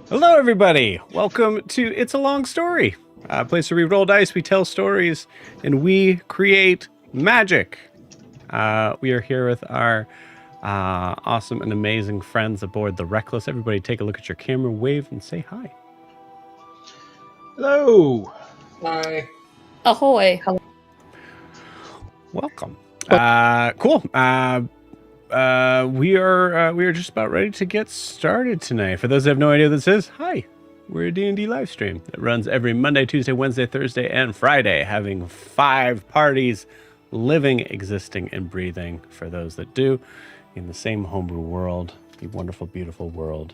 Hello, everybody. Welcome to It's a Long Story, a place where we roll dice, we tell stories, and we create magic. We are here with our awesome and amazing friends aboard the Wreckless. Everybody take a look at your camera, wave, and say hi. Hello. Hi. Ahoy. Welcome. Cool. We are just about ready to get started tonight. For those that have no idea what this is, hi. We're a D&D live stream that runs every Monday, Tuesday, Wednesday, Thursday, and Friday, having 5 parties living, existing, and breathing, for those that do, in the same homebrew world, the wonderful, beautiful world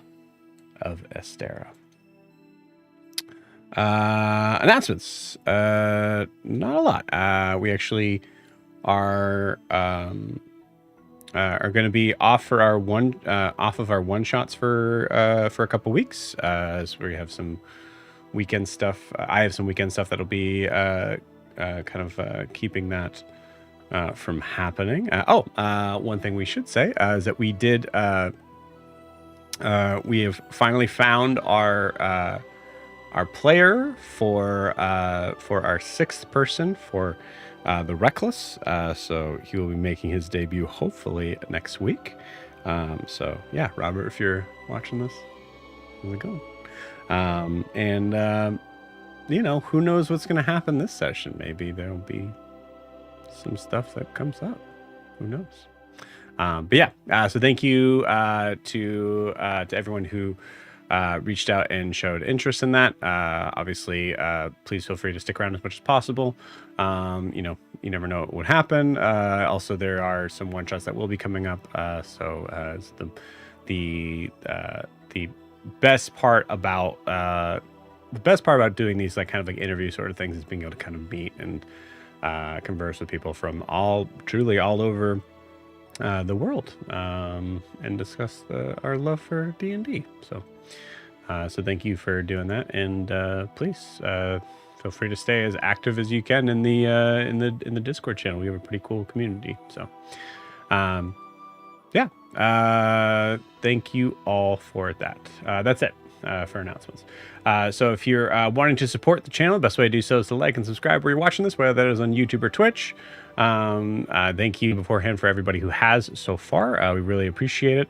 of Estera. Announcements. Not a lot. We actually are going to be off for our off of our one shots for a couple weeks. So we have some weekend stuff. I have some weekend stuff that'll be kind of keeping that from happening. One thing we should say is that we did. We have finally found our player for our 6th person for the Wreckless. So he will be making his debut hopefully next week. So yeah, Robert, if you're watching this, how's it going? Who knows what's going to happen this session? Maybe there'll be some stuff that comes up. Who knows? So thank you to everyone who reached out and showed interest in that. Obviously, please feel free to stick around as much as possible. You never know what would happen. Also, there are some one shots that will be coming up. The best part about doing these kind of interview sort of things is being able to kind of meet and converse with people from truly all over the world, and discuss our love for D&D. So thank you for doing that, and please feel free to stay as active as you can in the Discord channel. We have a pretty cool community. So thank you all for that. That's it for announcements. So if you're wanting to support the channel, the best way to do so is to like and subscribe where you're watching this, whether that is on YouTube or Twitch. Thank you beforehand for everybody who has so far. We really appreciate it.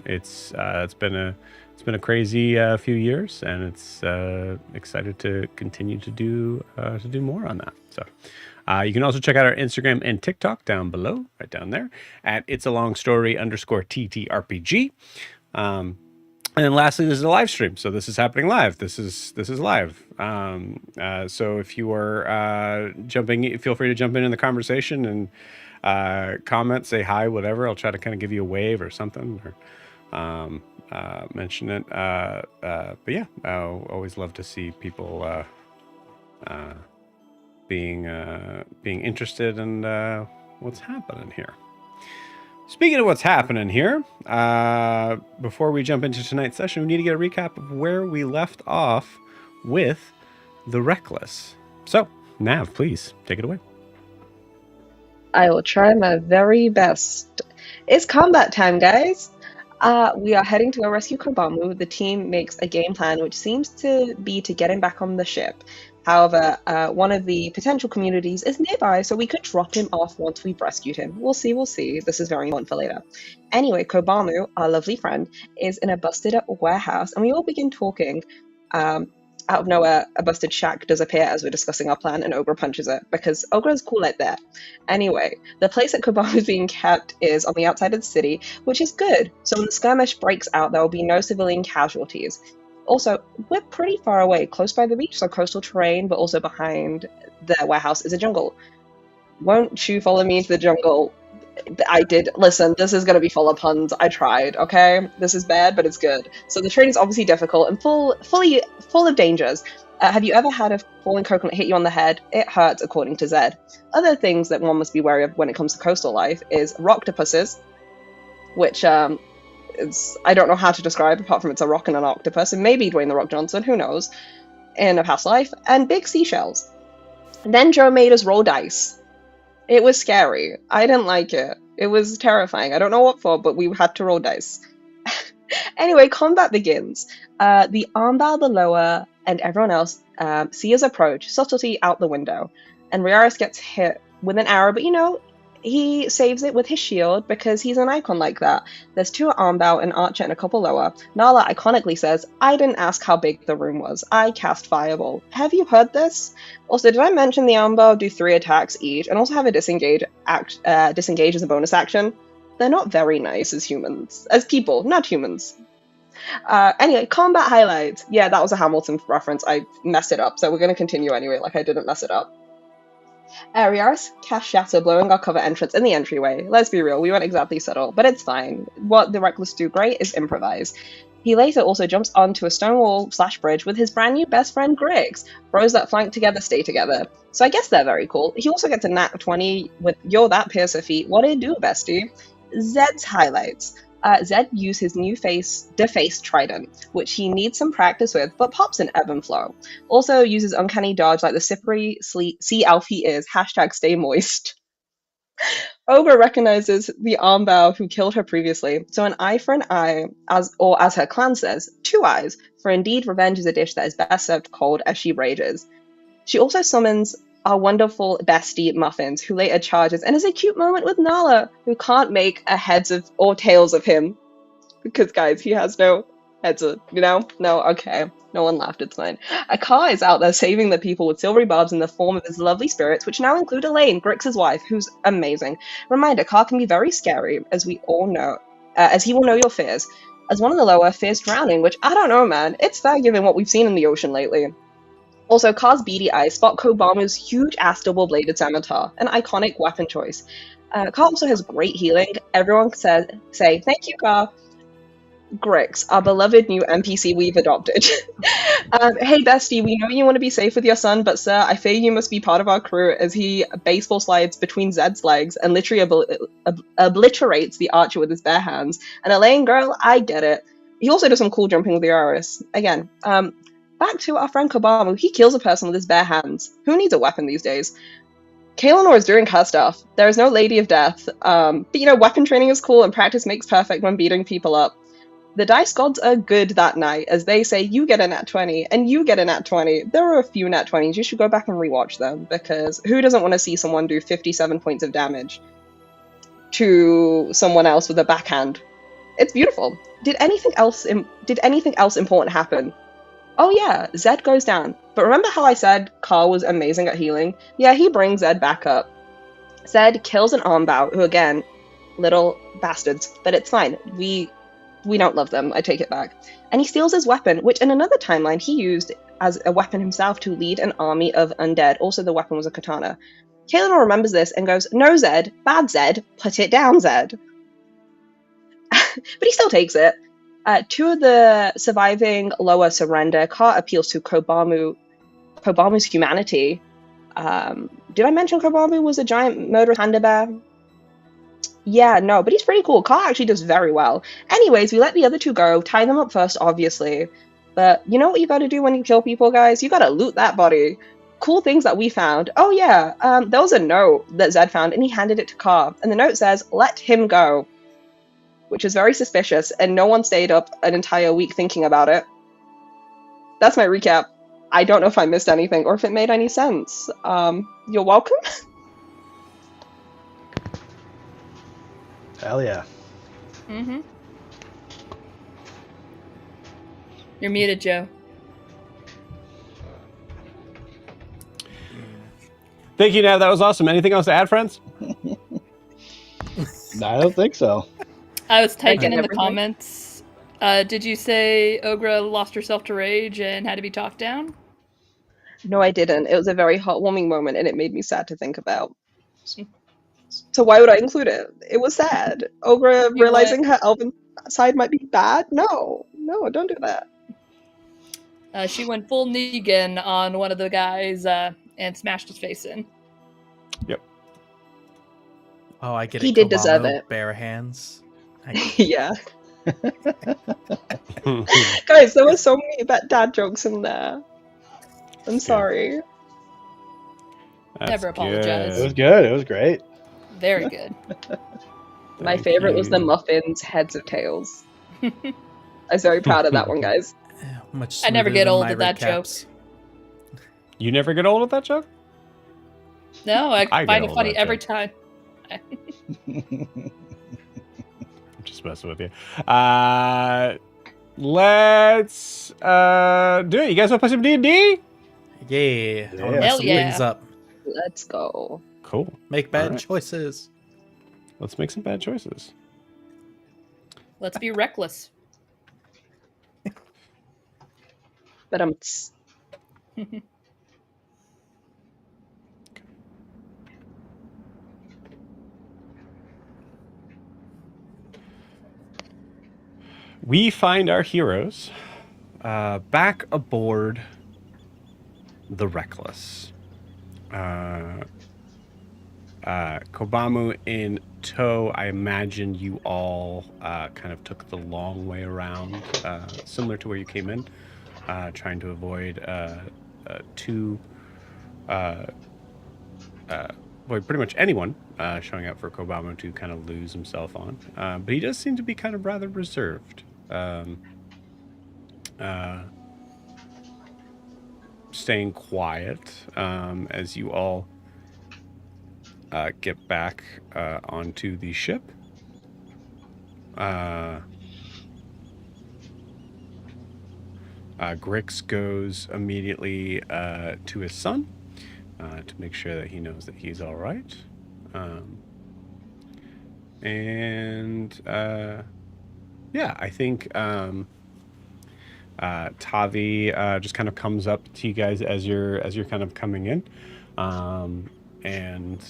It's been a crazy few years, and it's excited to continue to do more on that. So you can also check out our Instagram and TikTok down below, right down there, at itsalongstory_TTRPG. And then lastly, this is a live stream, so this is happening live. This is live. So if you are feel free to jump in the conversation and comment, say hi, whatever. I'll try to kind of give you a wave or something, or mention it. But yeah, I always love to see people being interested in what's happening here. Speaking of what's happening here, before we jump into tonight's session, we need to get a recap of where we left off with the Wreckless. So, Nav, please take it away. I will try my very best. It's combat time, guys. We are heading to go rescue Kobamu. The team makes a game plan, which seems to be to get him back on the ship. However, one of the potential communities is nearby, so we could drop him off once we've rescued him. We'll see. This is very important for later. Anyway, Kobamu, our lovely friend, is in a busted up warehouse, and we all begin talking. Out of nowhere, a busted shack does appear as we're discussing our plan, and Ogre punches it, because Ogre is cool like that. Anyway, the place that Kobamu is being kept is on the outside of the city, which is good. So when the skirmish breaks out, there will be no civilian casualties. Also, we're pretty far away, close by the beach, so coastal terrain, but also behind the warehouse is a jungle. Won't you follow me into the jungle? I did. Listen, this is going to be full of puns. I tried, okay? This is bad, but it's good. So the terrain is obviously difficult and full of dangers. Have you ever had a falling coconut hit you on the head? It hurts, according to Zed. Other things that one must be wary of when it comes to coastal life is roctopuses, which I don't know how to describe, apart from it's a rock and an octopus, and maybe Dwayne The Rock Johnson, who knows, in a past life, and big seashells. And then Joe made us roll dice. It was scary. I didn't like it. It was terrifying. I don't know what for, but we had to roll dice. Anyway, combat begins. The Armbal, the Lower, and everyone else see us approach, subtlety out the window, and Riaris gets hit with an arrow, but He saves it with his shield because he's an icon like that. There's 2 Armbow, an Archer, and a couple lower. Nala iconically says, I didn't ask how big the room was. I cast Fireball. Have you heard this? Also, did I mention the Armbow do 3 attacks each and also have a disengage as a bonus action? They're not very nice as humans. As people, not humans. Anyway, combat highlights. Yeah, that was a Hamilton reference. I messed it up, so we're going to continue anyway, like I didn't mess it up. Arias cast Shatter, blowing our cover entrance in the entryway. Let's be real, we weren't exactly subtle, but it's fine. What the Wreckless do great is improvise. He later also jumps onto a stone wall/bridge with his brand new best friend Griggs. Bros that flank together stay together. So I guess they're very cool. He also gets a nat 20 with You're That Piercer feat. What it do, bestie? Zed's highlights. Zed used his new defaced trident, which he needs some practice with, but pops in ebb and flow. Also uses uncanny dodge like the slippery sea elf he is, hashtag stay moist. Ogre recognizes the Armbow who killed her previously, so an eye for an eye, as her clan says, 2 eyes, for indeed revenge is a dish that is best served cold as she rages. She also summons our wonderful bestie Muffins, who later charges, and has a cute moment with Nala, who can't make a heads of or tails of him. Because, guys, he has no heads of, No, okay. No one laughed, it's fine. Akar is out there saving the people with silvery barbs in the form of his lovely spirits, which now include Elaine, Grix's wife, who's amazing. Reminder, Akar can be very scary, as we all know, as he will know your fears. As one of the lower, fears drowning, which, I don't know, man. It's fair given what we've seen in the ocean lately. Also, Kar's beady eyes spot Kobamu's huge-ass double-bladed scimitar, an iconic weapon choice. Kar also has great healing. Everyone say, thank you, Kar. Grix, our beloved new NPC we've adopted. Hey, bestie, we know you want to be safe with your son, but sir, I fear you must be part of our crew, as he baseball slides between Zed's legs and literally obliterates the archer with his bare hands. And Elaine, girl, I get it. He also does some cool jumping with the Aris. Again, back to our friend Kobamu. He kills a person with his bare hands. Who needs a weapon these days? Kaelinor is doing her stuff. There is no Lady of Death. But weapon training is cool and practice makes perfect when beating people up. The dice gods are good that night, as they say you get a nat 20 and you get a nat 20. There are a few nat 20s. You should go back and rewatch them, because who doesn't want to see someone do 57 points of damage to someone else with a backhand? It's beautiful. Did anything else important happen? Oh yeah, Zed goes down. But remember how I said Kar was amazing at healing? Yeah, he brings Zed back up. Zed kills an Armbow, who again, little bastards, but it's fine. We don't love them, I take it back. And he steals his weapon, which in another timeline he used as a weapon himself to lead an army of undead. Also, the weapon was a katana. Kaelinor remembers this and goes, no, Zed, bad Zed, put it down, Zed. But he still takes it. 2 of the surviving lower surrender. Kar appeals to Kobamu's humanity. Did I mention Kobamu was a giant murderous panda bear? Yeah, no, but he's pretty cool. Kar actually does very well. Anyways, we let the other 2 go, tie them up first, obviously. But you know what you gotta do when you kill people, guys? You gotta loot that body. Cool things that we found. Oh yeah, there was a note that Zed found, and he handed it to Kar. And the note says, let him go. Which is very suspicious, and no one stayed up an entire week thinking about it. That's my recap. I don't know if I missed anything, or if it made any sense. You're welcome? Hell yeah. Mm-hmm. You're muted, Joe. Thank you, Nav. That was awesome. Anything else to add, friends? I don't think so. I was typing in everything. the comments. Did you say Ogra lost herself to rage and had to be talked down? No, I didn't. It was a very heartwarming moment, and it made me sad to think about. So why would I include it? It was sad. Ogra You realizing her elven side might be bad? No, don't do that. She went full Negan on one of the guys and smashed his face in. Oh, I get it. He did Kobamu, deserve it. Bare hands. Yeah. Guys, there were so many dad jokes in there. I'm sorry. Never apologize. It was good. It was great. Very good. My favorite was the muffins, heads of tails. I was very proud of that one, guys. Much I never smoother get than old my of that red caps. You never get old at that joke? No, I I find get it funny old at every that. time. Okay. I'm just messing with you. Let's do it. You guys want to play some D&D? Yeah. I want to Yeah. mess Hell some yeah. things up. Let's go. Cool. Make bad Alright. choices. Let's make some bad choices. Let's be reckless. But We find our heroes back aboard the Wreckless. Kobamu in tow. I imagine you all kind of took the long way around, similar to where you came in, trying to avoid pretty much anyone showing up for Kobamu to kind of lose himself on. But he does seem to be kind of rather reserved. Staying quiet as you all get back onto the ship. Grix goes immediately to his son to make sure that he knows that he's all right. Yeah, I think Tavi just kind of comes up to you guys as you're kind of coming in, and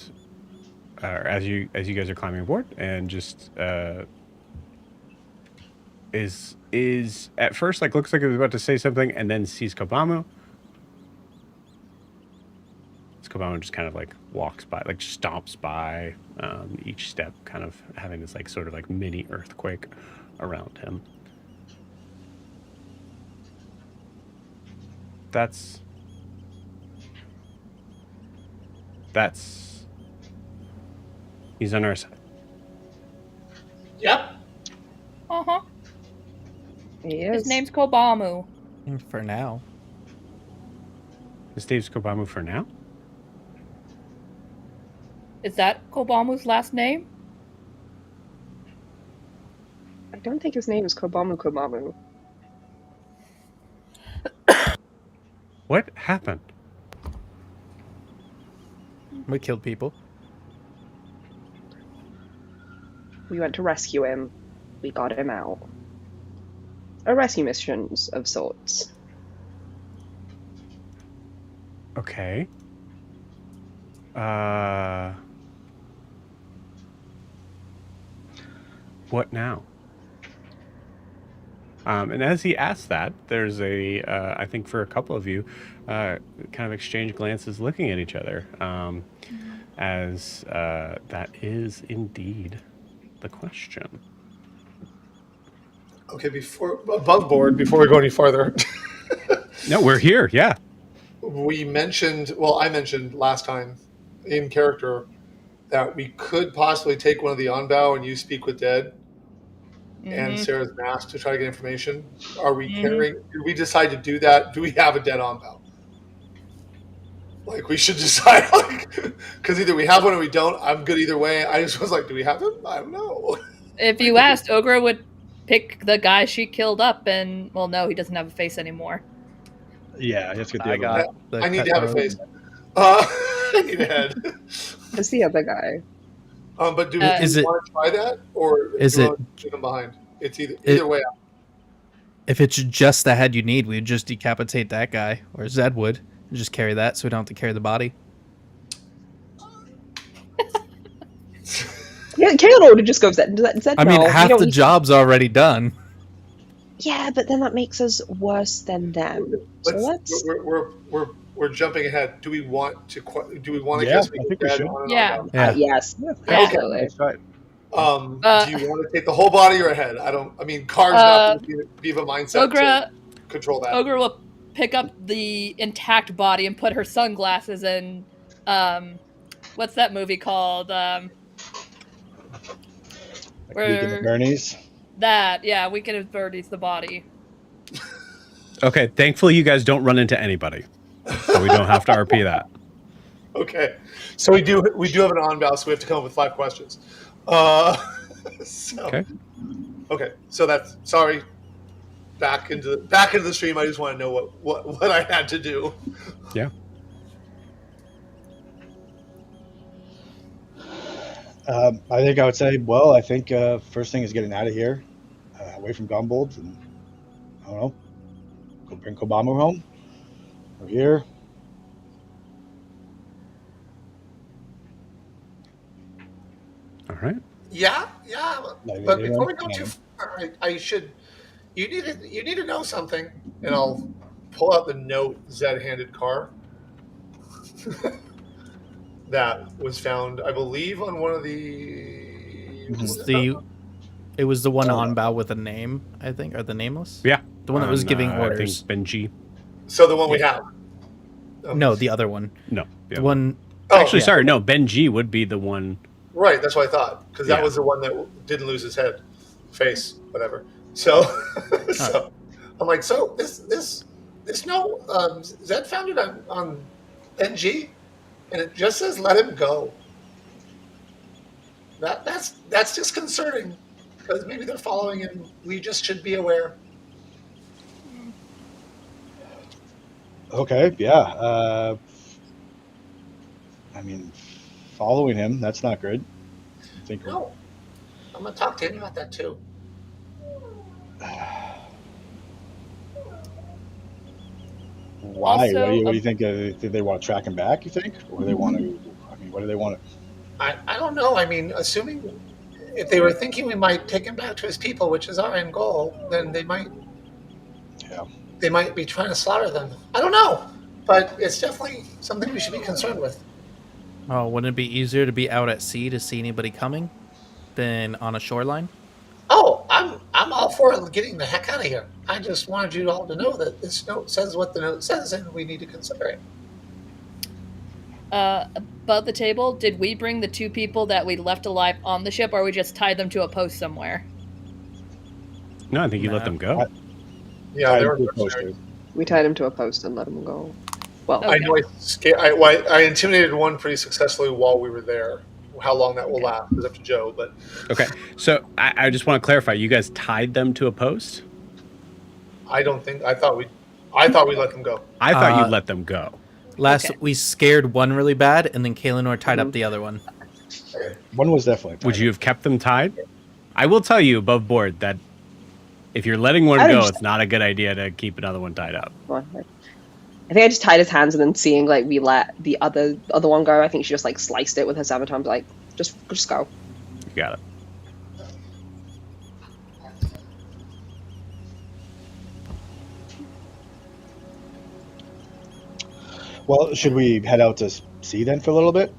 as you guys are climbing aboard, and just is at first like looks like he was about to say something, and then sees Kobamu. Kobamu just kind of like walks by, like stomps by, each step kind of having this like sort of like mini earthquake around him. That's he's on our side. Yep. Uh-huh. he His is. name's Kobamu. For now. His name's Kobamu for now. Is that Kobamu's last name? I don't think his name is Kobamu. What happened? We killed people. We went to rescue him. We got him out. A rescue missions of sorts. Okay. What now? And as he asks that, there's I think for a couple of you, kind of exchange glances looking at each other, as that is indeed the question. Okay, above board, before we go any farther, No, we're here, yeah. I mentioned last time in character that we could possibly take one of the on bow and use Speak with Dead and Sarah's mask to try to get information. Are we carrying? Did we decide to do that? Do we have a dead on bow? Like, we should decide, because either we have one or we don't. I'm good either way. I just was like, do we have them? I don't know. If you asked, Ogra would pick the guy she killed up, and well, no, he doesn't have a face anymore. Yeah, let's get the I other got one. the I need cut to have a road. face. I need a head. It's the other guy. But do we Is want to try that, or is do we it- want to leave them behind? It's either way. If it's just the head you need, we'd just decapitate that guy, or Zed would, and just carry that so we don't have to carry the body. Yeah, Kato would just go Zed. I mean, half the job's already done. Yeah, but then that makes us worse than them. So let's. We're jumping ahead. Do we want to? Yeah, guess I think we should. Yeah. Yeah. Yes, Yeah. absolutely. That's right. Do you want to take the whole body or a head? I mean, Car's not going to be of a mindset Ogra, to control that. Ogra will pick up the intact body and put her sunglasses in. What's that movie called? Weekend at Bernie's. That, yeah, Weekend at Bernie's the body. Okay, thankfully you guys don't run into anybody, so we don't have to RP that. Okay, so we do have an on-bow, so we have to come up with 5 questions. So, okay, so that's sorry. Back into the stream. I just want to know what I had to do. Yeah. I think I would say, well, I think first thing is getting out of here, away from Ganbold, and I don't know, go bring Kobamu home. We're here. All right. Yeah. Like, But you before know, we go too far, I should. You need to know something, and I'll pull out the note Zed handed Carr that was found, I believe, on one of the. It was the one on bow with a name, I think, or the nameless. Yeah. The one that was giving I orders. think Benji. So the one we have. No, the other one. No. The one. Actually, sorry. No, Benji would be the one. Right. That's what I thought, because that was the one that didn't lose his face, whatever. So, so I'm like, so this note, Zed found it on Benji, and it just says let him go. That's disconcerting, because maybe they're following him. We just should be aware. Okay, yeah. I mean, following him, that's not good. I think. No, I'm gonna talk to him about that too. Why? Also, what do you think? Do they want to track him back? You think, or they want to? I mean, what do they want to? I don't know. I mean, assuming if they were thinking we might take him back to his people, which is our end goal, then they might. Yeah. They might be trying to slaughter them. I don't know, but it's definitely something we should be concerned with. Oh, wouldn't it be easier to be out at sea to see anybody coming than on a shoreline? Oh, I'm all for getting the heck out of here. I just wanted you all to know that this note says what the note says, and we need to consider it. Above the table, did we bring the 2 people that we left alive on the ship, or we just tied them to a post somewhere? No, I think you let them go. Yeah, they were We tied him to a post and let him go. Well, I know I intimidated one pretty successfully while we were there. How long that will last is up to Joe, but Okay, so I just want to clarify. You guys tied them to a post? I thought we let them go. I thought you let them go. We scared one really bad, and then Kaelinor tied up the other one. One was definitely. Would you have kept them tied? I will tell you above board that if you're letting one go, it's not a good idea to keep another one tied up. I think I just tied his hands, and then seeing like we let the other one go, I think she just like sliced it with her scimitar. Like, just go. You got it. Well, should we head out to sea then for a little bit?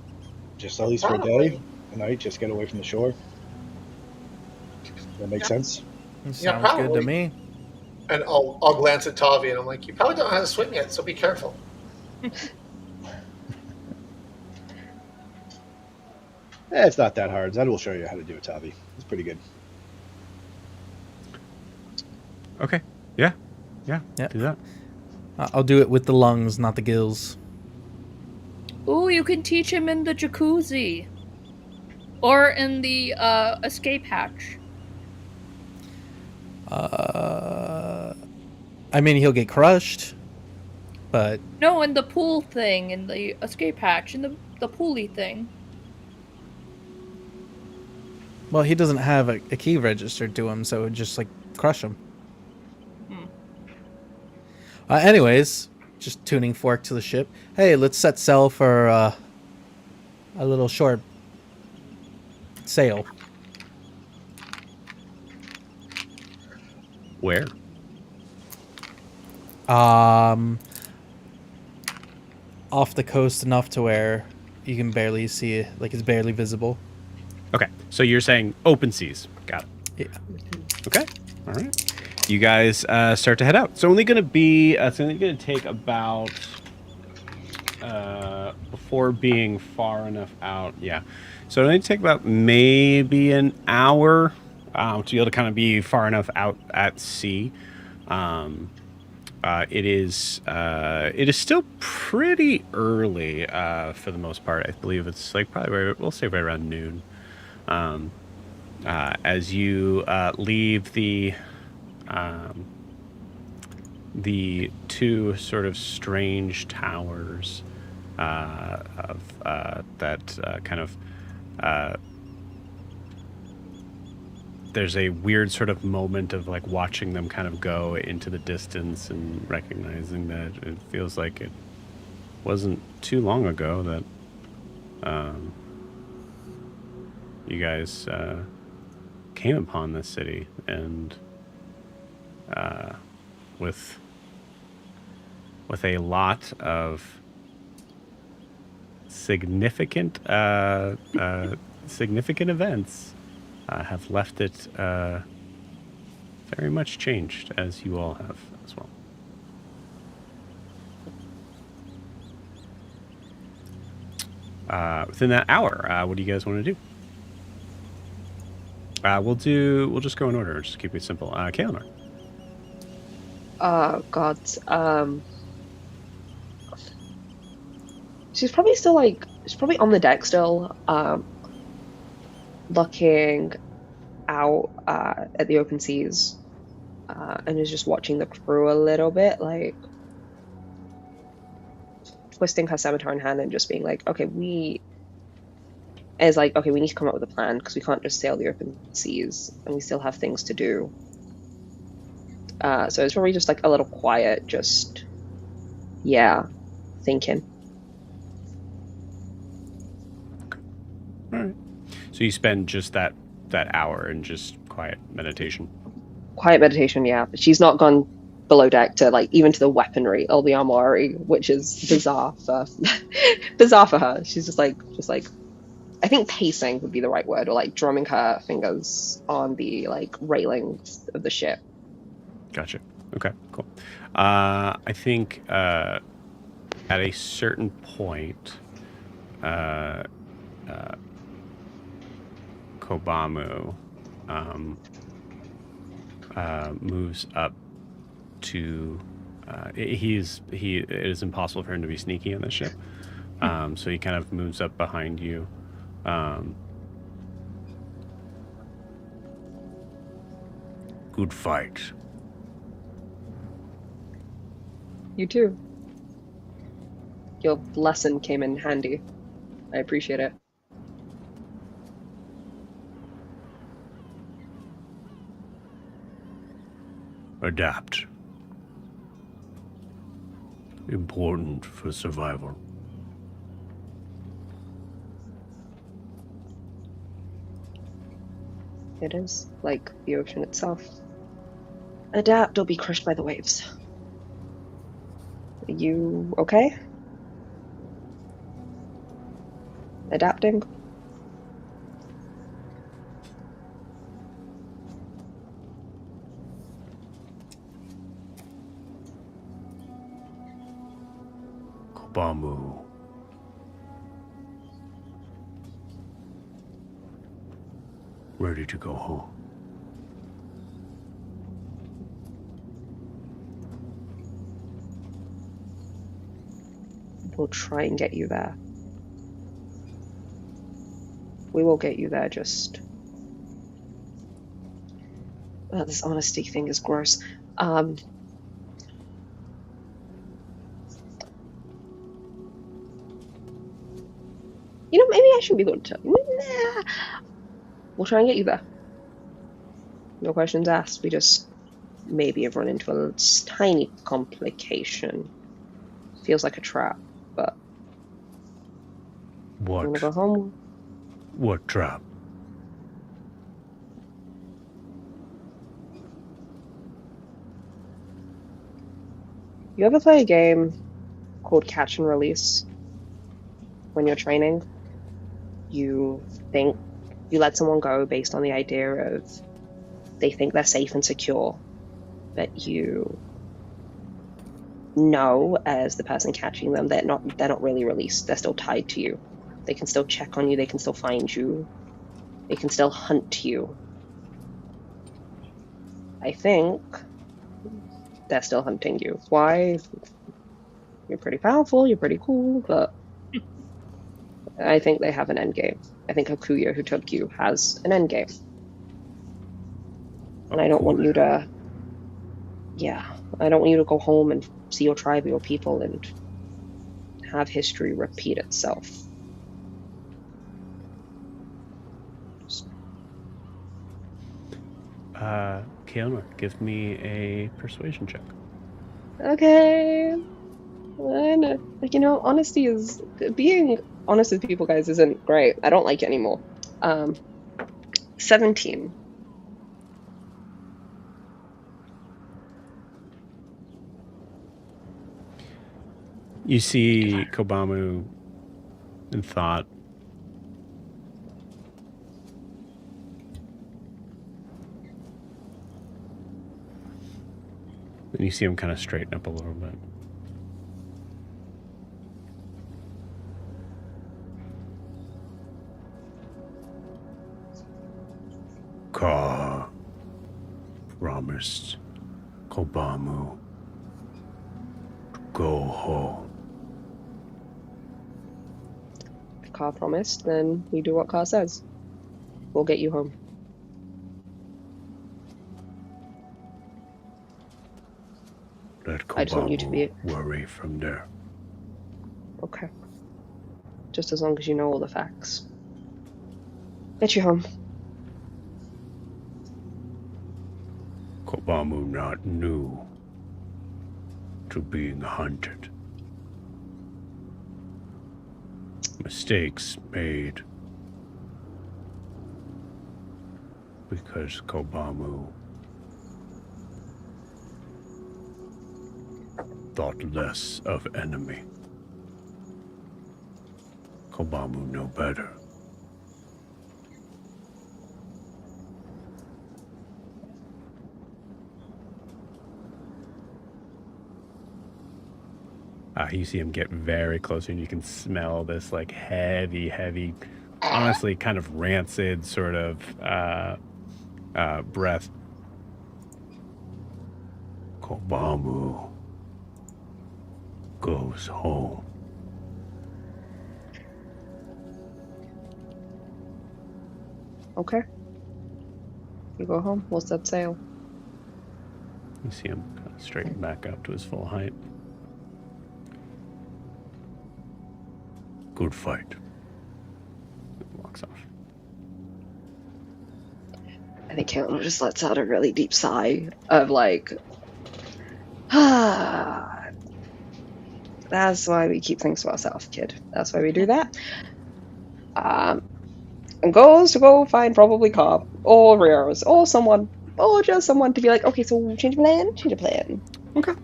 Just at least for a day, a night, just get away from the shore. That makes sense. Sounds good to me. And I'll glance at Tavi, and I'm like, you probably don't know how to swim yet, so be careful. It's not that hard. Zed will show you how to do it, Tavi. It's pretty good. Okay. Yeah. Do that. I'll do it with the lungs, not the gills. Ooh, you can teach him in the jacuzzi. Or in the escape hatch. I mean, he'll get crushed, but... No, in the pool thing, in the escape hatch, in the pooly thing. Well, he doesn't have a key registered to him, so it would just, like, crush him. Anyways, just tuning fork to the ship. Hey, let's set sail for a little short sail. Where? Off the coast enough to where you can barely see it, like it's barely visible. Okay, so you're saying open seas. Got it. Yeah. Okay. All right. You guys start to head out. It's only going to be. It's only going to take about before being far enough out. Yeah. So it'll only take about maybe an hour to be able to kind of be far enough out at sea. it is still pretty early for the most part. I believe it's like probably we'll say right around noon. As you leave the two sort of strange towers of that kind of there's a weird sort of moment of like watching them kind of go into the distance and recognizing that it feels like it wasn't too long ago that you guys came upon this city, and with a lot of significant events have left it very much changed, as you all have as well. Within that hour, what do you guys want to do? We'll just go in order. Just keep it simple. Kaelinor. God. She's probably still she's probably on the deck still, looking out at the open seas, and is just watching the crew a little bit, like twisting her scimitar in hand and just being like, okay, we need to come up with a plan because we can't just sail the open seas and we still have things to do. So it's probably just like a little quiet, just thinking. All right. So you spend just that hour in just quiet meditation. Quiet meditation, yeah. But she's not gone below deck to even to the weaponry or the armory, which is bizarre for her. She's just like I think pacing would be the right word, or like drumming her fingers on the railings of the ship. Gotcha. Okay, cool. I think at a certain point, Kobamu moves up to. It is impossible for him to be sneaky on this ship, so he kind of moves up behind you. Good fight. You too. Your lesson came in handy. I appreciate it. Adapt. Important for survival. It is, like the ocean itself. Adapt or be crushed by the waves. Are you okay? Adapting? Kobamu. Ready to go home. We'll try and get you there. We will get you there, just... this honesty thing is gross. Maybe I shouldn't be going to tell you. Nah. We'll try and get you there. No questions asked. We just maybe have run into a tiny complication. Feels like a trap, but... What? You wanna go home? What trap? You ever play a game called Catch and Release? When you're training, you let someone go based on the idea of they think they're safe and secure, but you know, as the person catching them, they're not really released. They're still tied to you. They can still check on you. They can still find you. They can still hunt you. I think they're still hunting you. Why? You're pretty powerful, you're pretty cool, but I think they have an end game. I think Akuya, who took you, has an end game. And I don't want you to, I don't want you to go home and see your tribe, your people, and have history repeat itself. Keonor, give me a persuasion check. Okay. Honesty is being honest with people, guys, isn't great. I don't like it anymore. 17. You see Kobamu in thought. And you see him kind of straighten up a little bit. Ka promised Kobamu to go home. If Ka promised, then we do what Ka says. We'll get you home. Let I just want you to be Kobamu worry from there. okay. Just as long as you know all the facts. Get you home. Kobamu not new to being hunted. Mistakes made because Kobamu thought less of enemy. Kobamu know better. You see him get very close, and you can smell this like heavy, honestly kind of rancid sort of breath. Kobamu goes home. Okay. You go home, we'll set sail. You see him kind of straighten back up to his full height. Good fight. Walks off. I think Caitlin just lets out a really deep sigh of like, that's why we keep things to ourselves, kid. That's why we do that. And goes to go find probably Cobb or Rios or someone, or just someone to be like, okay, so change of plan. Okay.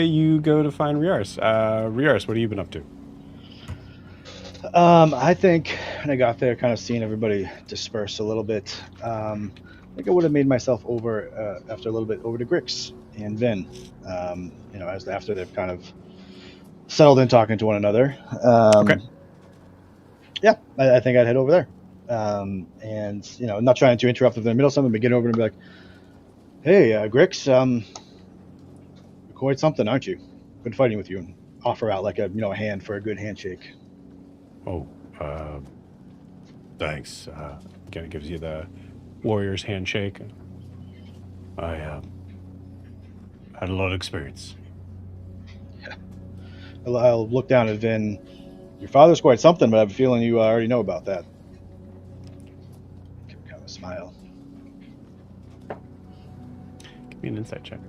You go to find Riars. Riars, what have you been up to? I think when I got there, kind of seeing everybody disperse a little bit, I think I would have made myself over after a little bit over to Grix and Vin. As after they've kind of settled in talking to one another. Okay. Yeah, I think I'd head over there. And not trying to interrupt them in the middle of something, but get over and be like, "Hey, Grix, you're quite something, aren't you? Good fighting with you." And offer out like a hand for a good handshake. Oh, thanks. Kind of gives you the warrior's handshake. I had a lot of experience. Yeah. I'll look down at Vin. Your father's quite something, but I have a feeling you already know about that. Kind of a smile. Give me an insight check.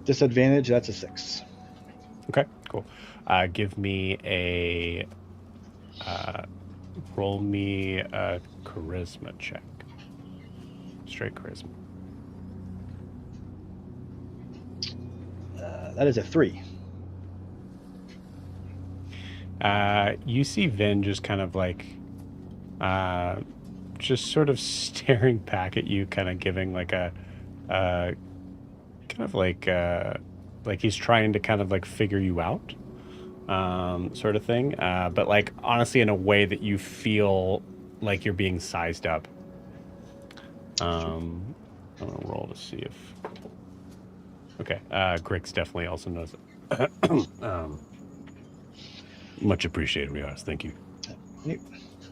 Disadvantage, that's a 6. Okay, cool. Give me a roll me a charisma check. Straight charisma. That is a 3. You see Vin just kind of like just sort of staring back at you, kind of giving like a kind of like he's trying to kind of like figure you out. sort of thing. But like honestly, in a way that you feel like you're being sized up. I'm gonna roll to see if. Okay, Grix definitely also knows it. Much appreciated, Rios. Thank you.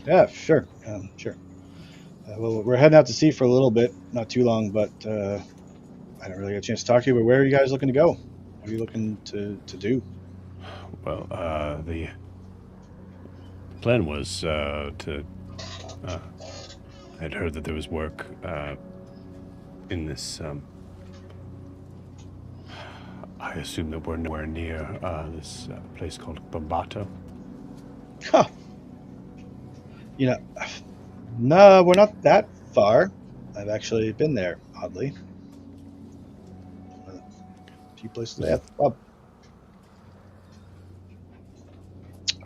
Yeah, sure, sure. Well, we're heading out to sea for a little bit, not too long, but I didn't really get a chance to talk to you. But where are you guys looking to go? What are you looking to do? Well, the plan was to. I'd heard that there was work in this. I assume that we're nowhere near this place called Bombato. Huh. You know, no, we're not that far. I've actually been there, oddly. A few places I have to pub.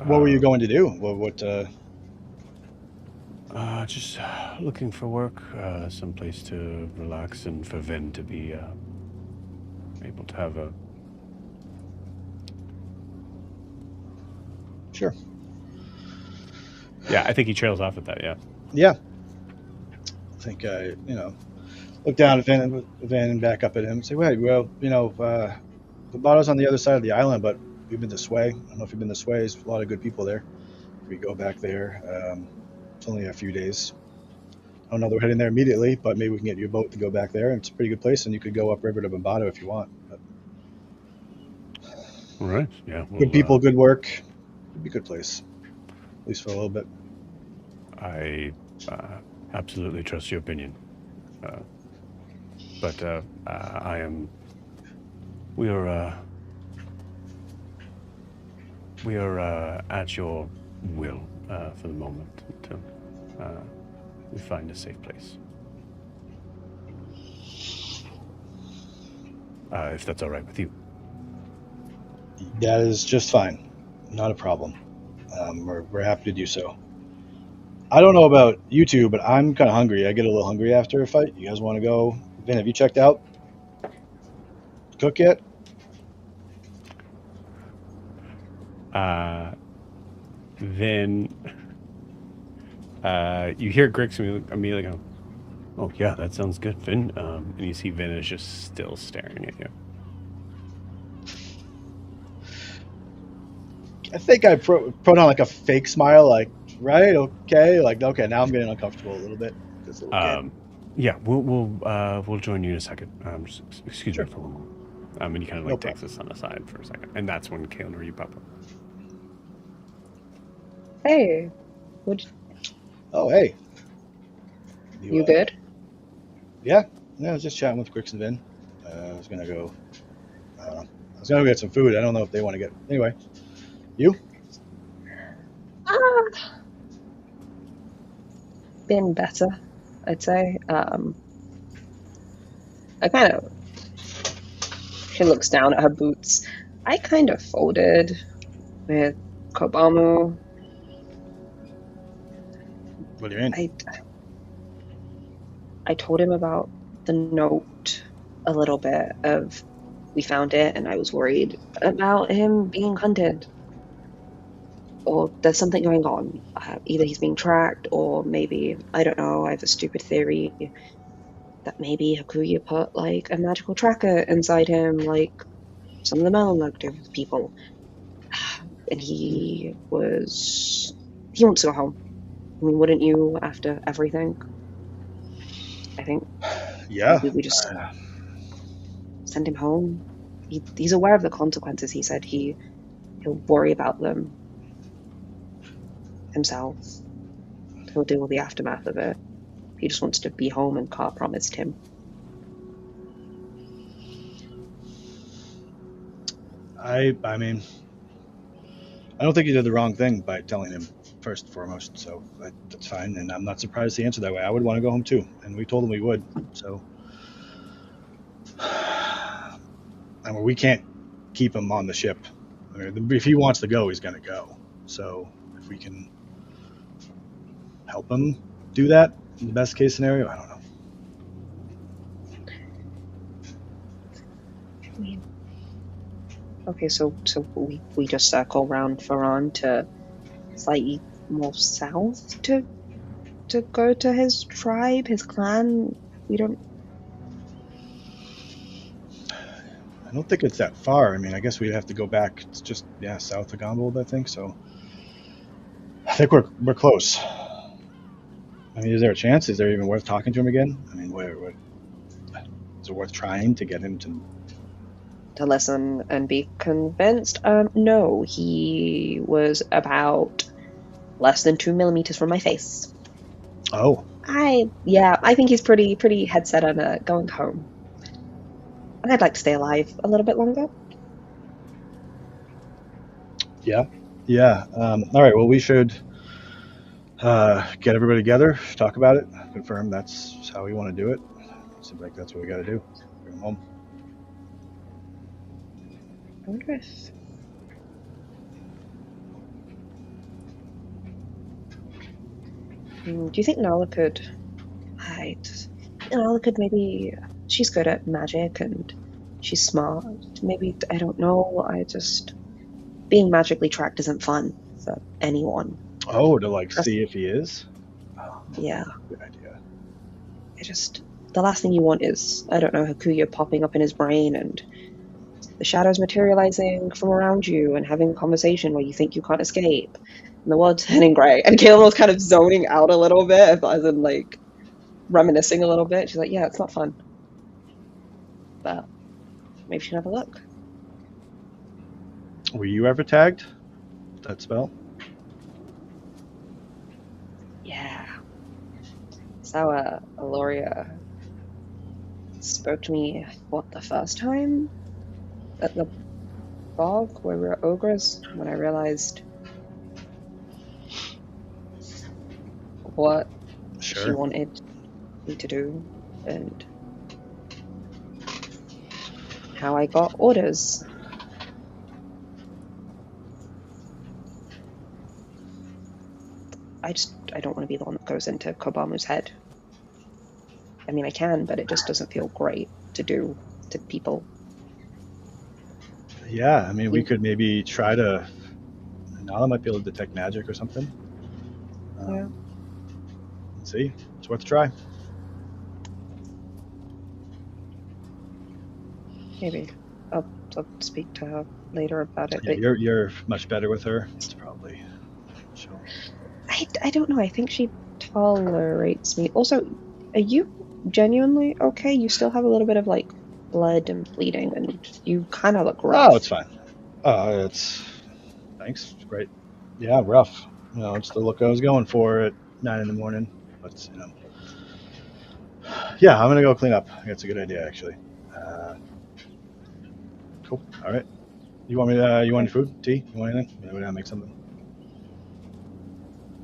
What were you going to do? What just looking for work, someplace to relax, and for Vin to be able to have a. Sure. Yeah, I think he trails off at that. Yeah. Yeah. I think look down at Vin and back up at him and say, "Wait, well, the bottle's on the other side of the island, but we've been this way. I don't know if you've been this way. There's a lot of good people there. We go back there. It's only a few days. I don't know that we're heading there immediately, but maybe we can get you a boat to go back there. And it's a pretty good place, and you could go upriver to Bombato if you want. But All right. Yeah. good people, good work. It'd be a good place, at least for a little bit. I absolutely trust your opinion, but I am. We are at your will for the moment until we find a safe place. If that's all right with you. That is just fine. Not a problem. We're happy to do so. I don't know about you two, but I'm kind of hungry. I get a little hungry after a fight. You guys want to go? Vin, have you checked out? Cook yet? Then you hear Grix immediately go, "Oh yeah, that sounds good, Vin." And you see Vin is just still staring at you. I think I put on like a fake smile, like, right, okay, like, okay, now I'm getting uncomfortable a little bit. This little kid. Yeah, we'll join you in a second. Excuse Sure. me for a moment. And he kind of No like takes us on the side for a second, and that's when Kalen or you pop up. Hey, Oh, hey. you good? Yeah, I was just chatting with Grix and Vin. I was gonna go. I was gonna go get some food. I don't know if they want to get. Anyway, you? Been better, I'd say. I kind of. She looks down at her boots. I kind of folded with Kobamu. What do you mean? I told him about the note a little bit of we found it and I was worried about him being hunted. Or there's something going on. Either he's being tracked or maybe, I don't know, I have a stupid theory that maybe Hakuya put like a magical tracker inside him, like some of the metal-negative people. And he wants to go home. I mean, wouldn't you after everything? I think Yeah. maybe we just send him home. He's aware of the consequences. He said he'll worry about them himself. He'll deal with the aftermath of it. He just wants to be home, and Car promised him. I mean, I don't think you did the wrong thing by telling him first and foremost. So that's fine, and I'm not surprised he answered that way. I would want to go home too, and we told him we would. So, I mean, we can't keep him on the ship. I mean, if he wants to go, he's gonna go. So if we can help him do that in the best case scenario, I don't know. I mean, Okay, so we just circle round Faran to slightly more south to go to his tribe, his clan. We don't. I don't think it's that far. I mean, I guess we'd have to go back. It's just south of Ganbold, I think. So I think we're close. I mean, is there a chance? Is there even worth talking to him again? I mean, is it worth trying to get him To listen and be convinced. No, he was about less than 2 millimeters from my face. Oh, I think he's pretty head set on going home. And I'd like to stay alive a little bit longer. yeah. All right. Well, we should get everybody together, talk about it, confirm that's how we want to do it. Seems like that's what we got to do. Bring him home. I wonder if. Do you think Nala could? Nala could maybe. She's good at magic and she's smart. Maybe, I don't know. Being magically tracked isn't fun for anyone. Oh, to see if he is. Oh, Yeah. good idea. The last thing you want is, I don't know, Hakuya popping up in his brain and the shadows materializing from around you and having a conversation where you think you can't escape. And the world turning grey. And Kayla was kind of zoning out a little bit, as in reminiscing a little bit. She's like, yeah, it's not fun. But maybe she can have a look. Were you ever tagged? That spell? Yeah. So, Aloria spoke to me, the first time? At the bog where we were ogres, when I realized what she wanted me to do and how I got orders. I don't want to be the one that goes into Kobamu's head. I mean, I can, but it just doesn't feel great to do to people. Yeah, I mean, we could maybe try to. Nala might be able to detect magic or something. Yeah. Let's see. It's worth a try. Maybe. I'll speak to her later about it. Yeah, you're much better with her. It's probably. She'll... I don't know. I think she tolerates me. Also, are you genuinely okay? You still have a little bit of blood and bleeding, and you kind of look rough. Oh, it's fine. Thanks. It's great. Yeah, rough. It's the look I was going for at 9 a.m. But yeah, I'm gonna go clean up. That's a good idea, actually. Cool. All right. You want any food? Tea? You want anything? Maybe I'll make something.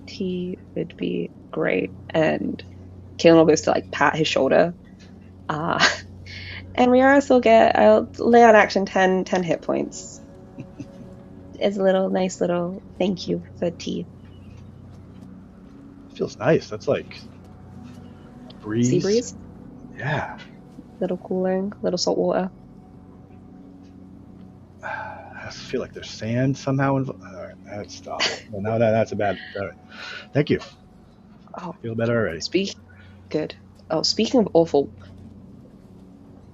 Tea would be great. And Kaelin goes to pat his shoulder. And I'll lay on action 10 hit points. As a nice little thank you for tea. Feels nice. That's breeze. Sea breeze? Yeah. Little cooling, little salt water. I feel like there's sand somehow involved. All right, that's well, now that's a bad. All right. Thank you. Oh, I feel better already. Good. Oh, speaking of awful,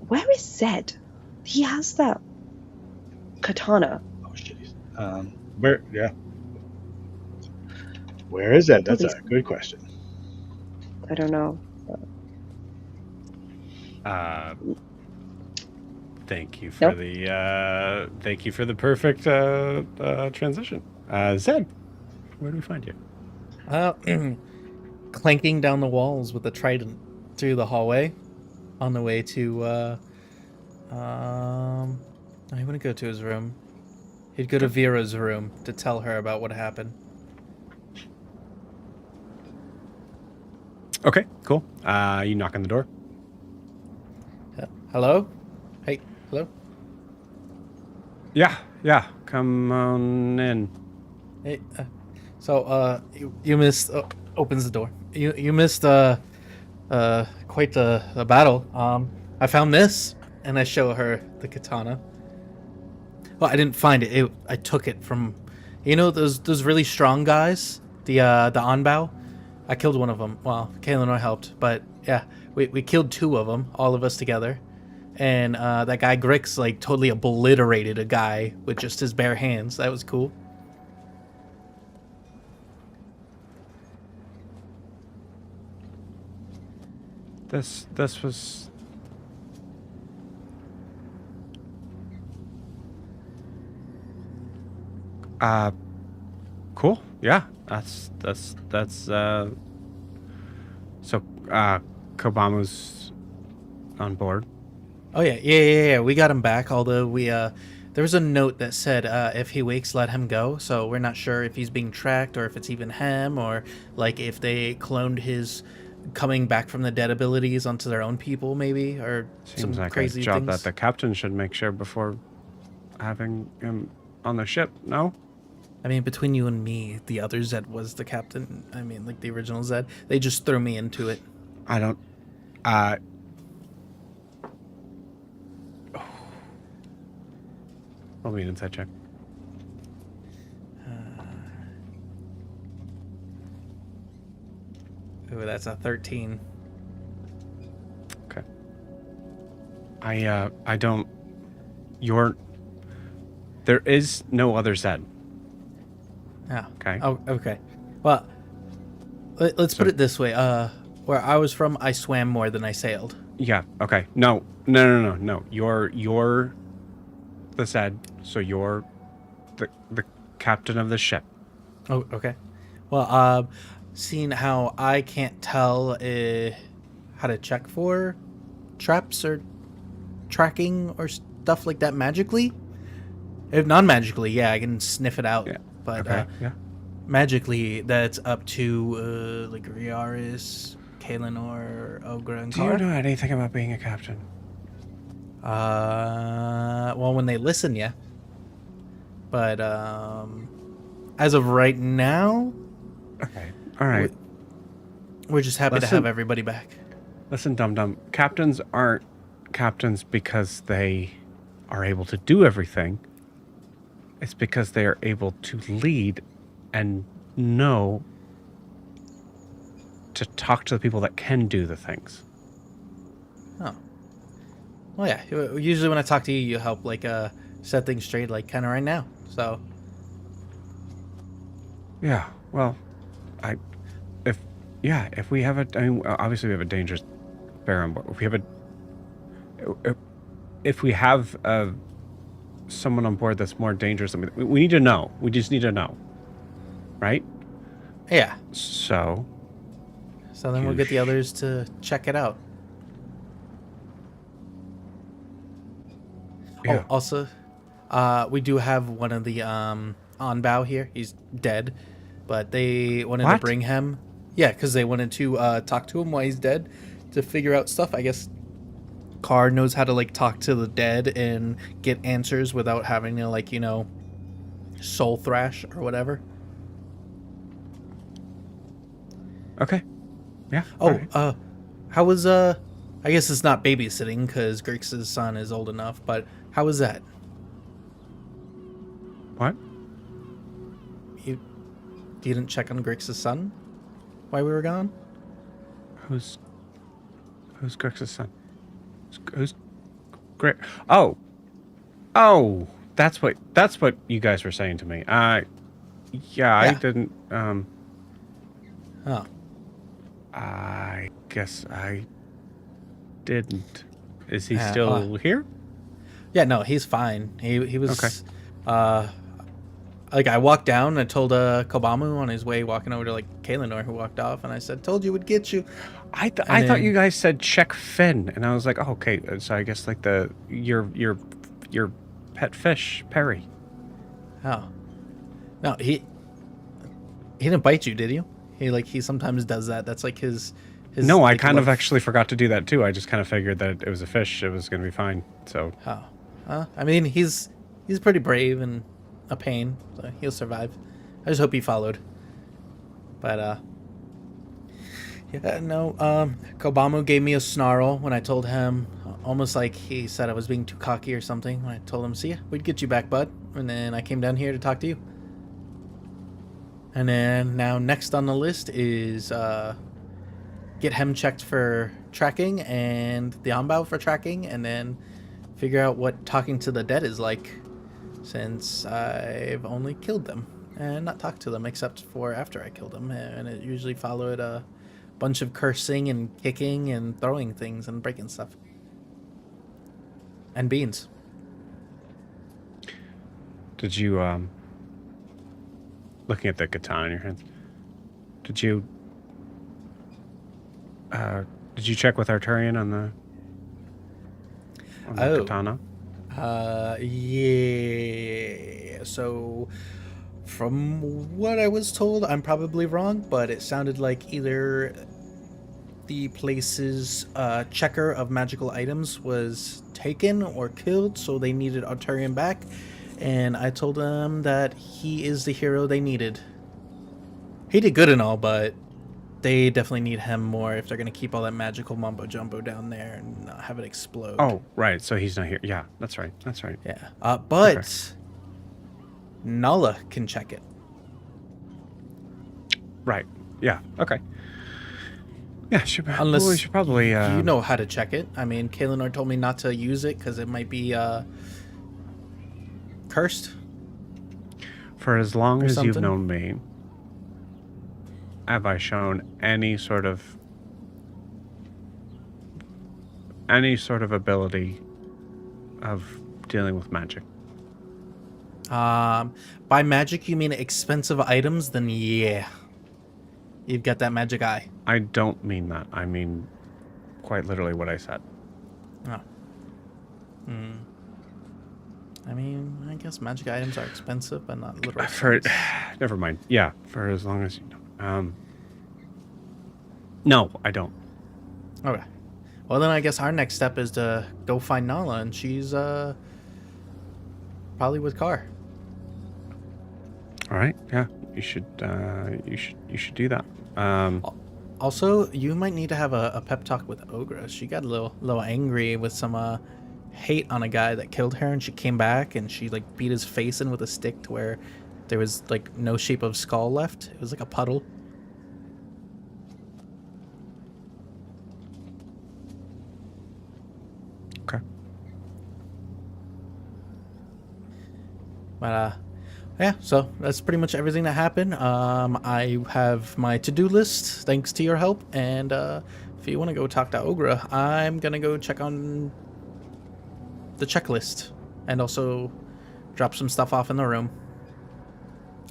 where is Zed? He has that katana. Oh shit. Where? Yeah. Where is that? That's a good question. I don't know. Thank you for the perfect transition. Zed, where do we find you? Clanking down the walls with a trident through the hallway, on the way to. I want to go to his room. He'd go to Vera's room to tell her about what happened. Okay, cool. You knock on the door. Hello? Hey, hello? Yeah. Come on in. Hey, you missed. Opens the door. You missed quite the battle. I found this, and I show her the katana. Well, I didn't find it. I took it from, those really strong guys, the Onbow. I killed one of them. Well, Kaylin and I helped, but yeah, we killed 2 of them, all of us together. And that guy Grix like totally obliterated a guy with just his bare hands. That was cool. This was. Cool. Yeah, that's so Kobamu's on board. Oh yeah. We got him back. Although there was a note that said if he wakes, let him go. So we're not sure if he's being tracked or if it's even him or like if they cloned his coming back from the dead abilities onto their own people, maybe, or Seems some like crazy a job things. that the captain should make sure before having him on the ship. No. I mean, between you and me, the other Zed was the captain. I mean, like the original Zed. They just threw me into it. I don't. Roll me an inside check. Ooh, that's a 13. Okay. I don't. There is no other Zed. Oh. Okay. Oh, okay. Well, let's put it this way. Where I was from, I swam more than I sailed. Yeah. Okay. No. You're the Zed, so you're the captain of the ship. Oh, okay. Well, seeing how I can't tell how to check for traps or tracking or stuff like that magically. If non-magically, yeah, I can sniff it out. Yeah. But Okay. Yeah. magically, that's up to like Riaris, Kaelinor, Ogra, and Do you Kara. know anything about being a captain? Well, when they listen, yeah. But as of right now, Okay. All right. we're just happy to Listen. have everybody back. Listen, dum-dum. Captains aren't captains because they are able to do everything. It's because they are able to lead and know to talk to the people that can do the things. Oh. Well, yeah. Usually when I talk to you, you help like set things straight, like kind of right now. So. Yeah. Well, if we have I mean, obviously we have a dangerous bear on board. If we have someone on board that's more dangerous, we need to know. We just need to know, right? Yeah. So then we'll get the others to check it out. Yeah. Oh, also, we do have one of the on bow here. He's dead, but they wanted to What? bring him. Yeah, because they wanted to talk to him while he's dead to figure out stuff. I guess Carr knows how to like talk to the dead and get answers without having to like soul thrash or whatever. Okay. Yeah. Oh, all right. how was I guess it's not babysitting because Grix's son is old enough, but how was that? What? You didn't check on Grix's son while we were gone? Who's Grix's son? Who's Grix? Oh, that's what you guys were saying to me. I didn't. Oh, I guess I didn't. Is he Yeah, still here? yeah, no, he's fine. He was Okay. like I walked down and told Kobamu on his way walking over to like Kaelinor who walked off, and I said, "Told you would get you." I thought then- you guys said check Finn, and I was like, oh, okay. So I guess like your pet fish Perry. Oh, no, he didn't bite you, did you? He sometimes does that. That's like his. No, I like, kind of love- actually forgot to do that too. I just kind of figured that it was a fish. It was going to be fine. So Oh, I mean, he's pretty brave and a pain, so he'll survive. I just hope he followed. But Yeah, no. Kobamu gave me a snarl when I told him, almost like he said I was being too cocky or something. When I told him, "See ya, we'd get you back, bud." And then I came down here to talk to you. And then now next on the list is get him checked for tracking and the Onbao for tracking, and then figure out what talking to the dead is like, since I've only killed them and not talked to them except for after I killed them, and it usually followed a bunch of cursing and kicking and throwing things and breaking stuff. And beans. Did you, looking at the katana in your hands, did you check with Arturian on the katana? Yeah. So, from what I was told, I'm probably wrong, but it sounded like either the place's checker of magical items was taken or killed, so they needed Arturian back, and I told them that he is the hero they needed. He did good and all, but they definitely need him more if they're going to keep all that magical mumbo jumbo down there and not have it explode. Oh, right. So he's not here. Yeah, that's right. That's right. Yeah. But Nala can check it. Right. Yeah. Okay. Yeah. Unless we should probably. You know how to check it. I mean, Kaelinor told me not to use it because it might be cursed. For as long as you've something? known me, have I shown any sort of ability of dealing with magic? By magic you mean expensive items? Then yeah, you've got that magic eye. I don't mean that. I mean quite literally what I said. Oh. I mean, I guess magic items are expensive, but not literal. Never mind. Yeah, for as long as you know. No, I don't. Okay. Well, then I guess our next step is to go find Nala, and she's probably with Carr. All right. Yeah, you should do that. Also, you might need to have a pep talk with Ogra. She got a little angry with some hate on a guy that killed her, and she came back and she like beat his face in with a stick to where there was like no shape of skull left. It was like a puddle. Okay. But yeah, so that's pretty much everything that happened. I have my to-do list thanks to your help, and if you want to go talk to Ogra, I'm gonna go check on the checklist and also drop some stuff off in the room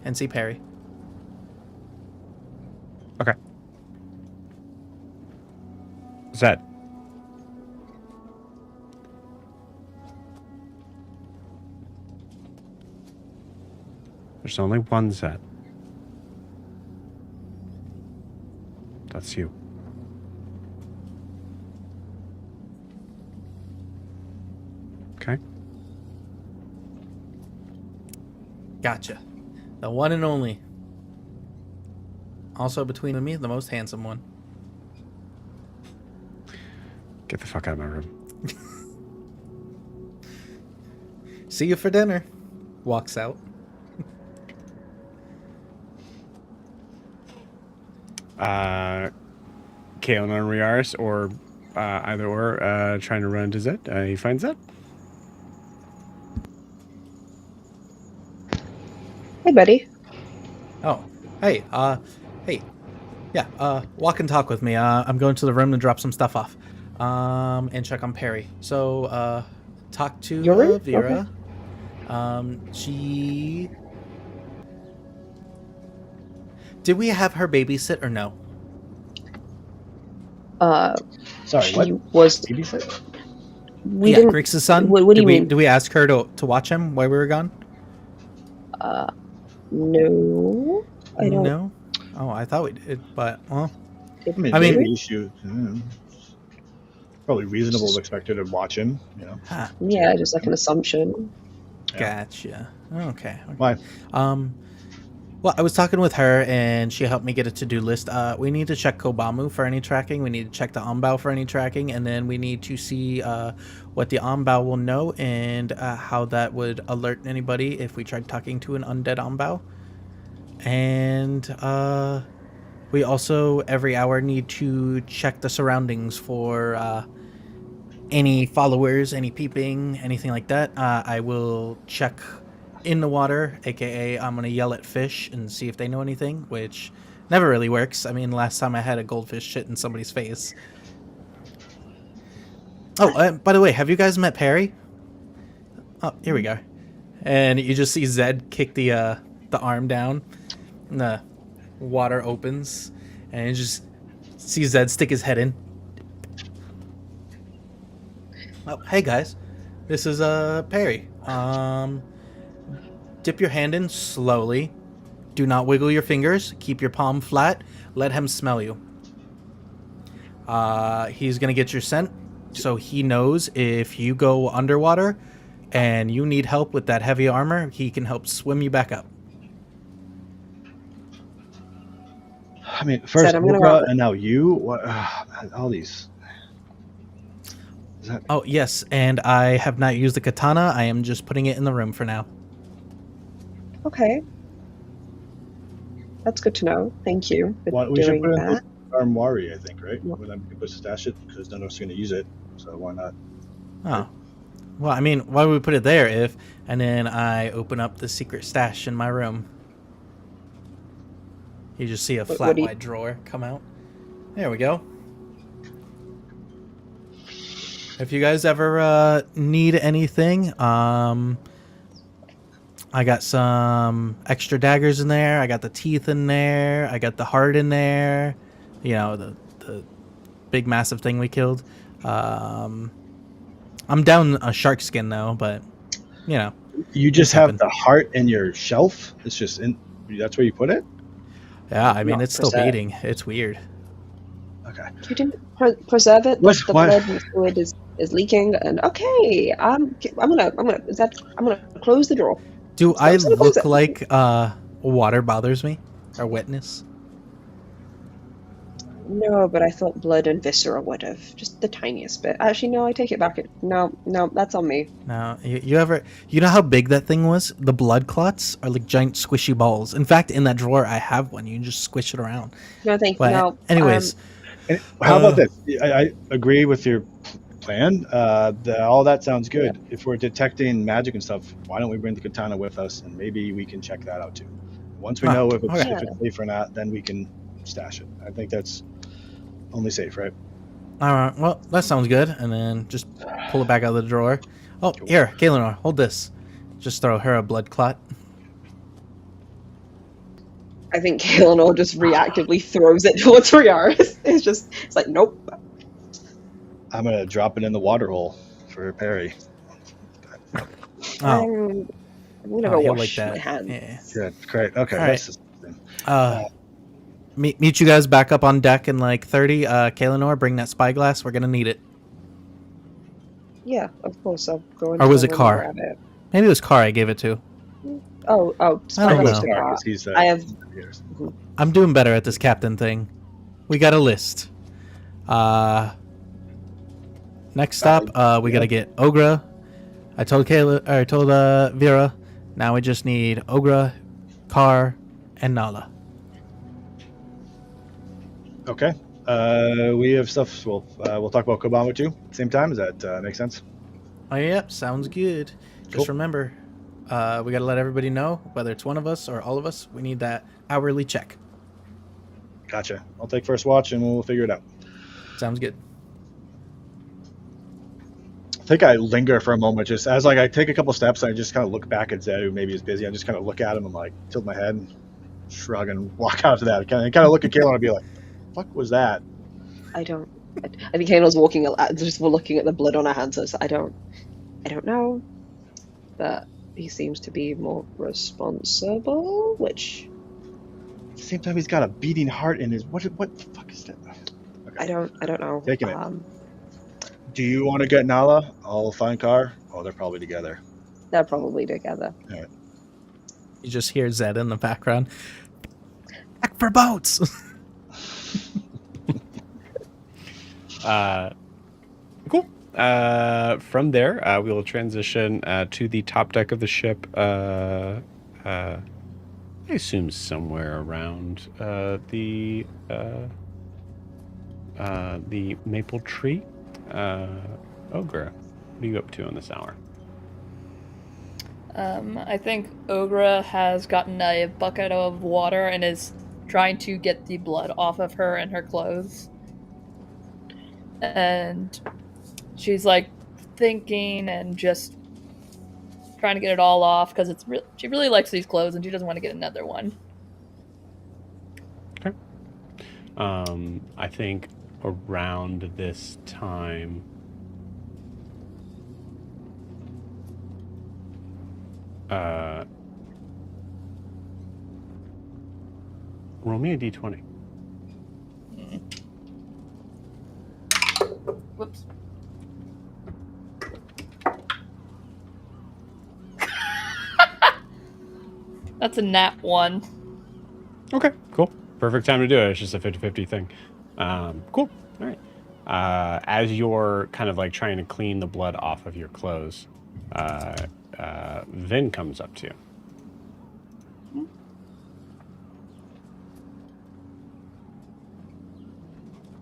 and see Perry. Okay. Zed. There's only one Zed. That's you. Okay. Gotcha. The one and only. Also between you and me, the most handsome one. Get the fuck out of my room. See you for dinner. Walks out. Kaelan and Riaris, or either or, trying to run into Zed. He finds Zed. Hey, buddy. Oh, hey, hey. Yeah, walk and talk with me. I'm going to the room to drop some stuff off. And check on Perry. So, talk to Your room? Vera. Okay. She... Did we have her babysit or no? Sorry, what? He was. Babysit? We yeah, didn't. Grix's son. What do you mean? Did we ask her to watch him while we were gone? No. I don't. No. Oh, I thought we did, but well. I mean, I mean- maybe you probably reasonable to expect her to watch him, you know. Huh. Yeah, just like an assumption. Yeah. Gotcha. Okay. Why? Well, I was talking with her, and she helped me get a to-do list. We need to check Kobamu for any tracking. We need to check the Onbao for any tracking, and then we need to see what the Onbao will know and how that would alert anybody if we tried talking to an undead Onbao. And we also, every hour, need to check the surroundings for any followers, any peeping, anything like that. I will check in the water, aka I'm gonna yell at fish and see if they know anything, which never really works. I mean, last time I had a goldfish shit in somebody's face. Oh, by the way, have you guys met Perry? Oh, here we go. And you just see Zed kick the arm down, and the water opens, and you just see Zed stick his head in. Oh, hey guys, this is Perry. Dip your hand in slowly. Do not wiggle your fingers. Keep your palm flat. Let him smell you. He's gonna get your scent, so he knows if you go underwater and you need help with that heavy armor, he can help swim you back up. I mean, first Oprah and now you. What? All these. Oh yes, and I have not used the katana. I am just putting it in the room for now. Okay. That's good to know. Thank you for We should doing put it in that. the armoire, I think, right? Well, then we can stash it because none of us are going to use it, so why not? Oh. Well, I mean, why would we put it there if... And then I open up the secret stash in my room. You just see a flat white drawer come out. There we go. If you guys ever need anything, I got some extra daggers in there. I got the teeth in there. I got the heart in there. You know, the big massive thing we killed. I'm down a shark skin though, but you know. You just have the heart in your shelf? It's just in. That's where you put it? Yeah, I mean it's still beating. It's weird. Okay. You didn't preserve it. The blood and fluid is leaking, and okay, I'm gonna close the door. Do I look like water bothers me or wetness? No, but I thought blood and viscera would have, just the tiniest bit. Actually, no, I take it back. No, that's on me. No, you know how big that thing was? The blood clots are like giant squishy balls. In fact, in that drawer, I have one. You can just squish it around. No, thank you. No. Anyways, how about this? I agree with your plan. All that sounds good. Yeah. If we're detecting magic and stuff, why don't we bring the katana with us, and maybe we can check that out too. Once we know if it's safe or not, then we can stash it. I think that's only safe, right? All right. Well, that sounds good. And then just pull it back out of the drawer. Oh, here, Kaelinor, hold this. Just throw her a blood clot. I think Kaelinor just reactively throws it towards Riaris. It's like, nope. I'm gonna drop it in the water hole for Perry. I'm gonna go wash my hands. Yeah. Good, great. Okay. Right. Meet you guys back up on deck in like 30. Kaelinor, bring that spyglass. We're gonna need it. Yeah, of course. I'll go. Or was it Carr? Maybe it was Carr I gave it to. Oh, I don't know. I have. I'm doing better at this captain thing. We got a list. Next stop, we gotta get Ogra. I told Vera. Now we just need Ogra, Carr, and Nala. Okay. We have stuff. We'll talk about Kobamu too. Same time. Does that make sense? Oh yeah, sounds good. Just remember, we gotta let everybody know, whether it's one of us or all of us, we need that hourly check. Gotcha. I'll take first watch and we'll figure it out. Sounds good. I think I linger for a moment, just as I take a couple steps. I just kind of look back at Zed, who maybe is busy. I just kind of look at him and like tilt my head and shrug and walk out to that. Kind of look at Kaelinor and be like, "The fuck was that?" I think Kaelinор's walking, just looking at the blood on her hands. So I don't know. But he seems to be more responsible, which. At the same time, he's got a beating heart in his. What the fuck is that? Okay. I don't know. Taking it. Do you want to get Nala? I'll find Carr. Oh, they're probably together. They're probably together. All right. You just hear Zed in the background. Back for boats. Cool. From there, we will transition to the top deck of the ship. I assume somewhere around the maple tree. Ogre, what are you up to in this hour? I think Ogra has gotten a bucket of water and is trying to get the blood off of her and her clothes. And she's like thinking and just trying to get it all off because she really likes these clothes and she doesn't want to get another one. Okay. I think around this time, roll me a d20. Whoops. That's a nat 1. Okay, cool. Perfect time to do it. It's just a 50-50 thing. Cool. All right. As you're kind of like trying to clean the blood off of your clothes, Vin comes up to you.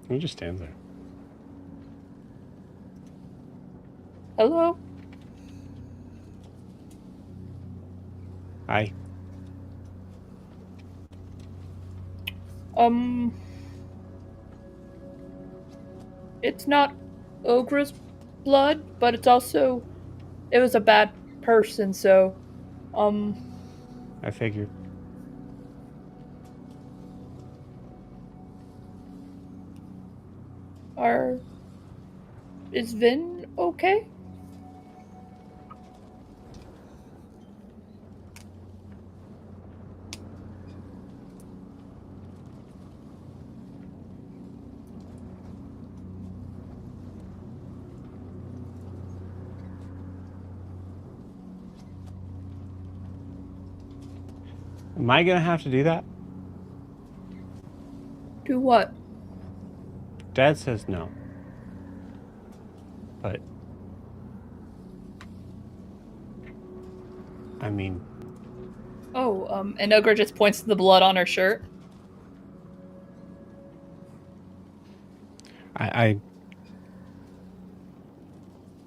He just stands there. Hello? Hi. It's not Ogra's blood, but it was a bad person, so, I figured. is Vin okay? Am I gonna have to do that? Do what? Dad says no. But I mean, And Ogra just points to the blood on her shirt. I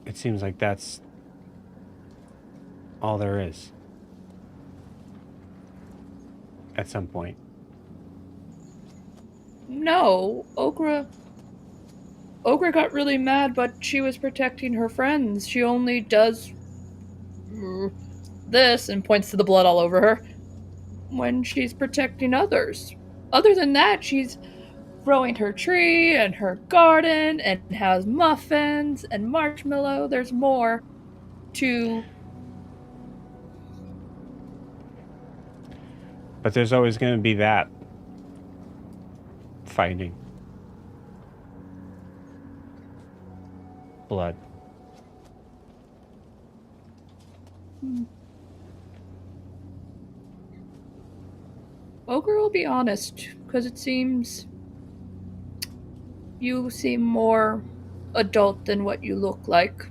it seems like that's all there is. At some point. No, Ogra got really mad, but she was protecting her friends. She only does this and points to the blood all over her when she's protecting others. Other than that, she's growing her tree and her garden and has muffins and marshmallow. There's more to... But there's always going to be that fighting. Blood. Ogre will be honest, because it seems you seem more adult than what you look like.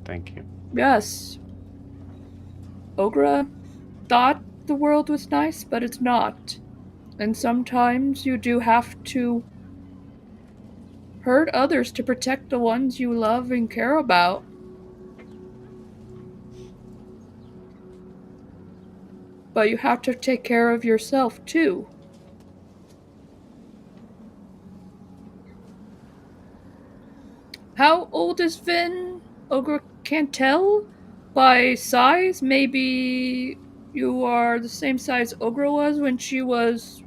Thank you. Yes. Ogre thought the world was nice, but it's not. And sometimes you do have to hurt others to protect the ones you love and care about. But you have to take care of yourself, too. How old is Vin? Ogre can't tell. By size, maybe you are the same size Ogre was when she was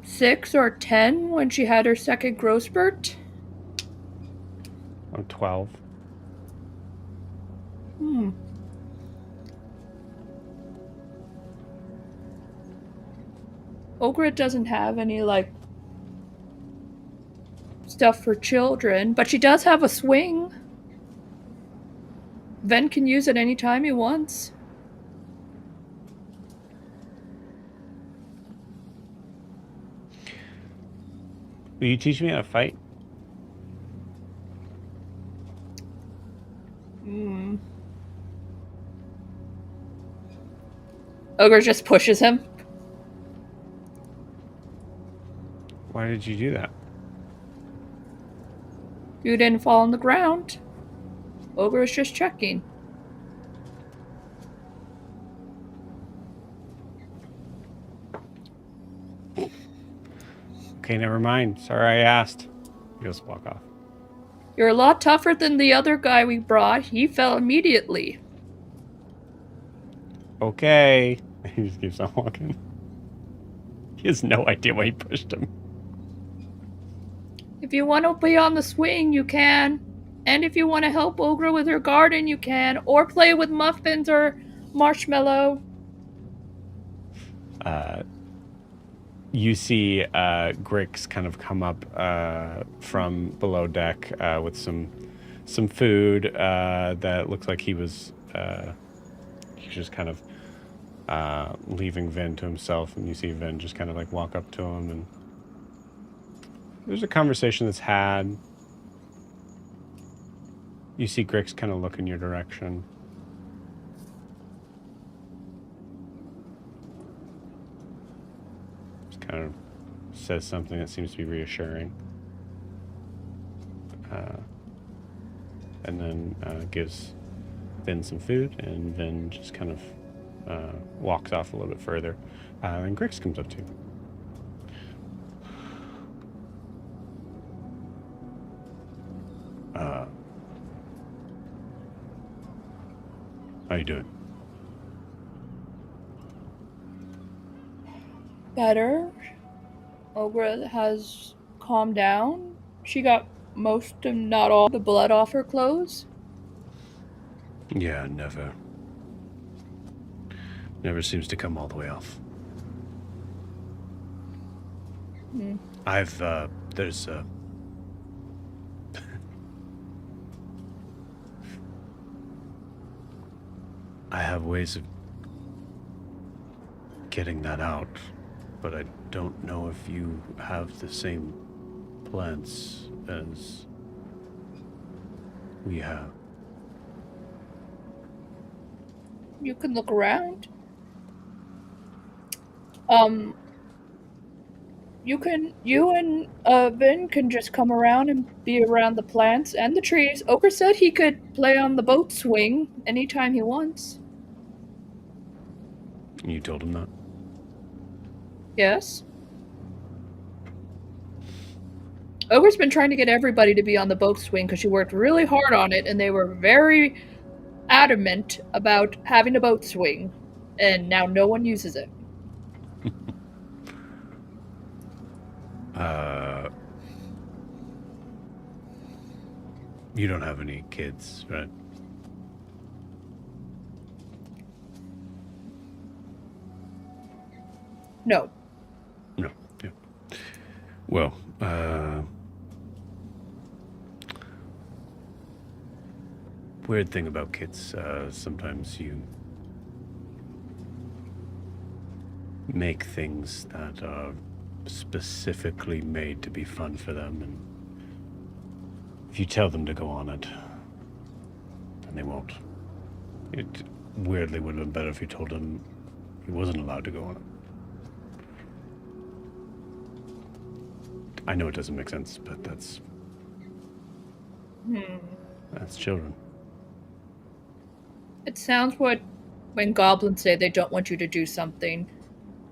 6 or 10 when she had her second growth spurt? I'm 12. Ogre doesn't have any, stuff for children, but she does have a swing. Ven can use it anytime he wants. Will you teach me how to fight? Ogre just pushes him. Why did you do that? You didn't fall on the ground. Ogre is just checking. Okay, never mind. Sorry I asked. You just walk off. You're a lot tougher than the other guy we brought. He fell immediately. Okay. He just keeps on walking. He has no idea why he pushed him. If you want to be on the swing, you can. And if you want to help Ogre with her garden, you can. Or play with muffins or marshmallow. You see Grix kind of come up from below deck with some food that looks like he was just kind of leaving Vin to himself, and you see Vin just kind of like walk up to him, and there's a conversation that's had. You see Grix kind of look in your direction. Just kind of says something that seems to be reassuring. And then gives Vin some food, and Vin just kind of walks off a little bit further. And Grix comes up too. How you doing? Better. Ogre has calmed down. She got most of, not all, the blood off her clothes. Yeah, never seems to come all the way off. There's I have ways of getting that out, but I don't know if you have the same plants as we have. You can look around. You and Vin can just come around and be around the plants and the trees. Ogre said he could play on the boat swing anytime he wants. You told him that? Yes. Ogre's been trying to get everybody to be on the boat swing because she worked really hard on it, and they were very adamant about having a boat swing, and now no one uses it. You don't have any kids, right? No. No. Yeah. Well, weird thing about kids, sometimes you make things that are specifically made to be fun for them, and if you tell them to go on it, then they won't. It weirdly would have been better if you told him he wasn't allowed to go on it. I know it doesn't make sense, but that's children. It sounds what when goblins say they don't want you to do something,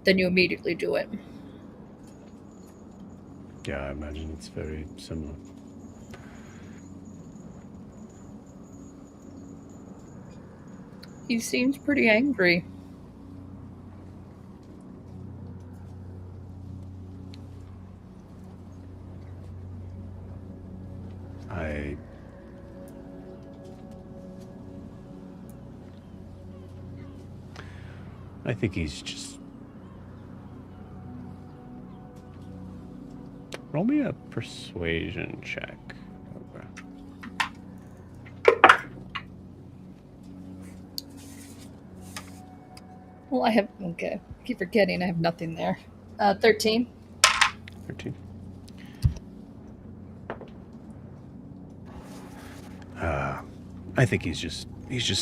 then you immediately do it. Yeah, I imagine it's very similar. He seems pretty angry. I think he's just... Roll me a persuasion check. Well, I have... Okay. I keep forgetting I have nothing there. 13. 13. I think he's just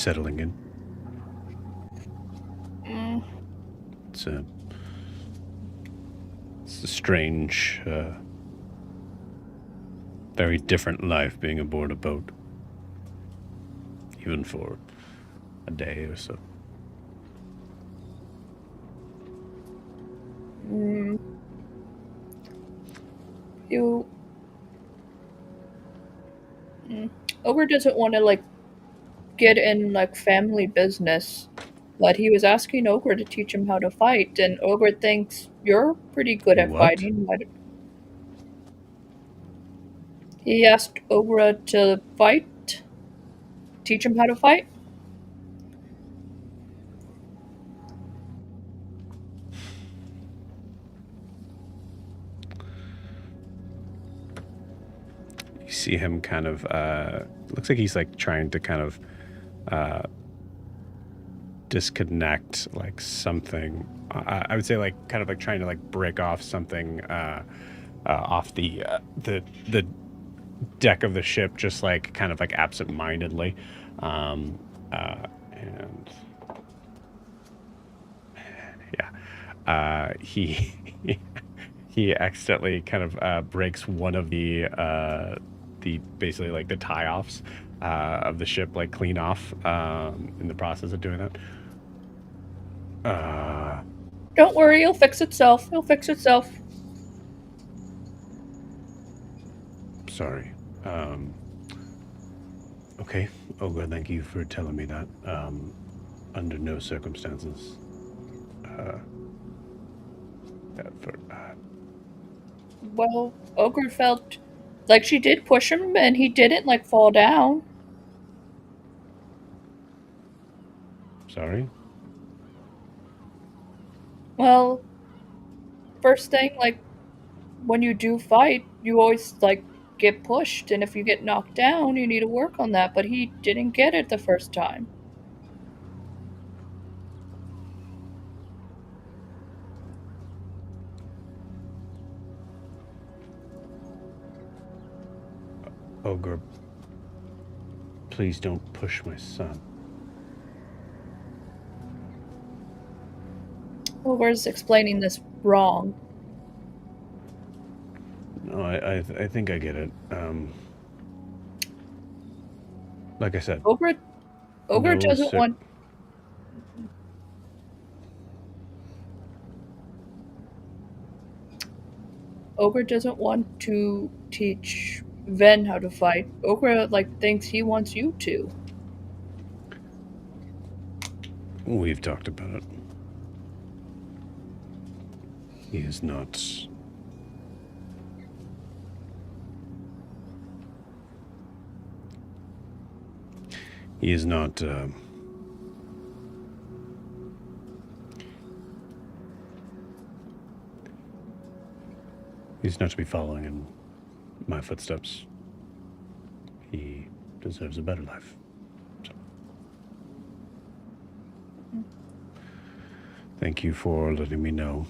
settling in. It's a strange, very different life being aboard a boat, even for a day or so. Ogre doesn't want to, like, get in, like, family business. But he was asking Ogre to teach him how to fight, and Ogre thinks you're pretty good at What? fighting. He asked Ogre to fight, teach him how to fight. You see him kind of, looks like he's like trying to kind of disconnect like something. I would say like kind of like trying to like break off something off the deck of the ship, just like kind of like absent-mindedly, and yeah, he accidentally kind of breaks one of the basically like the tie-offs of the ship, like clean off in the process of doing that. Don't worry, it'll fix itself. It'll fix itself. Sorry. Okay. Ogre, thank you for telling me that. Under no circumstances. Well, Ogre felt like she did push him, and he didn't, like, fall down. Sorry? Well, first thing, like, when you do fight, you always, like, get pushed, and if you get knocked down, you need to work on that, but he didn't get it the first time. Ogre, please don't push my son. Ogre's explaining this wrong. No, I think I get it. Like I said, Ogre no doesn't want... Ogre doesn't want to teach Ven how to fight. Ogre, like, thinks he wants you to. We've talked about it. He is not... He is not... He's not to be following in my footsteps. He deserves a better life. So. Thank you for letting me know.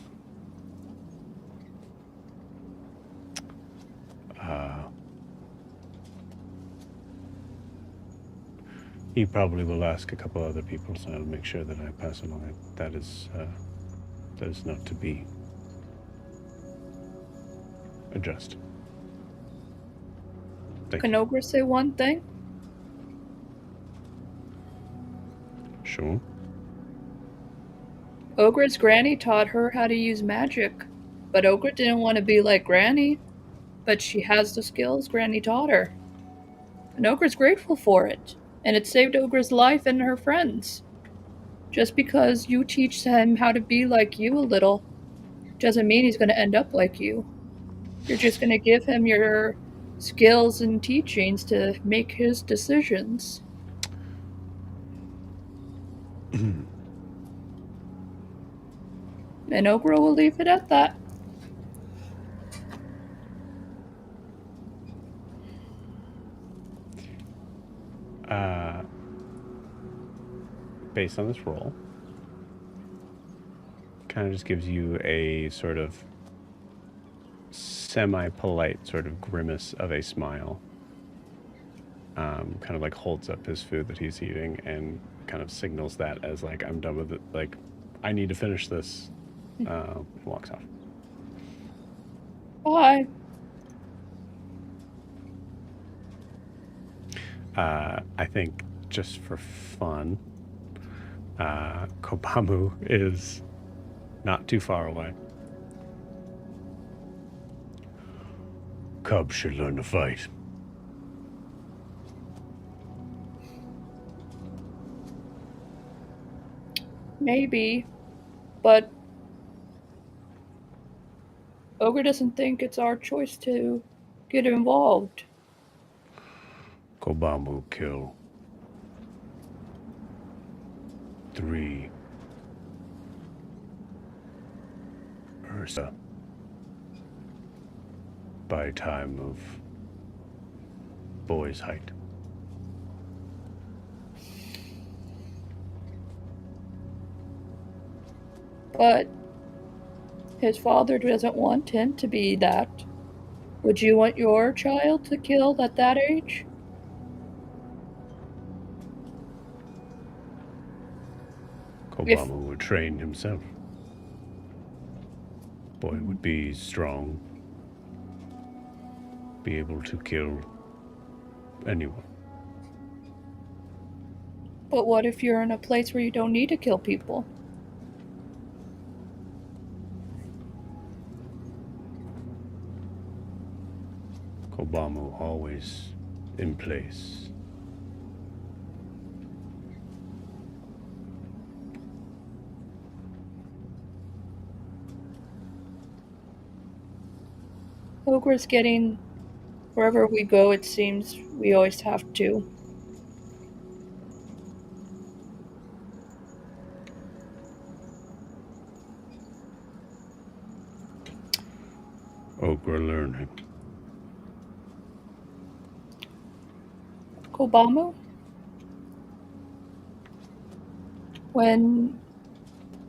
He probably will ask a couple other people, so I'll make sure that I pass along it. That is not to be addressed. Can Ogre say one thing? Sure. Ogre's granny taught her how to use magic, but Ogre didn't want to be like Granny, but she has the skills Granny taught her. And Ogre's grateful for it, and it saved Ogre's life and her friends. Just because you teach him how to be like you a little, doesn't mean he's going to end up like you. You're just going to give him your skills and teachings to make his decisions. And Ogre will leave it at that. Based on this roll, kind of just gives you a sort of semi-polite sort of grimace of a smile. Kind of like holds up his food that he's eating and kind of signals that as like, I'm done with it. Like, I need to finish this. Walks off. Bye. I think just for fun, Kobamu is not too far away. Cubs should learn to fight. Maybe, but Ogre doesn't think it's our choice to get involved. Kobamu kill 3 Ursa by time of boy's height. But his father doesn't want him to be that. Would you want your child to kill at that age? Kobamu would train himself. Boy would be strong, be able to kill anyone. But what if you're in a place where you don't need to kill people? Kobamu always in place. Ogre's getting wherever we go, it seems we always have to. Ogre learning. Kobamu? When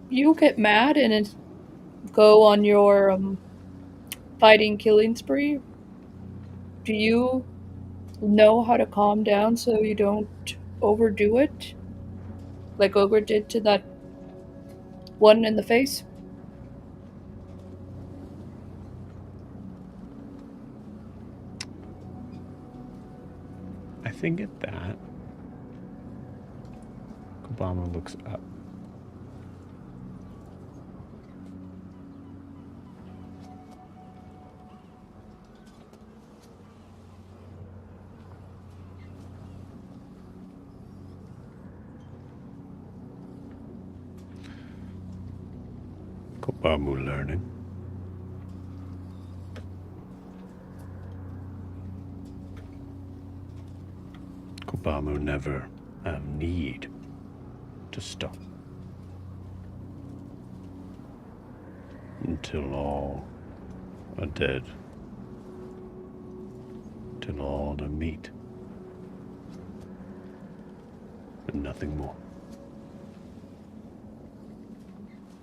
you get mad and go on your fighting killing spree, do you know how to calm down so you don't overdo it? Like Ogre did to that one in the face? I think at that, Kobamu looks up. Kobamu learning. Kobamu never have need to stop until all are dead, till all are meat and nothing more.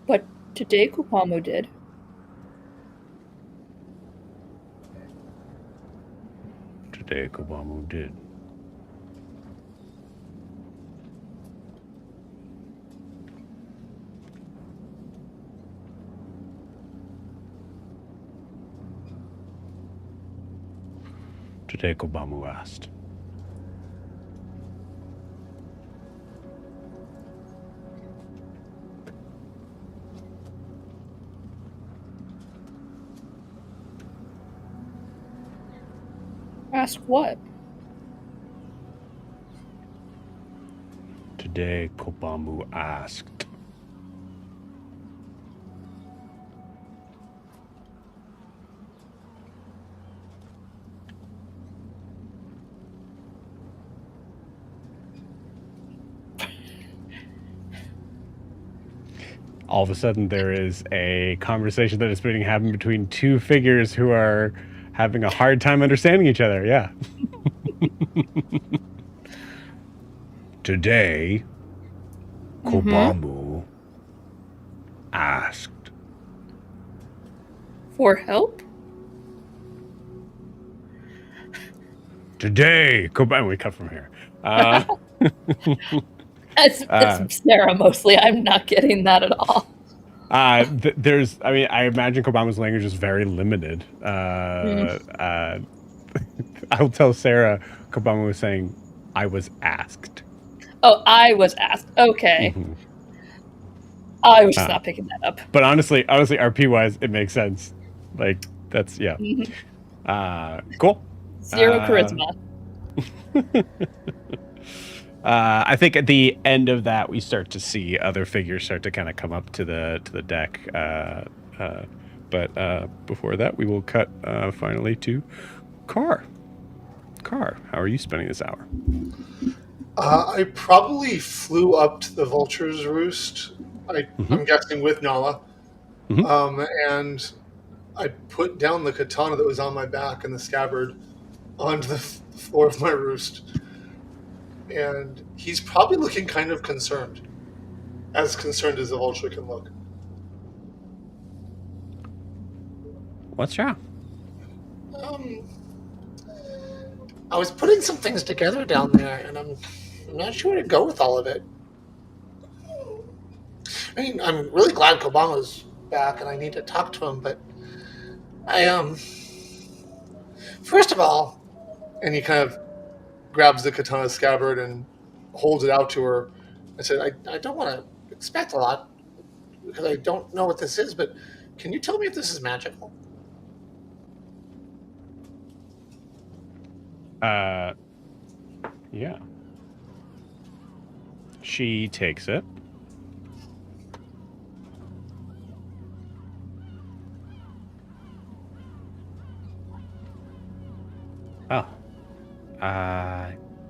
But today Kobamu did. Today Kobamu did. Today Kobamu asked. Ask what? Today Kobamu asked. All of a sudden, there is a conversation that is being happening between two figures who are having a hard time understanding each other. Yeah. Today, Kobamu asked. For help? Today, Kobamo, we cut from here. It's Sarah mostly. I'm not getting that at all. There's, I mean, I imagine Kobamo's language is very limited. I'll tell Sarah Kobamo was saying, I was asked. Oh, I was asked. Okay. Mm-hmm. I was just not picking that up. But honestly, RP wise, it makes sense. Like, that's, yeah. Cool. 0 charisma. I think at the end of that, we start to see other figures start to kind of come up to the deck. But before that, we will cut finally to Car. Car, how are you spending this hour? I probably flew up to the vulture's roost. I'm guessing with Nala. And I put down the katana that was on my back and the scabbard onto the floor of my roost. And he's probably looking kind of concerned. As concerned as a vulture can look. What's wrong? I was putting some things together down there, and I'm not sure where to go with all of it. I mean, I'm really glad Kobama's back, and I need to talk to him, but first of all, and he kind of grabs the katana scabbard and holds it out to her. I said, I don't want to expect a lot, because I don't know what this is, but can you tell me if this is magical? Yeah. She takes it. Oh.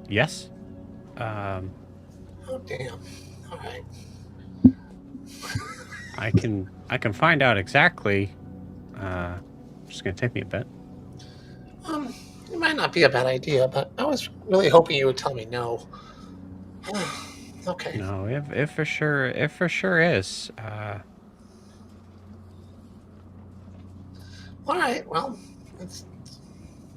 Yes. Oh, damn. All right. I can find out exactly. Just gonna take me a bit. It might not be a bad idea, but I was really hoping you would tell me no. Okay. No, if for sure is. All right. Well, it's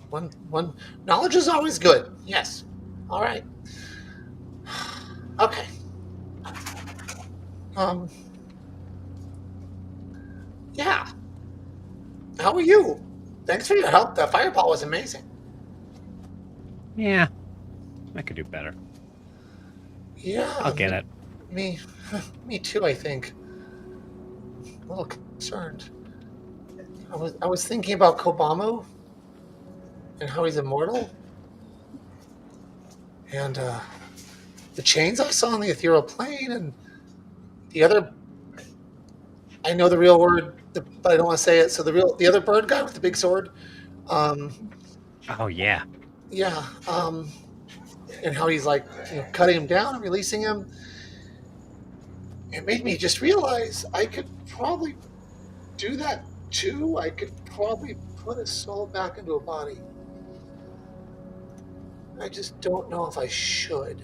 one knowledge is always good. Yes. All right. Okay. Yeah. How are you? Thanks for your help. That fireball was amazing. Yeah. I could do better. Yeah. I'll get it. Me too, I think. A little concerned. I was thinking about Kobamu and how he's immortal. And the chains I saw on the ethereal plane and the other, I know the real word, but I don't want to say it. So the other bird guy with the big sword. Oh yeah. Yeah. And how he's like, cutting him down and releasing him. It made me just realize I could probably do that too. I could probably put a soul back into a body. I just don't know if I should.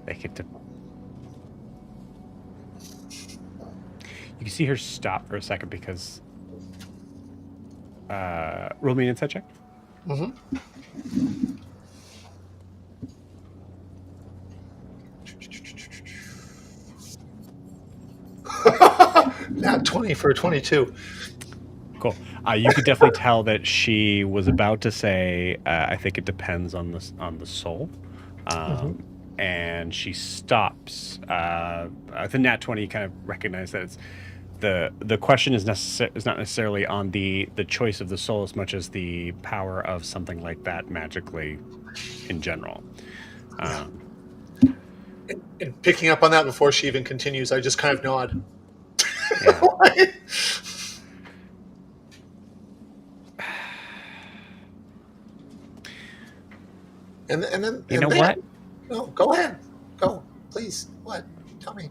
You can see her stop for a second because roll me an insight check. Nat 20 for 22. Cool. You could definitely tell that she was about to say, I think it depends on the soul. And she stops. The nat 20, you kind of recognize that it's the question is not necessarily on the choice of the soul as much as the power of something like that magically in general. And picking up on that before she even continues, I just kind of nod. Yeah. and then you know what? No, go ahead. Go, please. What? Tell me.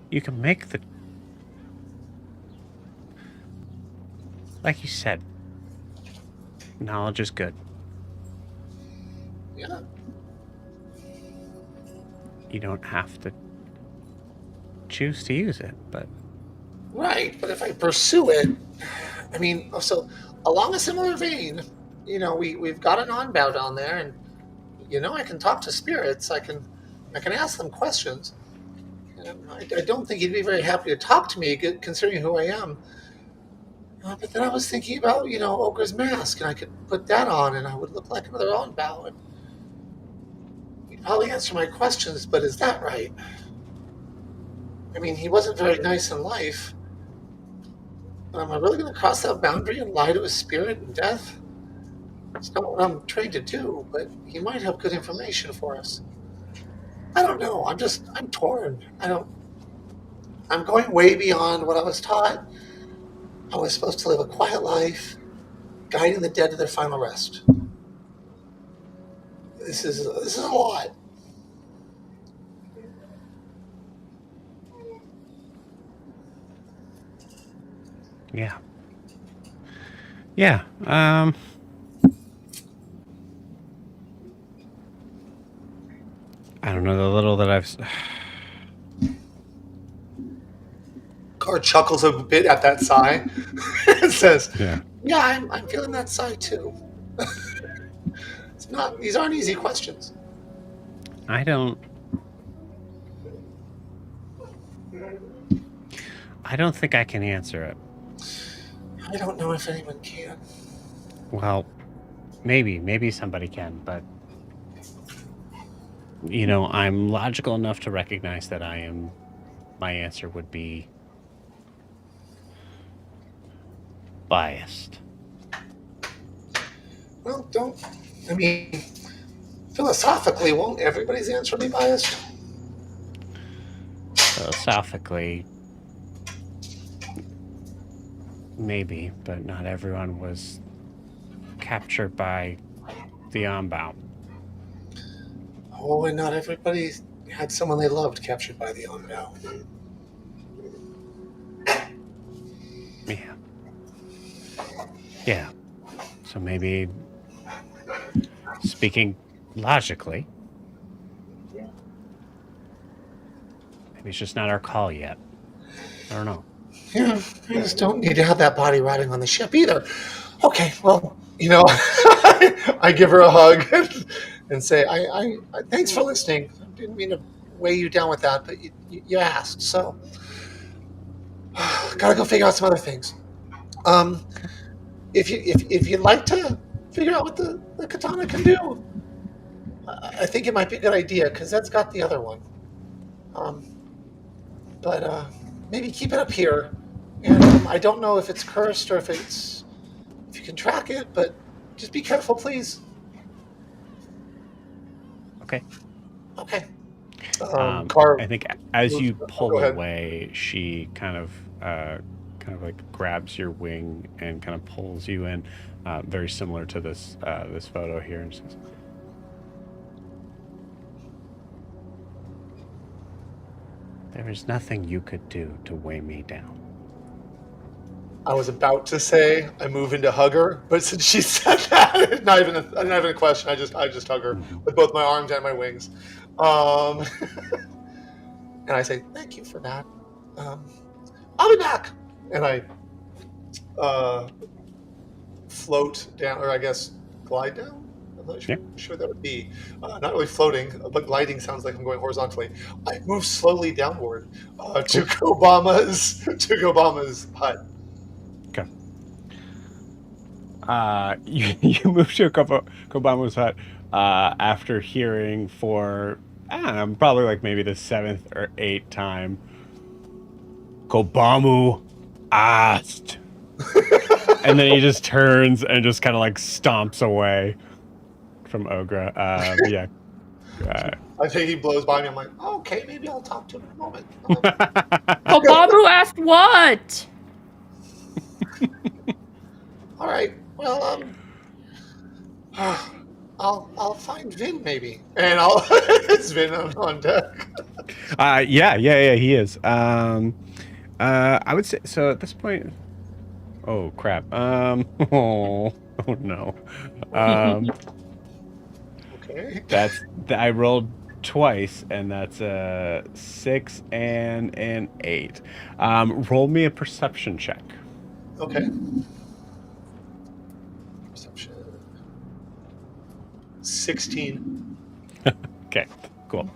You can make like you said, knowledge is good. Yeah. You don't have to choose to use it, but Right, but if I pursue it, I mean, so along a similar vein, we've got an on-bow down there, and I can talk to spirits. I can ask them questions. And I don't think he'd be very happy to talk to me, considering who I am. But then I was thinking about, Ogre's mask, and I could put that on, and I would look like another on-bow, and he'd probably answer my questions. But is that right? I mean, he wasn't very nice in life. Am I really going to cross that boundary and lie to his spirit in death? It's not what I'm trained to do, but he might have good information for us. I don't know. I'm torn. I'm going way beyond what I was taught. I was supposed to live a quiet life, guiding the dead to their final rest. This is a lot. yeah. Yeah. I don't know, the little that I've... Car chuckles a bit at that sigh and says, Yeah. Yeah, I'm feeling that sigh too. These aren't easy questions. I don't think I can answer it. I don't know if anyone can. Well, maybe somebody can, but I'm logical enough to recognize that my answer would be biased. Well, philosophically, won't everybody's answer be biased? Philosophically, maybe, but not everyone was captured by the Onbound. Oh, and not everybody had someone they loved captured by the on-bow. Yeah. Yeah. So maybe, speaking logically, maybe it's just not our call yet. I don't know. Yeah, I just don't need to have that body rotting on the ship either. Okay, well, I give her a hug and say, I thanks for listening. I didn't mean to weigh you down with that, but you asked, so gotta go figure out some other things. If you'd like to figure out what the katana can do, I think it might be a good idea because that's got the other one. But maybe keep it up here. And I don't know if it's cursed or if you can track it, but just be careful, please. Okay. Okay. Car I think as you Go pull ahead. away, she kind of like grabs your wing and kind of pulls you in, very similar to this photo here, and says, "There is nothing you could do to weigh me down." I was about to say I move in to hug her, but since she said that, not even a question. I just hug her with both my arms and my wings, and I say thank you for that. I'll be back, and I float down, or I guess glide down. I'm not sure that would be not really floating, but gliding sounds like I'm going horizontally. I move slowly downward to Kobama's hut. Okay. You move to Kobama's hut after hearing for, I don't know, probably like maybe the 7th or 8th time, Kobamu asked. And then he just turns and just kind of like stomps away from Ogre. Yeah. I think he blows by me. I'm like, oh, okay, maybe I'll talk to him in a moment. Kobamu asked what? All right. Well, I'll find Vin maybe, and it's Vin on deck. Yeah, he is. I would say so at this point. Oh crap. Oh no. Okay. Okay. I rolled twice, and that's a 6 and an 8. Roll me a perception check. Okay. Perception. 16. Okay, cool.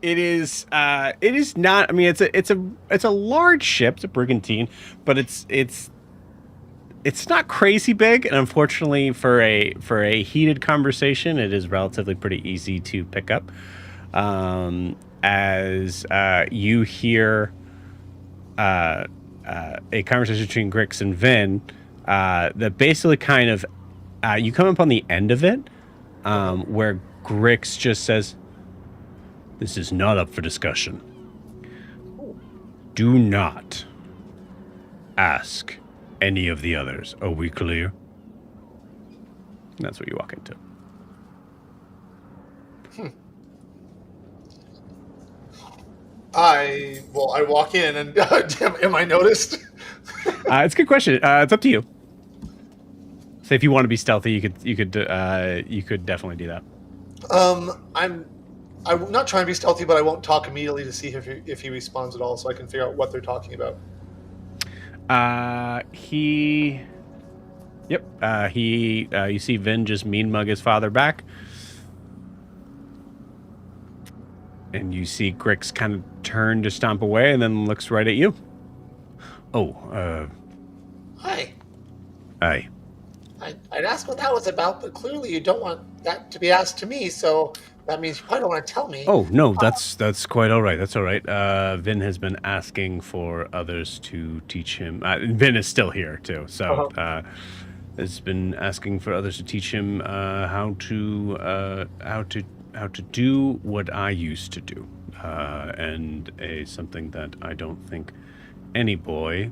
It is not. I mean, it's a large ship. It's a brigantine, but it's not crazy big. And unfortunately, for a heated conversation, it is relatively pretty easy to pick up. As you hear a conversation between Grix and Vin, that basically kind of you come up on the end of it, where Grix just says, "This is not up for discussion. Do not ask any of the others. Are we clear?" And that's what you walk into. I walk in and am I noticed? It's a good question. It's up to you. So if you want to be stealthy, you could definitely do that. I'm not trying to be stealthy, but I won't talk immediately to see if he responds at all, so I can figure out what they're talking about. You see Vin just mean mug his father back. And you see Grix kind of turn to stomp away and then looks right at you. Oh, Hi. Aye. I'd ask what that was about, but clearly you don't want that to be asked to me, so that means you probably don't want to tell me. Oh, no, that's quite all right. That's all right. Vin has been asking for others to teach him. Vin is still here, too. So has been asking for others to teach him how to do what I used to do. And something that I don't think any boy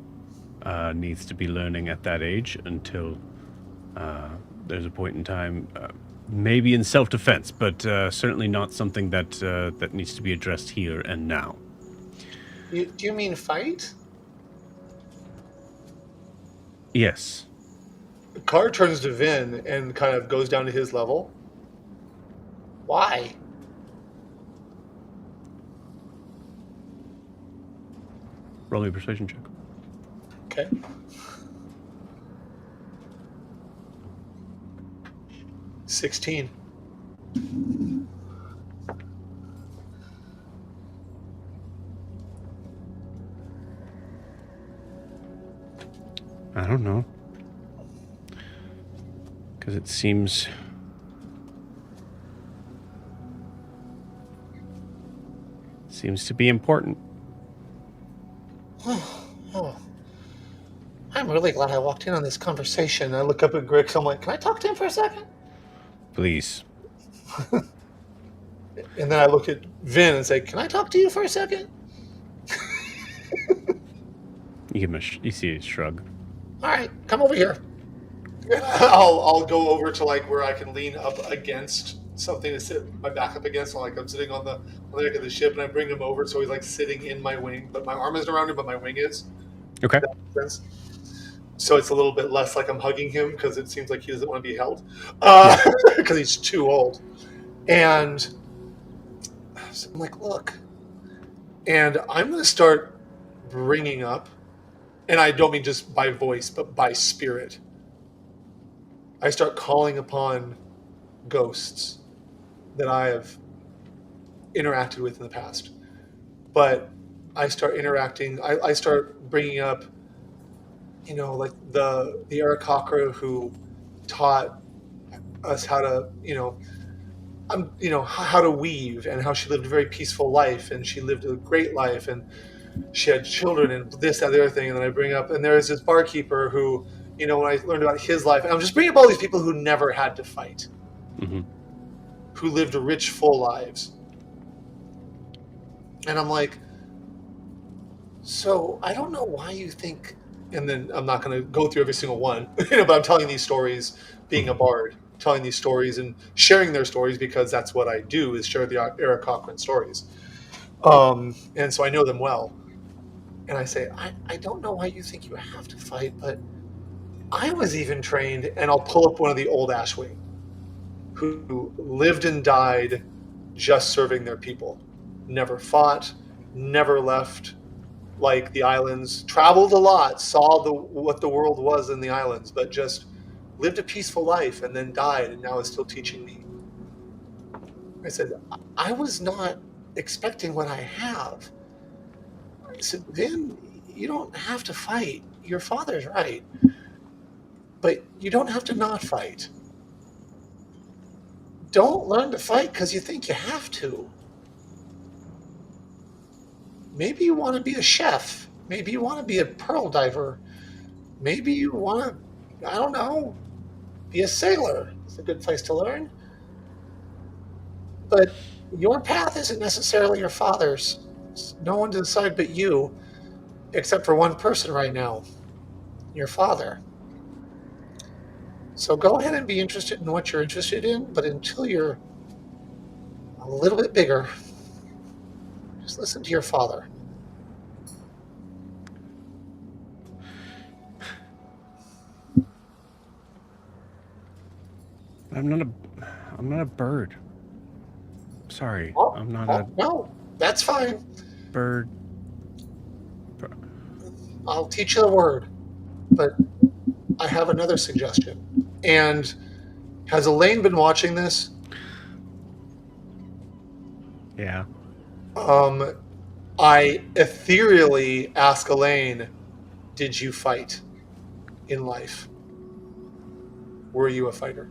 needs to be learning at that age until there's a point in time, maybe in self-defense, but certainly not something that needs to be addressed here and now. Do you mean fight? Yes. Carr turns to Vin and kind of goes down to his level. Why? Roll me a persuasion check. Okay. $16. I don't know. Because it seems to be important. Oh. I'm really glad I walked in on this conversation. I look up at Grix. I'm like, can I talk to him for a second? Please. And then I look at Vin and say, can I talk to you for a second? You give him you see a shrug. All right, come over here. I'll go over to like where I can lean up against something to sit my back up against. So like I'm sitting on the deck of the ship, and I bring him over so he's like sitting in my wing, but my arm isn't around him, but my wing is. Okay. That makes sense. So it's a little bit less like I'm hugging him because it seems like he doesn't want to be held because he's too old. And so I'm like, look, and I'm going to start bringing up, and I don't mean just by voice, but by spirit. I start calling upon ghosts that I have interacted with in the past. But I start interacting, I start bringing up, like the Arakocra who taught us how to, how to weave, and how she lived a very peaceful life, and she lived a great life, and she had children, and this, that, the other thing. And then I bring up, and there's this barkeeper who, when I learned about his life, and I'm just bringing up all these people who never had to fight, who lived rich, full lives. And I'm like, so I don't know why you think, and then I'm not going to go through every single one, but I'm telling these stories, being a bard, telling these stories and sharing their stories, because that's what I do, is share the Eric Cochran stories. And so I know them well. And I say, I don't know why you think you have to fight, but I was even trained, and I'll pull up one of the old Ashwing who lived and died just serving their people. Never fought, never left like the islands, traveled a lot, saw what the world was in the islands, but just lived a peaceful life and then died and now is still teaching me. I said, I was not expecting what I have. I said, Vin, you don't have to fight. Your father's right. But you don't have to not fight. Don't learn to fight because you think you have to. Maybe you want to be a chef. Maybe you want to be a pearl diver. Maybe you want to, I don't know, be a sailor. It's a good place to learn. But your path isn't necessarily your father's. It's no one to decide but you, except for one person right now, your father. So go ahead and be interested in what you're interested in, but until you're a little bit bigger, just listen to your father. I'm not a bird. Sorry, Oh, I'm not oh, no, that's fine. bird. I'll teach you the word, but I have another suggestion. And has Elaine been watching this? Yeah. I ethereally ask Elaine, did you fight in life? Were you a fighter?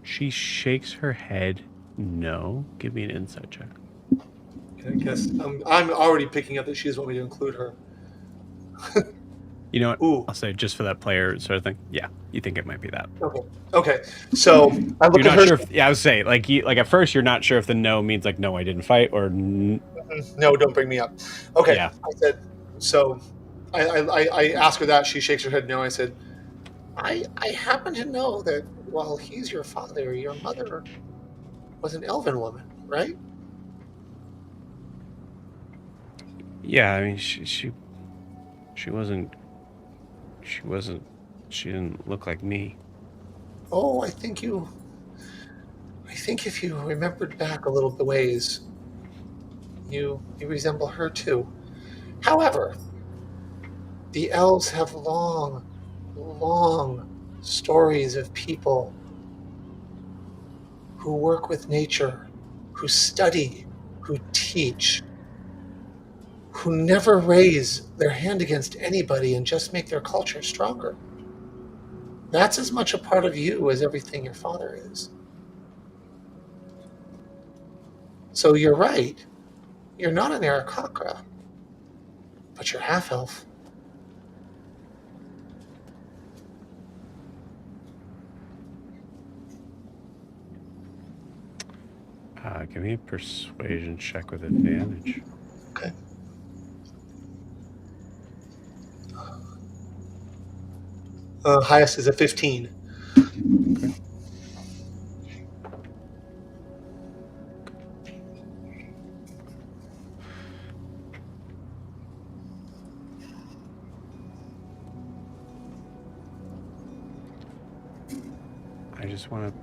She shakes her head. No. Give me an insight check. I guess I'm already picking up that she doesn't want me to include her. You know what? Ooh. I'll say just for that player sort of thing. Yeah, you think it might be that. Okay. So I look You're at not her. sure. I would say like at first you're not sure if the no means like no, I didn't fight or no, don't bring me up. Okay. Yeah. I said so. I ask her that. She shakes her head no. I said, I happen to know that while he's your father, your mother was an elven woman, right? Yeah, I mean she didn't look like me. Oh, I think if you remembered back a little bit ways, you resemble her too. However, the elves have long stories of people who work with nature, who study, who teach, who never raise their hand against anybody and just make their culture stronger. That's as much a part of you as everything your father is. So you're right. You're not an Aarakocra, but you're half-elf. Give me a persuasion check with advantage. Okay. Highest is a 15. Okay. I just want to.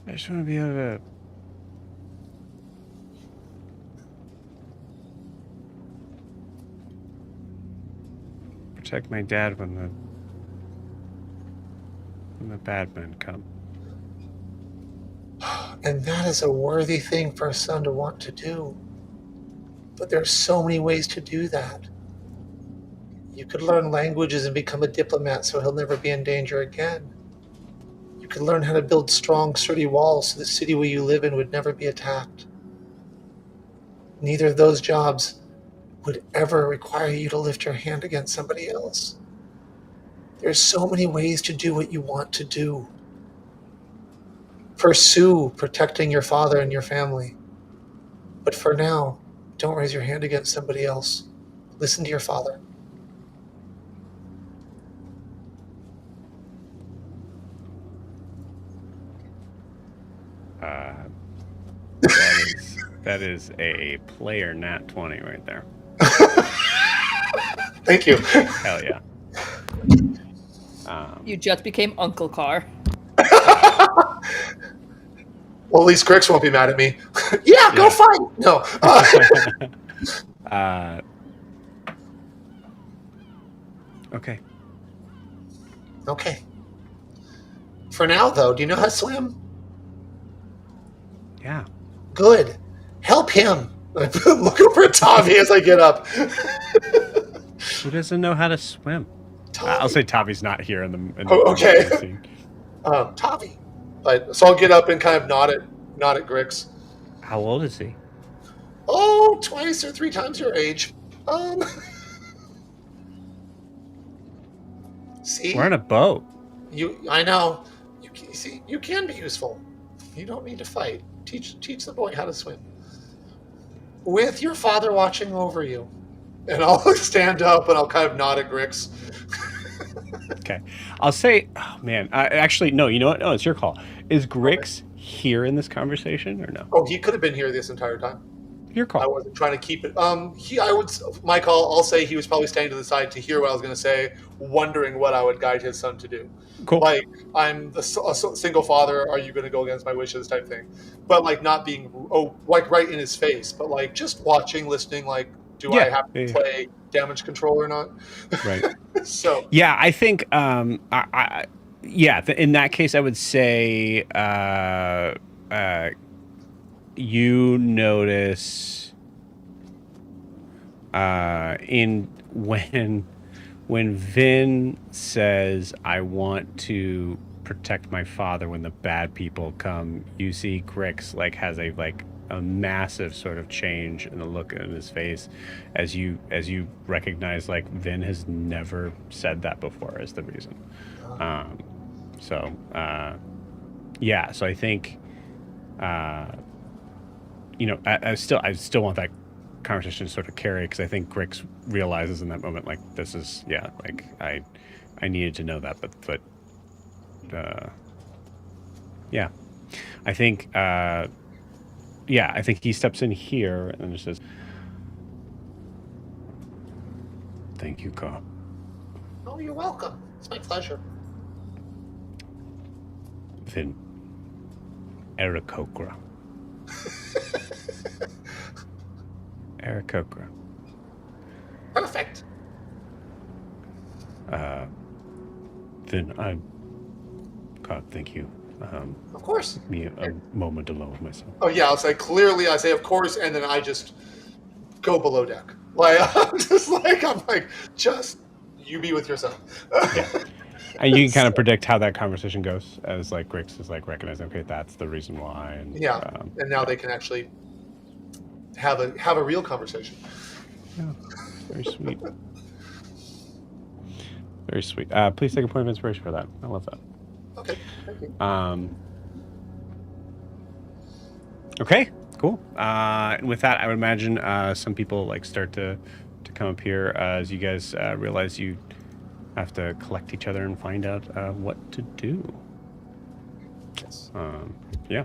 I just want to be able to protect my dad when the bad men come. And that is a worthy thing for a son to want to do. But there are so many ways to do that. You could learn languages and become a diplomat so he'll never be in danger again. You could learn how to build strong, sturdy walls so the city where you live in would never be attacked. Neither of those jobs would ever require you to lift your hand against somebody else. There's so many ways to do what you want to do. Pursue protecting your father and your family. But for now, Don't raise your hand against somebody else. Listen to your father. That is a player nat 20 right there. Thank you. Hell yeah. You just became Uncle Carr. Well, at least Grix won't be mad at me. Yeah, go fight. No. Okay. Okay. For now, though, do you know how to swim? Yeah. Good. Help him. I'm looking for Tavi as I get up. Who doesn't know how to swim? I'll say Tavi's not here in the okay. scene. Tavi. So I'll get up and kind of nod at Grix. How old is he? Oh, twice or three times your age. See? We're on a boat. I know. See, you can be useful. You don't need to fight. Teach the boy how to swim. With your father watching over you. And I'll stand up and I'll kind of nod at Grix. Okay. I'll say, oh man, actually, no, you know what? No, it's your call. Is Grix here in this conversation or no? Oh, he could have been here this entire time. Your call. I wasn't trying to keep it. My call, I'll say he was probably standing to the side to hear what I was going to say, wondering what I would guide his son to do. Cool. Like, I'm a single father, are you going to go against my wishes type thing. But, like, not being, like, right in his face. But, like, just watching, listening, like, do I have to play damage control or not? Right. So. Yeah, I think, in that case, I would say you notice when Vin says, I want to protect my father when the bad people come, you see Grix like has a massive sort of change in the look in his face as you recognize like Vin has never said that before as the reason. So I think I still want that conversation to sort of carry because I think Grix realizes in that moment like this is like I needed to know that, but I think I think he steps in here and just says, "Thank you, Carl." Oh, you're welcome. It's my pleasure. Vin, Aarakocra. Aarakocra. Perfect. Vin, God, thank you. Of course. Give me a moment alone with myself. Oh yeah, I'll say clearly. I say of course, and then I just go below deck. Like I'm just you be with yourself. Yeah. And you can kind of predict how that conversation goes as like Grix is like recognizing, okay, that's the reason why. And, and now they can actually have a real conversation. Yeah, very sweet. Very sweet. Please take a point of inspiration for that. I love that. Okay, thank you. Okay, cool. And with that, I would imagine some people like start to come up here as you guys realize you have to collect each other and find out what to do. Yes. Yeah.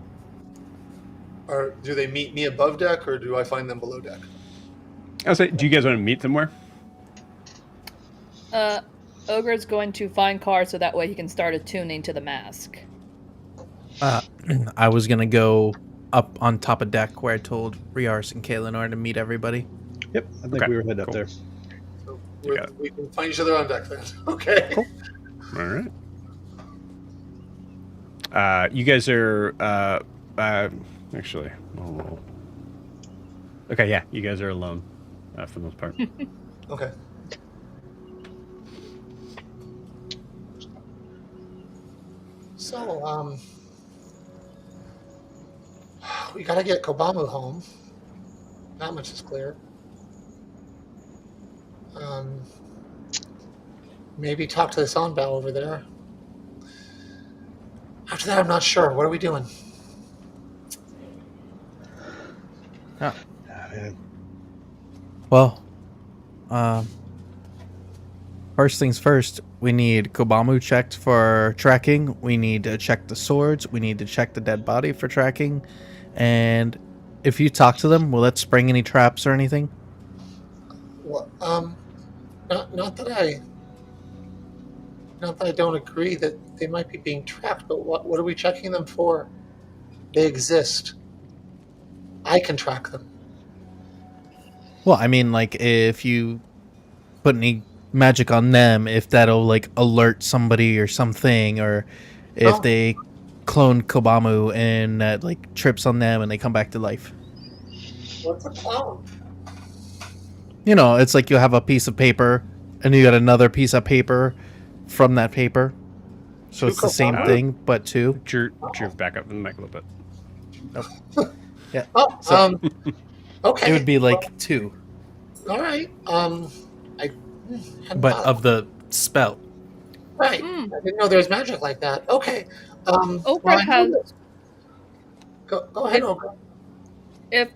Or do they meet me above deck, or do I find them below deck? I was like, do you guys want to meet somewhere? Ogre's going to find Carr so that way he can start attuning to the mask. I was gonna go up on top of deck where I told Riars and Kaelinor to meet everybody. Yep, I think we were headed up there. So we can find each other on deck then. Okay. Cool. All right. You guys are actually. Oh. Okay, yeah, you guys are alone for the most part. Okay. So, we gotta get Kobamu home. That much is clear. Maybe talk to this Onbow over there. After that, I'm not sure. What are we doing? Well, first things first, we need Kobamu checked for tracking. We need to check the swords. We need to check the dead body for tracking. And if you talk to them, will that spring any traps or anything? Well, not that I don't agree that they might be being tracked, but what are we checking them for? They exist. I can track them. Well, I mean, like, if you put any magic on them, if that'll, like, alert somebody or something, or if Oh. they clone Kobamu and that, like, trips on them and they come back to life. What's a clown? You know, it's like you have a piece of paper and you got another piece of paper from that paper. So it's the same Kobamu? thing, but two. Drew, back up in the mic a little bit. Yeah. Oh, So okay. it would be like two, All right. I hadn't but thought of the spell. right. I didn't know there was magic like that. Okay. Ogre well, I know has. that- Go ahead, If- Ogre. If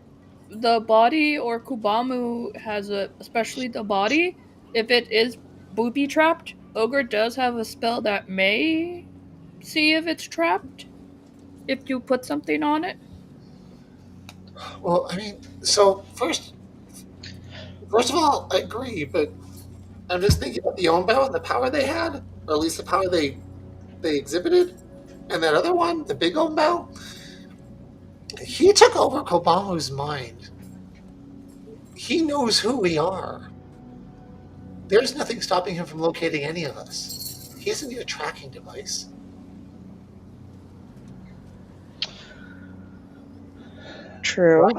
the body or Kubamu has especially the body, if it is booby trapped, Ogre does have a spell that may see if it's trapped. If you put something on it. Well, I mean, so first of all, I agree, but I'm just thinking about the Onbao and the power they had, or at least the power they exhibited, and that other one, the big Onbao. He took over Kobamu's mind. He knows who we are. There's nothing stopping him from locating any of us. He doesn't need a tracking device. True.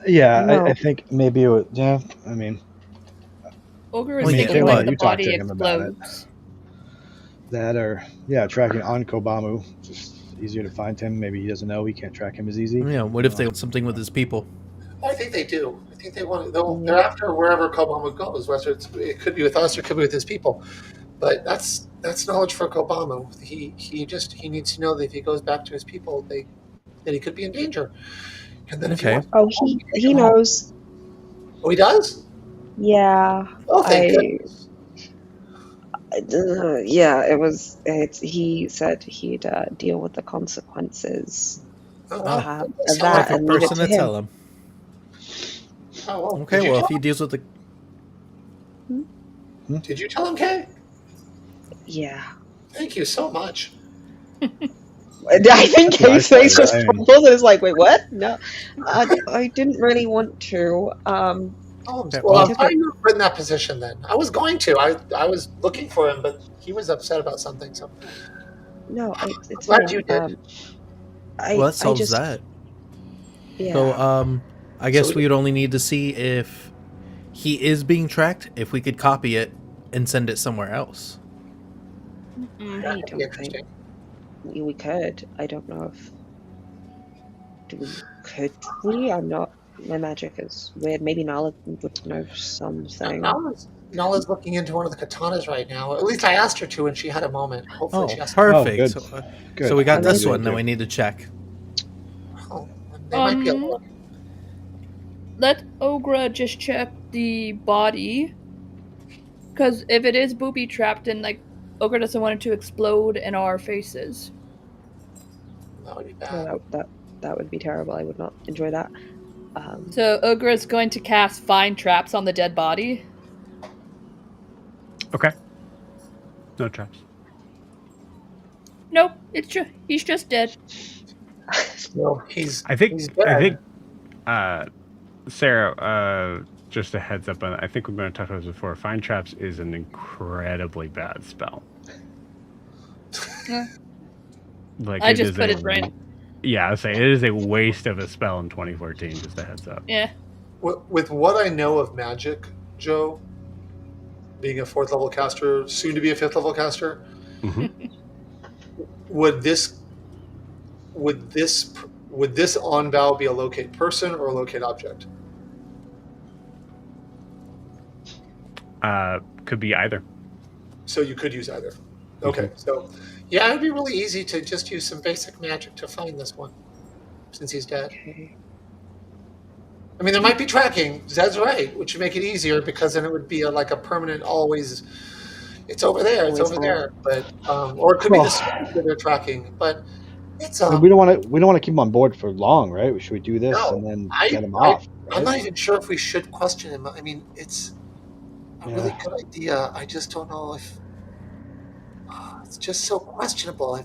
Yeah, No. I think maybe it would. Yeah, I mean, Ogre is Well, yeah, thinking but like the you talk body to him about it. explodes. that or yeah, tracking on Kobamu, just easier to find him. Maybe he doesn't know he can't track him as easy. Yeah. What if they want something with his people? I think they do. I think they want to. They're after wherever Kobamu goes, whether it could be with us or it could be with his people. But that's knowledge for Kobamu. He needs to know that if he goes back to his people, that he could be in danger. And then if he Okay. wants, Oh, he knows. oh, he does. Yeah. Oh, thank goodness. Yeah, he said he'd deal with the consequences Oh, wow. of That's that Perfect and leave it person to to him. tell him. Oh, well. Okay. Well, if he deals with the Did you tell him, Kay? Yeah. Thank you so much. I think That's what I Kay's face said, was I- crumpled and it's like, wait, what? No. I didn't really want to. Oh, Okay, well, well- I'm sorry you were in that position then. I was going to. I was looking for him, but he was upset about something. So No, it's Glad fine. you did. well, that solves that. Yeah. So, I guess So- we would only need to see if he is being tracked, if we could copy it and send it somewhere else. I that don't could be think interesting. we could. I don't know if could we? I'm not. My magic is weird. Maybe Nala would know something. Nala's looking into one of the katanas right now. At least I asked her to, and she had a moment. Hopefully, Oh, she has. perfect. good. So, Good. so we got this Amazing. one that we need to check. Oh, they might be able to. Let Ogre just check the body. Because if it is booby trapped, then like Ogre doesn't want it to explode in our faces. That would be bad. No, that would be terrible. I would not enjoy that. So Ogre is going to cast Find Traps on the dead body. Okay. No traps. Nope, he's just dead. No, he's. I think. He's dead. Sarah. Just a heads up on. I think we've been talking about this before. Find traps is an incredibly bad spell. Yeah. Like I just is put a- it right. Yeah, I say it is a waste of a spell in 2014. Just a heads up. Yeah. With what I know of magic, Joe, being a 4th level caster, soon to be a 5th level caster, Mhm. would this on-bow be a locate person or a locate object? Could be either. So you could use either. Okay, so yeah, it would be really easy to just use some basic magic to find this one, since he's dead. Okay. I mean, there might be tracking. Zed's right, which would make it easier because then it would be like a permanent always. It's over there. It's Always over there. there. But or it could be Well- the street that they're tracking. But it's I mean, we don't want to keep him on board for long, right? Should we do this No, and then I- get him off? I'm right? not even sure if we should question him. I mean, it's a really good idea. I just don't know if it's just so questionable.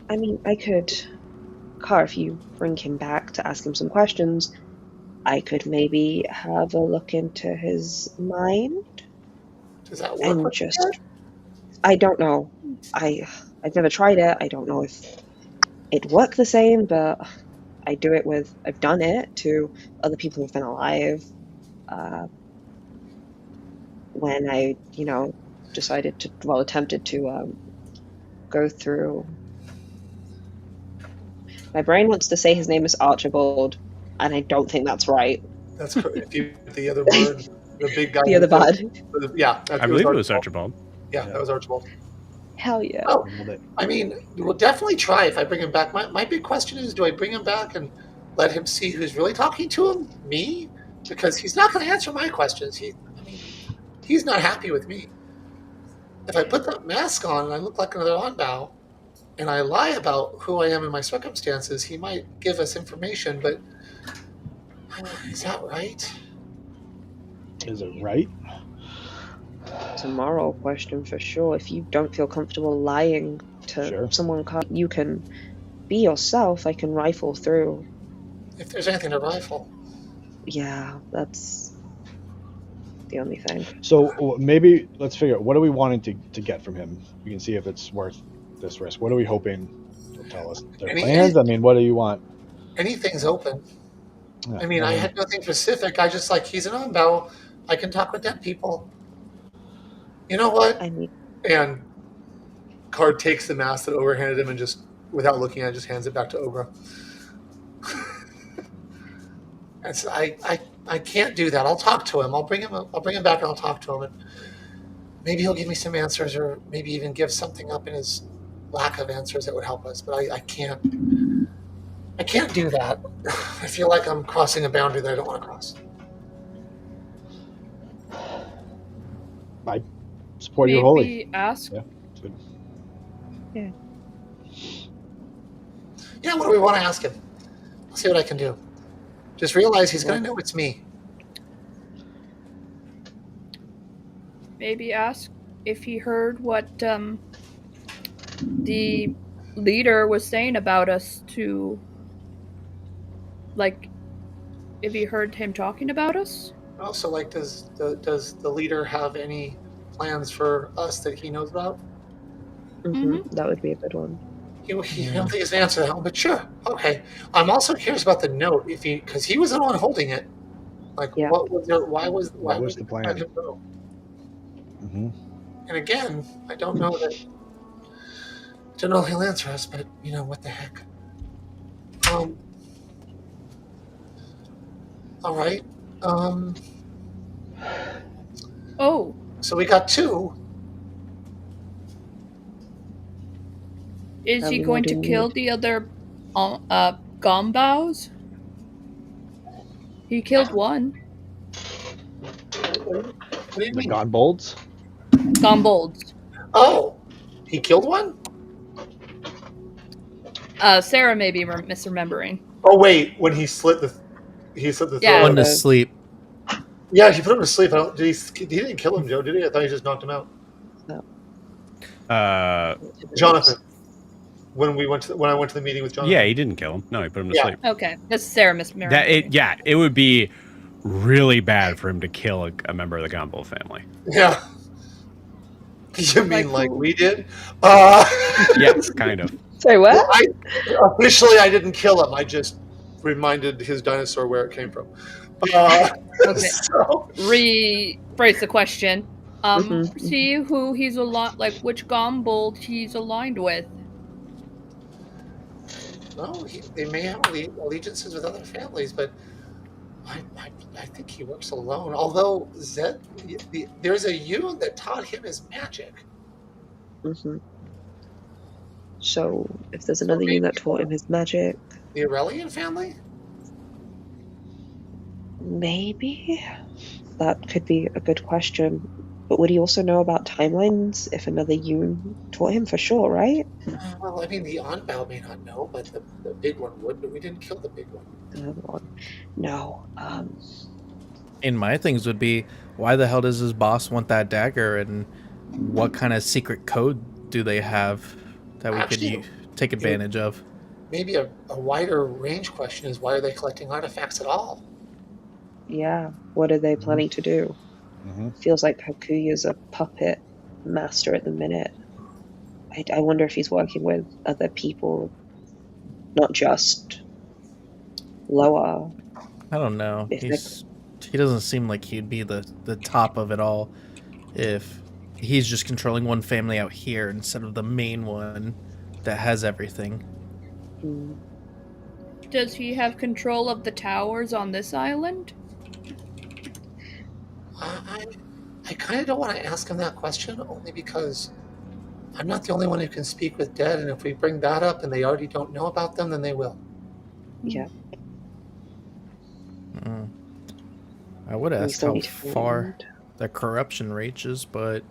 I mean, I could, Car, if you bring him back to ask him some questions, I could maybe have a look into his mind Does that work? and with just. you? I don't know. I've never tried it. I don't know if it worked the same, but I've done it to other people who've been alive. When I, attempted to go through. My brain wants to say his name is Archibald, and I don't think that's right. That's correct. If you the other bird, the big guy. The other bud. Yeah, I believe it was Archibald. Yeah, that was Archibald. Hell yeah. Oh, I mean, we'll definitely try if I bring him back. My big question is, do I bring him back and let him see who's really talking to him? Me? Because he's not going to answer my questions. He's not happy with me. If I put that mask on and I look like another Onbow, and I lie about who I am and my circumstances, he might give us information, but is that right? Is it right? It's a moral question for sure. If you don't feel comfortable lying to someone, you can be yourself. I can rifle through. If there's anything to rifle. Yeah, that's the only thing. So maybe let's figure out, what are we wanting to get from him? We can see if it's worth this risk. What are we hoping he'll tell us? Their plans? I mean, what do you want? Anything's open. Yeah, I mean, I had nothing specific. I just he's an Onbow. I can talk with dead people. You know what? And Card takes the mask that Ogre handed him and just, without looking at it, just hands it back to Ogre. And so I can't do that. I'll talk to him. I'll bring him back and I'll talk to him, and maybe he'll give me some answers, or maybe even give something up in his lack of answers that would help us. But I can't do that. I feel like I'm crossing a boundary that I don't want to cross. I support you wholly. Maybe ask. Yeah, it's good. Yeah, what do we want to ask him? I'll see what I can do. Just realize he's going to know it's me. Maybe ask if he heard what the leader was saying about us to, if he heard him talking about us. Oh, so does the leader have any plans for us that he knows about? Mm-hmm. That would be a good one. I don't think he's an answer to that, but sure. Okay. I'm also curious about the note, because he was the one holding it. What was there? Why was the plan? Mm-hmm. And again, I don't know that. I don't know if he'll answer us, but what the heck. All right. Oh. So we got 2. Is he going to kill the other Ganbows? He killed one. What do you mean? Ganbolds? Ganbolds. Oh, he killed one? Sarah may be misremembering. Oh wait, when he slit the throat. One to sleep. Yeah, he put him to sleep. He didn't kill him, Joe, did he? I thought he just knocked him out. No. Jonathan. When I went to the meeting with Jonathan. Yeah, he didn't kill him. No, he put him to sleep. Okay, that's Sarah misremembering. It would be really bad for him to kill a member of the Ganbold family. Yeah. You mean like we did? Yes, kind of. Sorry, what? Officially, I didn't kill him. I just reminded his dinosaur where it came from. Okay. So. Rephrase the question. See who he's which Ganbold he's aligned with. No, they may have allegiances with other families, but I think he works alone. Although Zed, there's a Yun that taught him his magic. Mm-hmm. So if there's another Yun that taught him his magic, The Aurelian family? Maybe. That could be a good question. But would he also know about timelines if another Yoon taught him for sure, right? Well, I mean, the Onbow may not know, but the big one would, but we didn't kill the big one. The other one. No. And my things would be, why the hell does his boss want that dagger, and what kind of secret code do they have that we Actually, could take advantage of? Maybe a wider range question is, why are they collecting artifacts at all? Yeah. What are they planning to do? Feels like Hakuya's a puppet master at the minute. I wonder if he's working with other people, not just Loa. I don't know. If He doesn't seem like he'd be the top of it all if he's just controlling one family out here instead of the main one that has everything. Does he have control of the towers on this island? I kind of don't want to ask him that question, only because I'm not the only one who can speak with dead, and if we bring that up and they already don't know about them, then they will. Yeah. I would ask how far the corruption reaches, but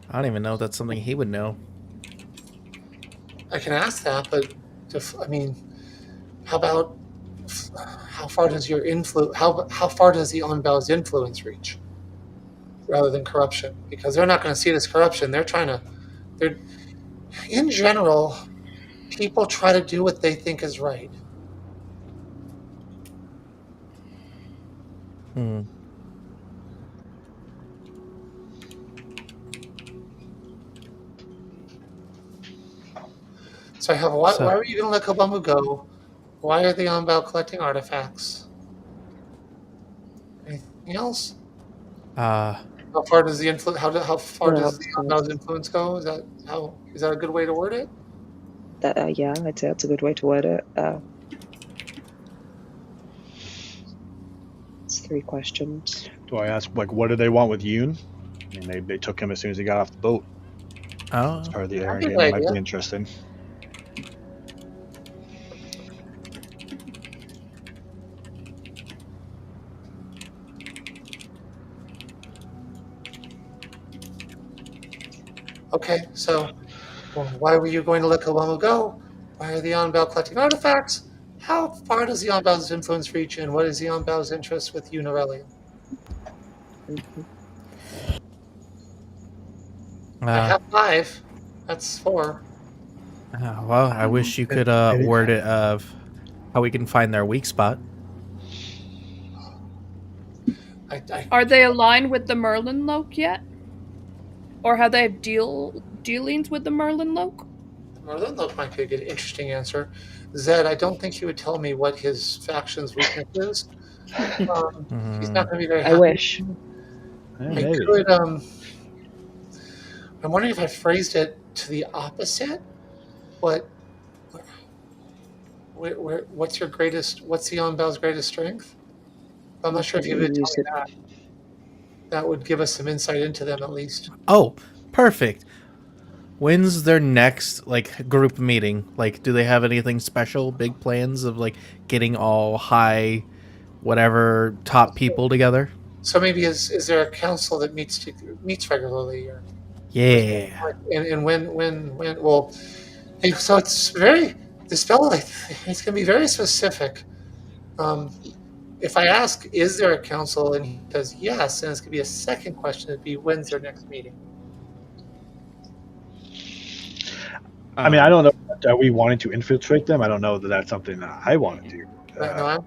I don't even know if that's something he would know. I can ask that, but I mean, how about how far does your influence? How far does the Onbow's influence reach, rather than corruption? Because they're not going to see it as corruption. They're in general, people try to do what they think is right. So I have why are you going to let Kobamu go? Why are the Onbow collecting artifacts? Anything else? How far does the influence? How far does the Onbow's influence go? Is that a good way to word it? Yeah, I'd say that's a good way to word it. It's 3 questions. Do I ask, like, what do they want with Yoon? I mean, they took him as soon as he got off the boat. Oh. As part of the Aaron game. That might be interesting. Okay, so why were you going to let Kobamu go? Why are the Onbow collecting artifacts? How far does the Onbow's influence reach, and what is the Onbow's interest with Yoon Aurelian? I have 5. That's 4. Well, I wish you could word it of how we can find their weak spot. Are they aligned with the Merlin Loke yet? Or have they have dealings with the Merlin Loke? The Merlin Loke might be a good, interesting answer. Zed, I don't think he would tell me what his faction's weakness is. He's not going to be very happy. I wish. I'm wondering if I phrased it to the opposite. What's the Onbow's greatest strength? I'm not sure if you would tell me that. That would give us some insight into them, at least. Oh, perfect. When's their next group meeting? Do they have anything special, big plans of getting all high, whatever top people together? So maybe is there a council that meets regularly? Or, yeah. And when? Well, so it's this fellow. It's gonna be very specific. If I ask, is there a council, and he says yes, and it's going to be a second question. It'd be, when's their next meeting? I mean, I don't know. Are we wanting to infiltrate them? I don't know that that's something that I want to do. No, I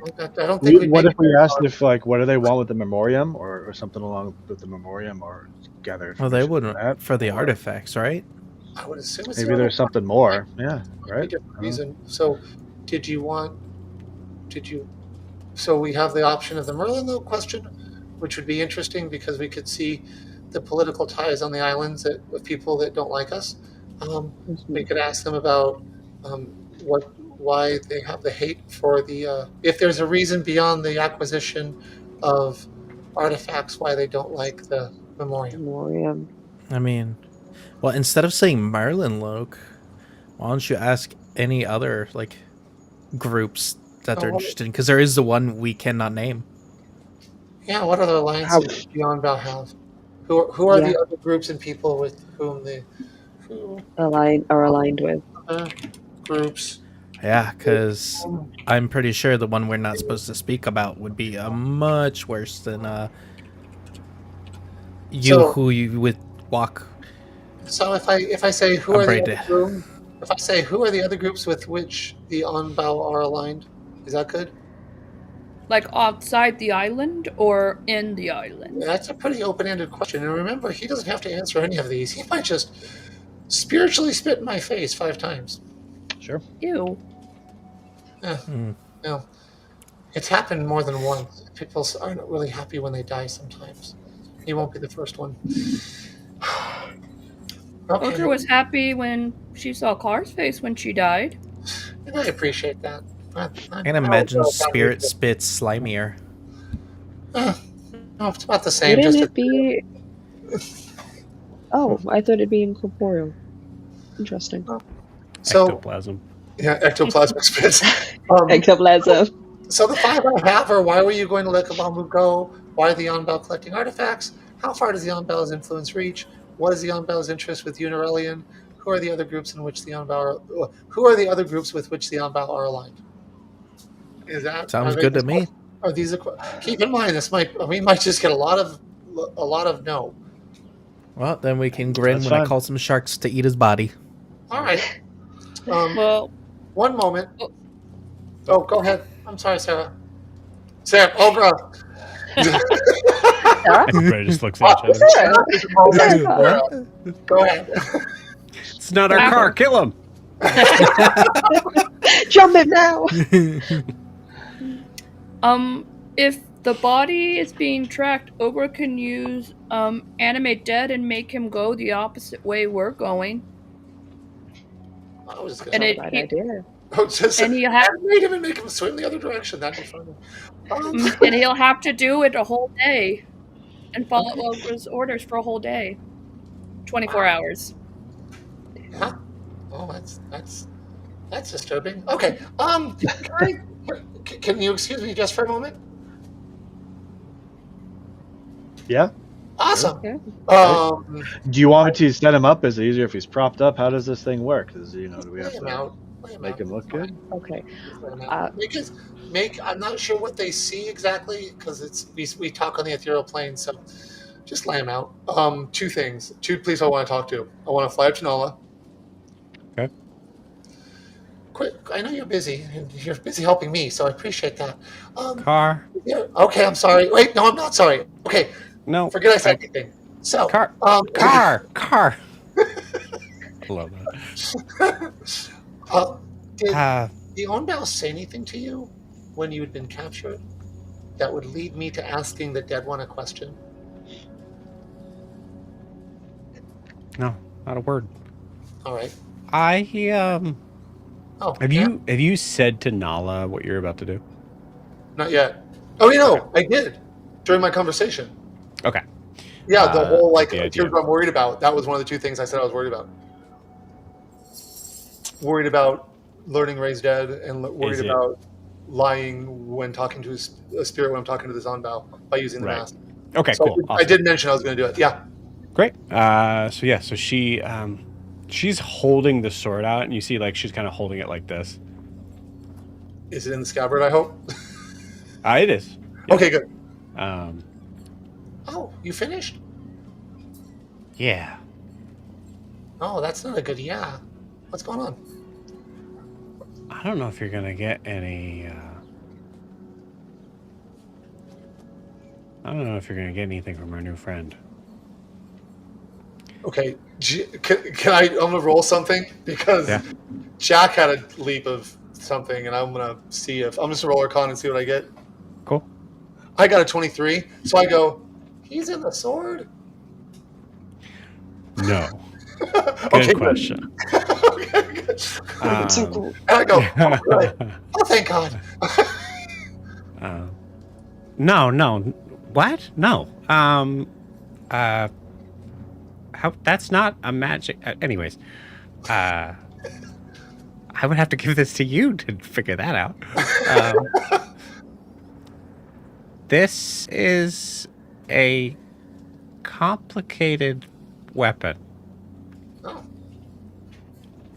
don't think. What if we asked if, what do they want with the memoriam, or something along with the memoriam, or gather? Well, they wouldn't for the artifacts, right? I would assume it's maybe there's something more. Yeah, right. Different reason. So, So we have the option of the Merlin Loke question, which would be interesting because we could see the political ties on the islands with people that don't like us. We could ask them about why they have the hate for if there's a reason beyond the acquisition of artifacts why they don't like the memoriam. I mean, well, instead of saying Merlin Loke, why don't you ask any other groups that they're interested in, because there is the one we cannot name. Yeah, what other alliances does the Onbow have? Who are Yeah. the other groups and people with whom who Are aligned with. other groups? Yeah, because I'm pretty sure the one we're not supposed to speak about would be much worse than So who you would walk So if I say who are the other abraded. group, if I say who are the other groups with which the Onbow are aligned, is that good? Like outside the island or in the island? That's a pretty open-ended question. And remember, he doesn't have to answer any of these. He might just spiritually spit in my face 5 times. Sure. Ew. Yeah. No, it's happened more than once. People aren't really happy when they die sometimes. He won't be the first one. Okay, Ogre was happy when she saw Car's face when she died. and I appreciate that. I can imagine spirit spits slimier. No, it's about the same. Wouldn't Just it be? Oh, I thought it'd be incorporeal. Interesting. so Ectoplasm. yeah, ectoplasmic spits. Ectoplasm. So the 5 I have are: why were you going to let Kabamu go? Why are the Onbel collecting artifacts? How far does the Onbel's influence reach? What is the Onbel's interest with Unirelian? Who are the other groups in which the Onbel are, who are the other groups with which the Onbel are aligned? Is that Sounds good to me. Are these keep in mind we might just get a lot of no. Well, then we can grin That's when I fine. call some sharks to eat his body. All right. Well, One moment. Oh, go ahead. I'm sorry, Sarah. Sarah, Ogra. Everybody just looks at each other. Go ahead. It's not our car. Kill him. Jump it now! if the body is being tracked, Ogre can use animate dead and make him go the opposite way we're going. I was And going Bad idea. and he'll have animate him and make him swim the other direction. That'd be fun. and he'll have to do it a whole day and follow Ogre's orders for a whole day. 24 hours. Huh? Oh, that's disturbing. Okay. Can you excuse me just for a moment? Yeah. Awesome. Yeah. Do you want me to set him up? Is it easier if he's propped up? How does this thing work? Do we have Lay him to out. make him look good? Okay. I'm not sure what they see exactly because we talk on the ethereal plane, so just lay him out. 2 things. 2 please I want to talk to. I want to fly up to Nola. Okay. Quick, I know you're busy and you're busy helping me, so I appreciate that. Car. Yeah, okay, I'm sorry. Wait, no, I'm not sorry. Okay, No. forget I said anything. So Car. Car. I love that. Did the Onbow say anything to you when you had been captured that would lead me to asking the dead one a question? No, not a word. All right. Oh, have you said to Nala what you're about to do? Not yet. Oh, I did during my conversation. Okay. Yeah, the whole idea. here's what I'm worried about. That was one of the 2 things I said I was worried about. Worried about learning Ray's dead, and worried about lying when talking to a spirit when I'm talking to the Zonbao by using the mask. Okay, so cool. I did mention I was going to do it. Yeah. Great. So she's holding the sword out, and you see she's kind of holding it like this. Is it in the scabbard? I hope. It is. Yeah. Okay, good. Oh, you finished? Yeah. Oh, that's not a good yeah. What's going on? I don't know if you're gonna get any. I don't know if you're gonna get anything from our new friend. Okay, can I? I'm gonna roll something because Jack had a leap of something, and I'm gonna see if I'm just gonna roll Arcana and see what I get. Cool. I got a 23, so I go. He's in the sword. No. Good question. Okay, good. Cool. And I go. Oh, good. Oh, thank God. No. What? No. How? That's not a magic. Anyways, I would have to give this to you to figure that out. This is a complicated weapon. Oh.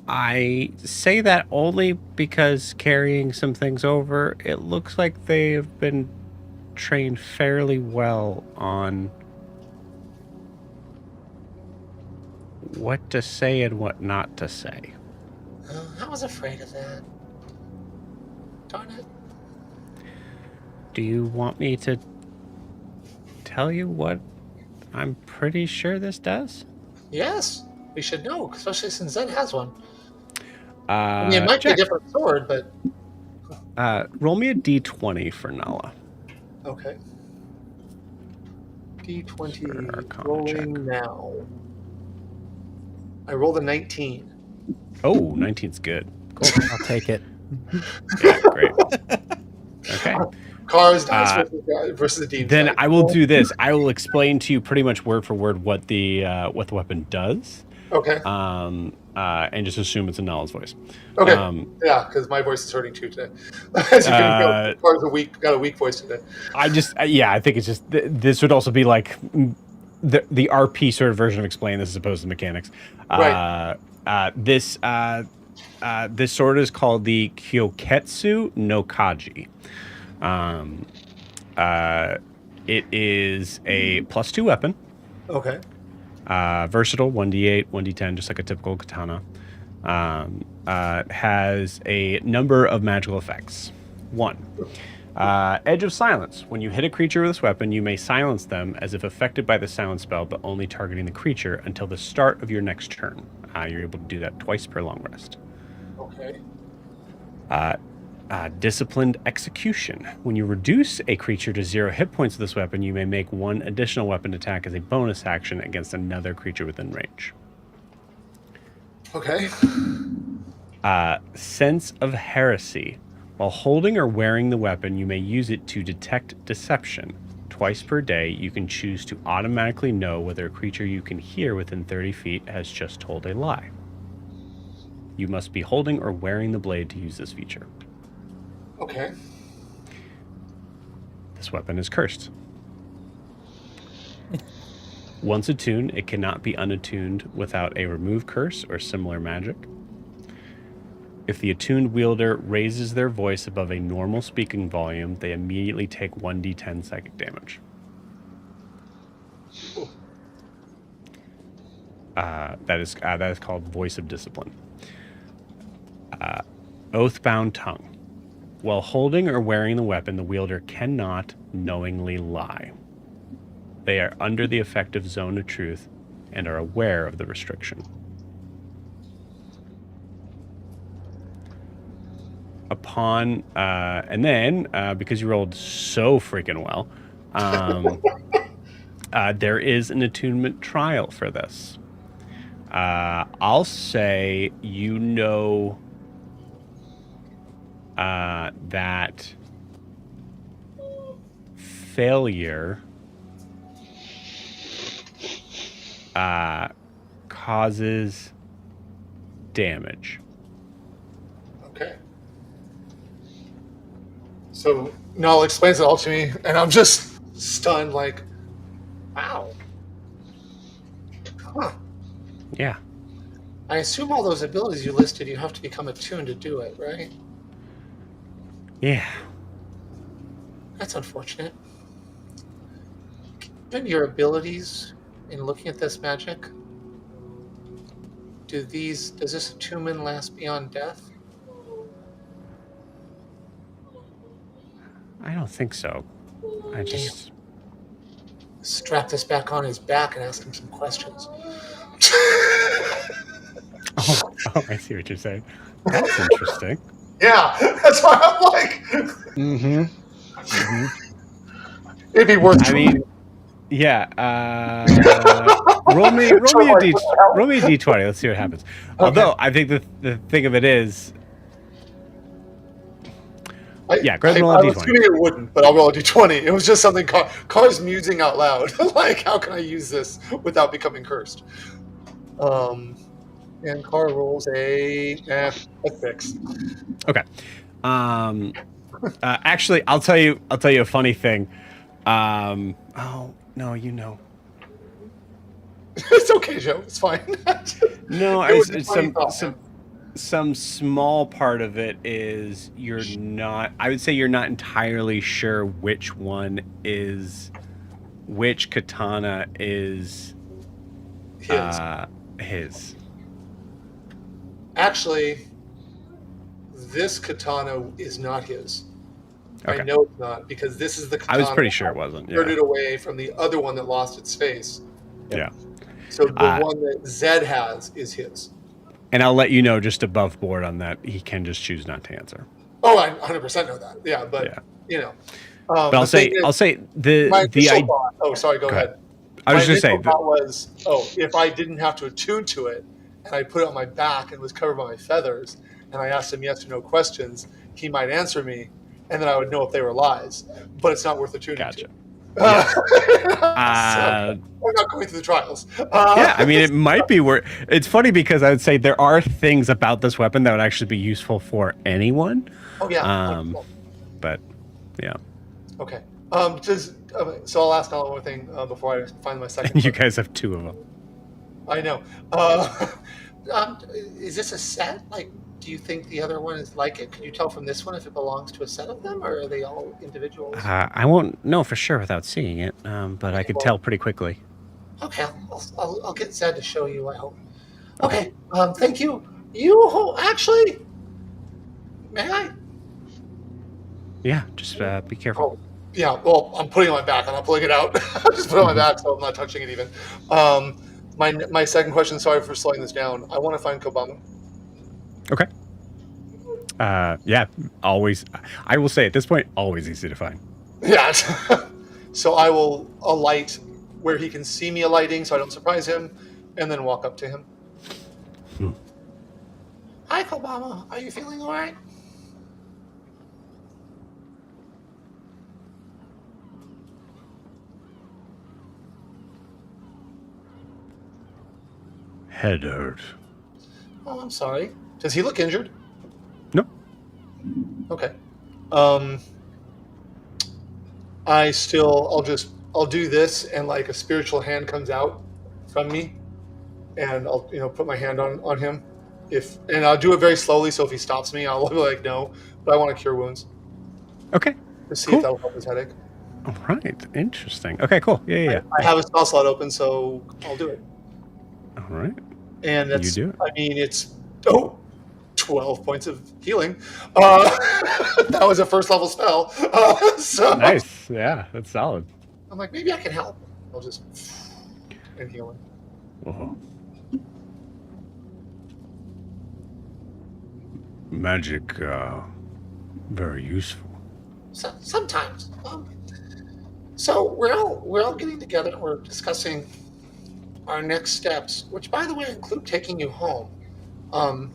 I say that only because carrying some things over, it looks like they have been trained fairly well on what to say and what not to say. I was afraid of that. Darn it. Do you want me to tell you what I'm pretty sure this does? Yes, we should know, especially since Zed has one. I mean, it might be a Jack, different sword, but... roll me a d20 for Nala. Okay. For D20 Arcana rolling check. now. I rolled a 19. Oh, 19's good. Cool. I'll take it. Yeah, great. Okay. Car's dice versus the Dean's Then dice. I will do this. I will explain to you pretty much word for word what the weapon does. Okay. And just assume it's in Nala's voice. Okay. Yeah, because my voice is hurting too today. As you can tell, Car's got a weak voice today. I think it's just this would also be like the RP sort of version of explain this as opposed to mechanics. Right. This sword is called the Kyoketsu no Kaji. It is a +2 weapon. Okay. Versatile, 1d8, 1d10, just like a typical katana. Has a number of magical effects. 1. Edge of Silence. When you hit a creature with this weapon, you may silence them as if affected by the silence spell, but only targeting the creature until the start of your next turn. You're able to do that twice per long rest. Okay. Disciplined Execution. When you reduce a creature to 0 hit points with this weapon, you may make one additional weapon attack as a bonus action against another creature within range. Okay. Sense of Heresy. While holding or wearing the weapon, you may use it to detect deception. Twice per day, you can choose to automatically know whether a creature you can hear within 30 feet has just told a lie. You must be holding or wearing the blade to use this feature. Okay. This weapon is cursed. Once attuned, it cannot be unattuned without a remove curse or similar magic. If the attuned wielder raises their voice above a normal speaking volume, they immediately take 1d10 psychic damage. That is called Voice of Discipline. Oath-bound tongue. While holding or wearing the weapon, the wielder cannot knowingly lie. They are under the effective zone of truth and are aware of the restriction. And then, because you rolled so freaking well, there is an attunement trial for this. I'll say you know that failure causes damage. Okay. So Null explains it all to me, and I'm just stunned, like, wow. Huh. Yeah. I assume all those abilities you listed, you have to become attuned to do it, right? Yeah. That's unfortunate. Given your abilities in looking at this magic, does this attunement last beyond death? I don't think so. I just... Strap this back on his back and ask him some questions. Oh, I see what you're saying. That's interesting. Yeah, that's why I'm like... It'd be worth I mean, yeah. Roll me a d20. Let's see what happens. Okay. Although I think the thing of it is, go ahead and roll a d20. I was assuming it wouldn't, but I'll roll a d20. It was just something Car's musing out loud. Like, how can I use this without becoming cursed? And Car rolls a 6. Okay. Actually, I'll tell you a funny thing. Oh no, you know. It's okay, Joe. It's fine. No, It was a it's funny thought, man. some small part of it is you're not. I would say you're not entirely sure which one is which katana is his. Actually, this katana is not his. Okay. I know it's not because this is the katana I was pretty sure it wasn't. turned Yeah. it away from the other one that lost its face. Yeah. So the one that Zed has is his. And I'll let you know just above board on that. He can just choose not to answer. Oh, I 100% know that. Yeah, but Yeah. you know. But I'll say my initial thought. Oh, sorry. Go ahead. I was just saying. Thought was, if I didn't have to attune to it, and I put it on my back and was covered by my feathers, and I asked him yes or no questions, he might answer me, and then I would know if they were lies. But it's not worth attuning to. Yeah. So, we're not going through the trials. Yeah, I mean, it might be worth. It's funny because I would say there are things about this weapon that would actually be useful for anyone. Oh yeah. But yeah. Okay. So I'll ask one more thing before I find my second. And you guys have two of them. I know. Is this a set? Like, do you think the other one is like it? Can you tell from this one if it belongs to a set of them, or are they all individuals? I won't know for sure without seeing it, but I could tell pretty quickly. Okay, I'll get Zed to show you. I hope. Okay. Thank you. You actually, may I? Yeah, just be careful. Oh, yeah. Well, I'm putting it on my back. I'm not pulling it out. I'm just putting it on my back, so I'm not touching it even. My second question. Sorry for slowing this down. I want to find Kobama. Okay. Yeah, always. I will say at this point, always easy to find. Yeah. So I will alight where he can see me alighting, so I don't surprise him, and then walk up to him. Hi, Kobama. Are you feeling all right? Head hurt. Oh, I'm sorry. Does he look injured? No. Okay. I'll do this, and like a spiritual hand comes out from me, and I'll put my hand on him, and I'll do it very slowly. So if he stops me, I'll be like, no, but I want to cure wounds. Okay. To see if that will help his headache. All right. Interesting. Okay. Cool. Yeah. I have a spell slot open, so I'll do it. All right. And that's. You do it. I mean, it's 12 points of healing. That was a first level spell. So nice. Yeah, that's solid. I'm like, maybe I can help. I'll just and heal him. Uh-huh. Magic, very useful. So, sometimes. So we're all getting together and we're discussing our next steps, which, by the way, include taking you home.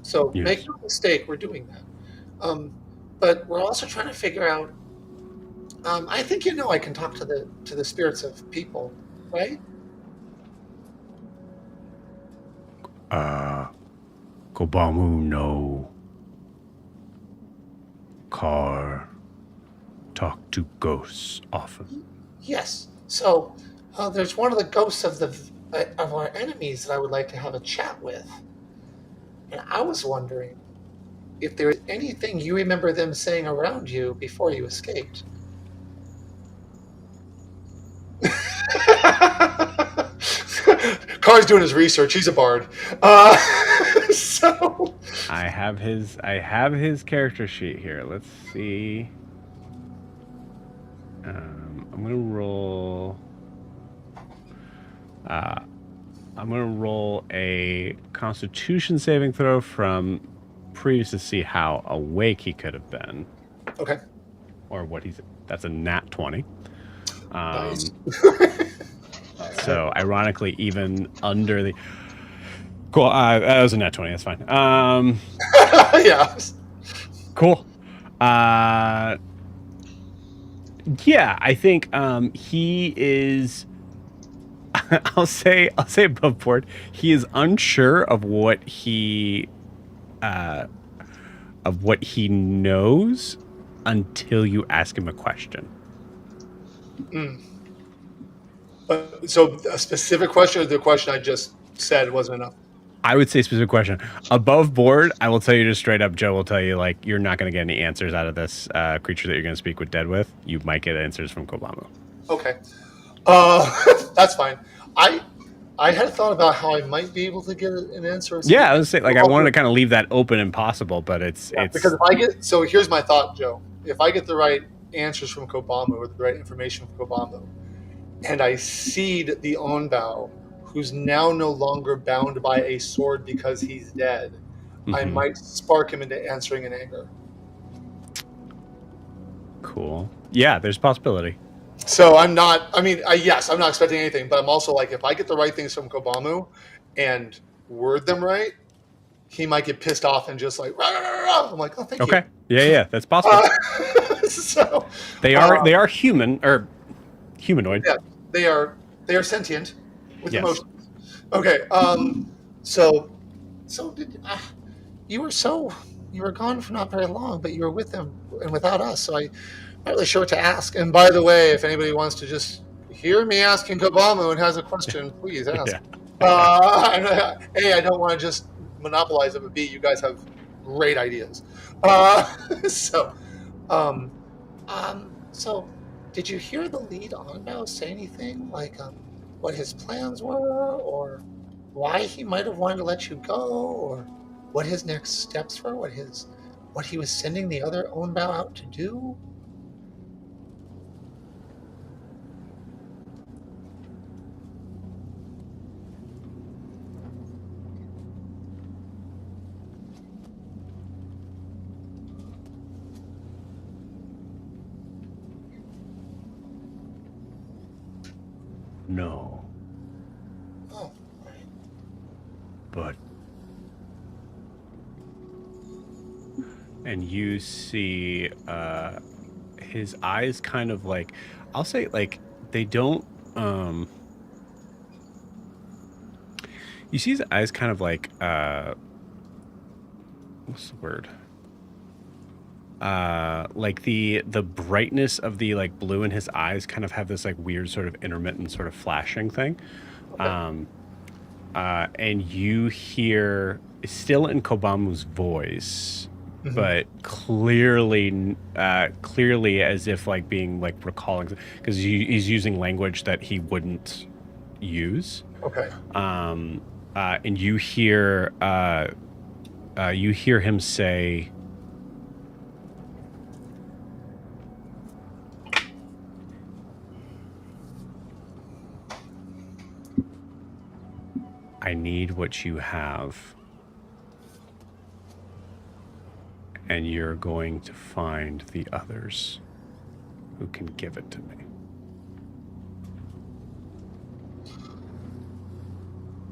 So Yes. Make no mistake, we're doing that. But we're also trying to figure out. I think I can talk to the spirits of people, right? Kobamu no car talk to ghosts often. Yes. So there's one of the ghosts of our enemies that I would like to have a chat with, and I was wondering if there's anything you remember them saying around you before you escaped. Car's doing his research. He's a bard. So I have his character sheet here. Let's see. I'm gonna roll. I'm gonna roll a Constitution saving throw from previous to see how awake he could have been. Okay. Or what he's. That's a nat 20. Nice. So ironically, even under the. Cool. That was a nat 20. That's fine. Yeah. Cool. Yeah, I think he is. I'll say above board. He is unsure of what he knows until you ask him a question. But so a specific question, or the question I just said wasn't enough? I would say specific question. Above board, I will tell you just straight up, Joe will tell you, like, you're not going to get any answers out of this creature that you're going to speak with dead with. You might get answers from Kobamu. Okay. That's fine. I had thought about how I might be able to get an answer. Yeah, I was saying, like, I wanted to kind of leave that open and possible, but it's because if I get, so here's my thought, Joe. If I get the right answers from Kobamu or the right information from Kobamu, and I seed the Onbao, who's now no longer bound by a sword because he's dead, I might spark him into answering in anger. Cool. Yeah, there's a possibility. So I'm not, I mean, yes, I'm not expecting anything, but I'm also like, if I get the right things from Kobamu and word them right, he might get pissed off and just like, rah, rah, rah, rah. I'm like, oh, thank you. Okay. Yeah, that's possible. So they are human or humanoid. Yeah, they are sentient with emotions. Okay. So did you were gone for not very long, but you were with them and without us. So I'm not really sure what to ask. And by the way, if anybody wants to just hear me asking Kobamu and has a question, please ask. Yeah. A, I don't want to just monopolize it, but B, you guys have great ideas. So did you hear the lead Onbao say anything like what his plans were, or why he might have wanted to let you go, or what his next steps were, what he was sending the other Onbao out to do? No. Oh. But. And you see his eyes kind of like, I'll say, like, they don't, you see his eyes kind of like, what's the word? Like the brightness of the like blue in his eyes kind of have this like weird sort of intermittent sort of flashing thing. Okay. And you hear, still in Kobamu's voice, but clearly as if like being like recalling, because he's using language that he wouldn't use. Okay. And you hear him say, I need what you have, and you're going to find the others who can give it to me.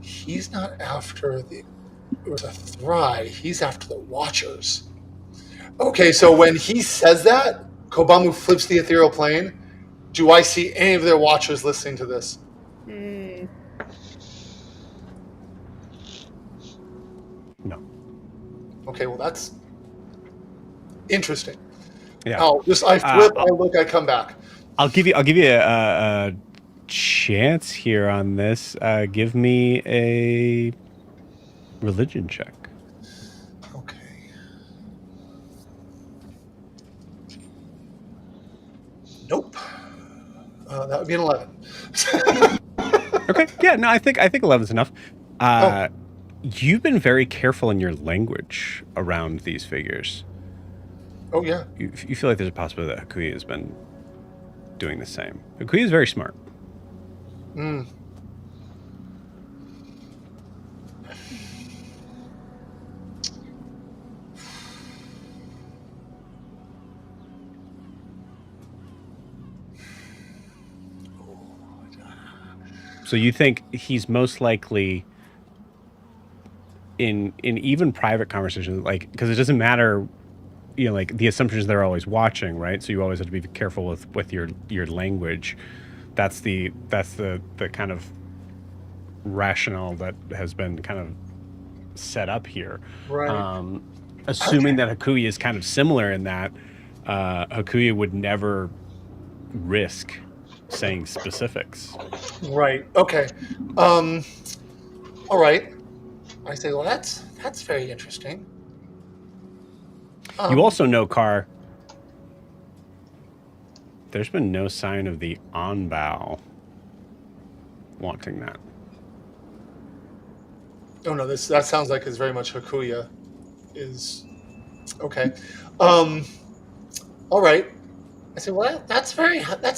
He's not after the Thry, he's after the Watchers. Okay, so when he says that, Kobamu flips the ethereal plane. Do I see any of their Watchers listening to this? No. Okay, well that's interesting. Yeah. I flip, I look, I come back. I'll give you a chance here on this. Give me a religion check. Okay. Nope. That would be an 11. Okay. Yeah. No, I think 11's enough. You've been very careful in your language around these figures. Oh yeah. You feel like there's a possibility that Hakuya has been doing the same. Hakuya is very smart. So you think he's most likely in even private conversations, like, because it doesn't matter, you know, like the assumptions they're always watching, right? So you always have to be careful with your language. That's the kind of rationale that has been kind of set up here. Right. Assuming that Hakuya is kind of similar in that Hakuya would never risk saying specifics. Right. Okay. All right. I say, well, that's very interesting. You also know, Carr, there's been no sign of the on-bow wanting that. Oh no, that sounds like it's very much Hakuya is okay. All right. I said, well, that's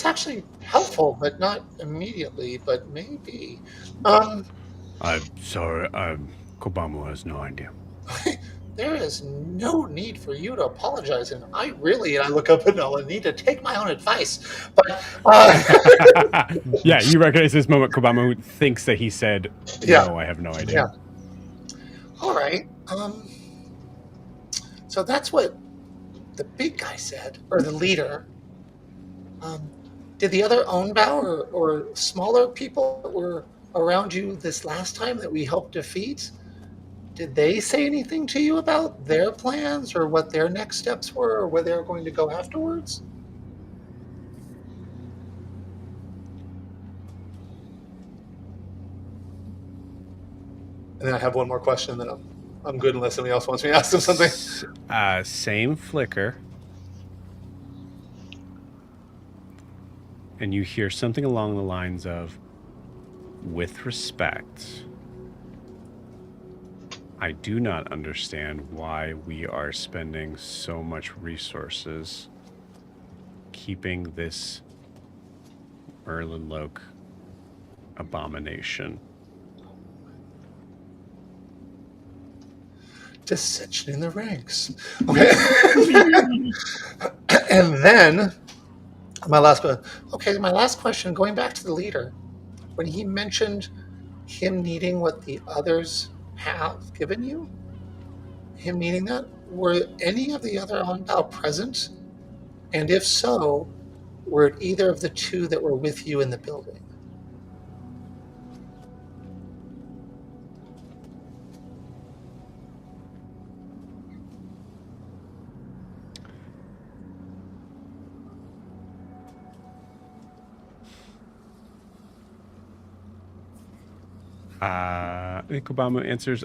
actually helpful, but not immediately, but maybe. I'm sorry, Kobamu has no idea. There is no need for you to apologize, and I look up at Nola, need to take my own advice. But yeah, you recognize this moment. Kobamu thinks that he said, "No, I have no idea." Yeah. All right. So that's what the big guy said, or the leader. Did the other Onbao or smaller people that were around you this last time that we helped defeat? Did they say anything to you about their plans or what their next steps were or where they were going to go afterwards? And then I have one more question, then I'm good unless somebody else wants me to ask them something. Same flicker. And you hear something along the lines of, with respect, I do not understand why we are spending so much resources keeping this Merlin Loke abomination. Dissension in the ranks. Okay. And then my last question, going back to the leader, when he mentioned him needing what the others have given you, him needing that, were any of the other Onbao present? And if so, were it either of the two that were with you in the building? Kobamu answers,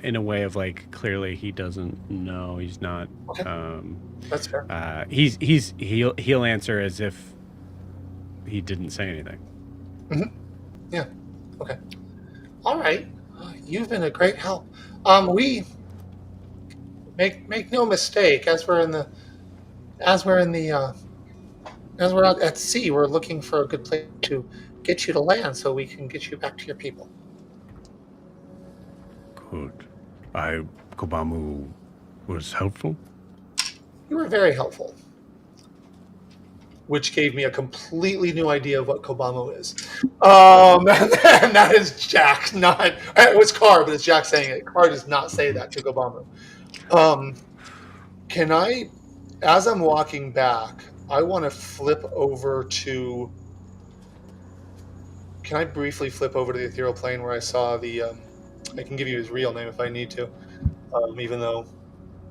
in a way of like, clearly he doesn't know. He's not. Okay. That's fair. He'll answer as if he didn't say anything. Mm-hmm. Yeah. Okay. All right. You've been a great help. We make no mistake, as we're out at sea, we're looking for a good place to get you to land so we can get you back to your people. Good. Kobamu was helpful. You were very helpful. Which gave me a completely new idea of what Kobamu is. And that is Jack, not... It was Carr, but it's Jack saying it. Carr does not say that to Kobamu. Can I, as I'm walking back, I want to flip over to... Can I briefly flip over to the ethereal plane where I saw the... I can give you his real name if I need to, even though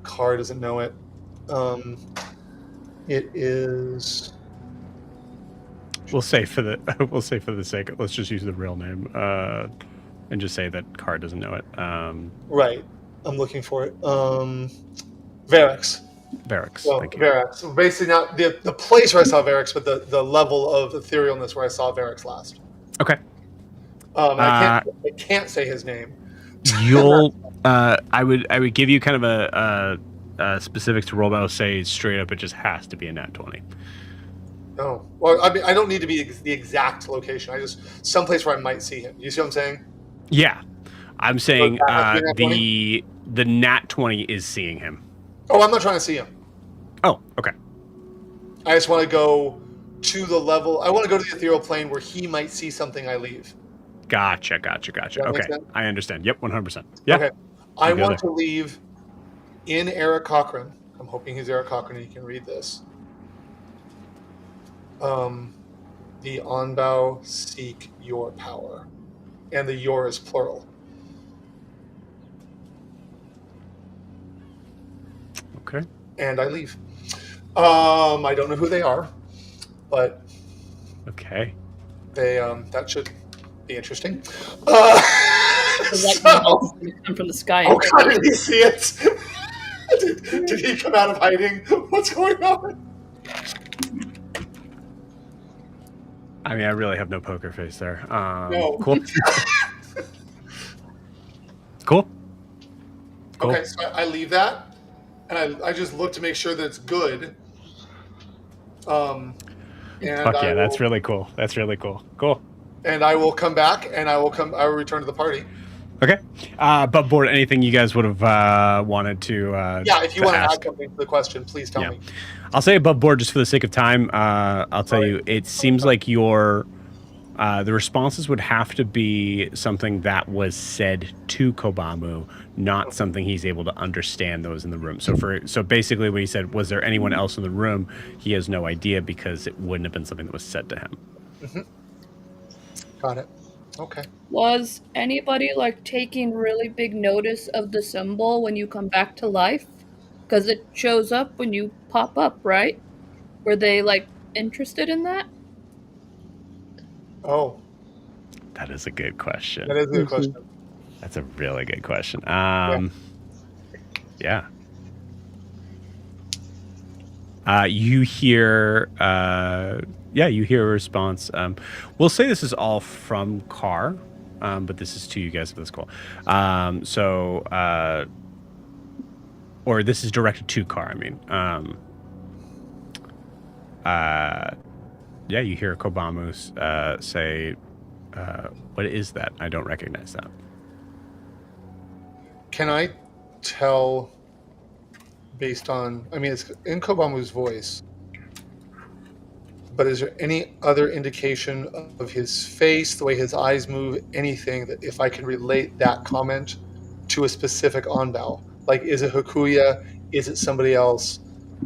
Carr doesn't know it. It is... We'll say for the sake, let's just use the real name, and just say that Carr doesn't know it. Right. I'm looking for it. Varix. So, thank you. Varix. Basically not the place where I saw Varix, but the level of etherealness where I saw Varix last. Okay. I can't say his name. You'll I would give you kind of a specifics to roll, but I'll say straight up it just has to be a nat 20. Oh, well, I mean, I don't need to be the exact location. I just someplace where I might see him. You see what I'm saying? Yeah, I'm saying the nat 20 is seeing him. Oh, I'm not trying to see him. Oh, okay. I just want to go to the level. I want to go to the ethereal plane where he might see something I leave. Gotcha. Okay, I understand. Yep, 100%. Yeah. Okay. I want to leave in Eric Cochran. I'm hoping he's Eric Cochran and he can read this. The Onbao seek your power. And the your is plural. Okay. And I leave. I don't know who they are. but Okay. they that should be interesting. The lightning bolt is going to come from the sky. Oh God, did he see it? did he come out of hiding? What's going on? I mean, I really have no poker face there. No. Cool. Cool. Okay, so I leave that, and I just look to make sure that it's good. And Fuck yeah, that's really cool. That's really cool. Cool. And I will come back, and I will return to the party. Okay. But board, anything you guys would have wanted to yeah, if you want to ask. add something to the question, please tell me. I'll say above board just for the sake of time. I'll tell you, it seems like your the responses would have to be something that was said to Kobamu, not something he's able to understand those in the room. So basically when he said, was there anyone else in the room? He has no idea because it wouldn't have been something that was said to him. Mm-hmm. Got it. Okay. Was anybody like taking really big notice of the symbol when you come back to life? Because it shows up when you pop up, right? Were they like interested in that? Oh, that is a good question. That is a good question. That's a really good question. Yeah. You hear you hear a response. We'll say this is all from Carr, but this is to you guys for this call. Or this is directed to Carr, I mean. Yeah, you hear Kobamu say, what is that? I don't recognize that. Can I tell based on, I mean, it's in Kobamu's voice, but is there any other indication of his face, the way his eyes move, anything that if I can relate that comment to a specific Onbao? Like, is it Hakuya? Is it somebody else?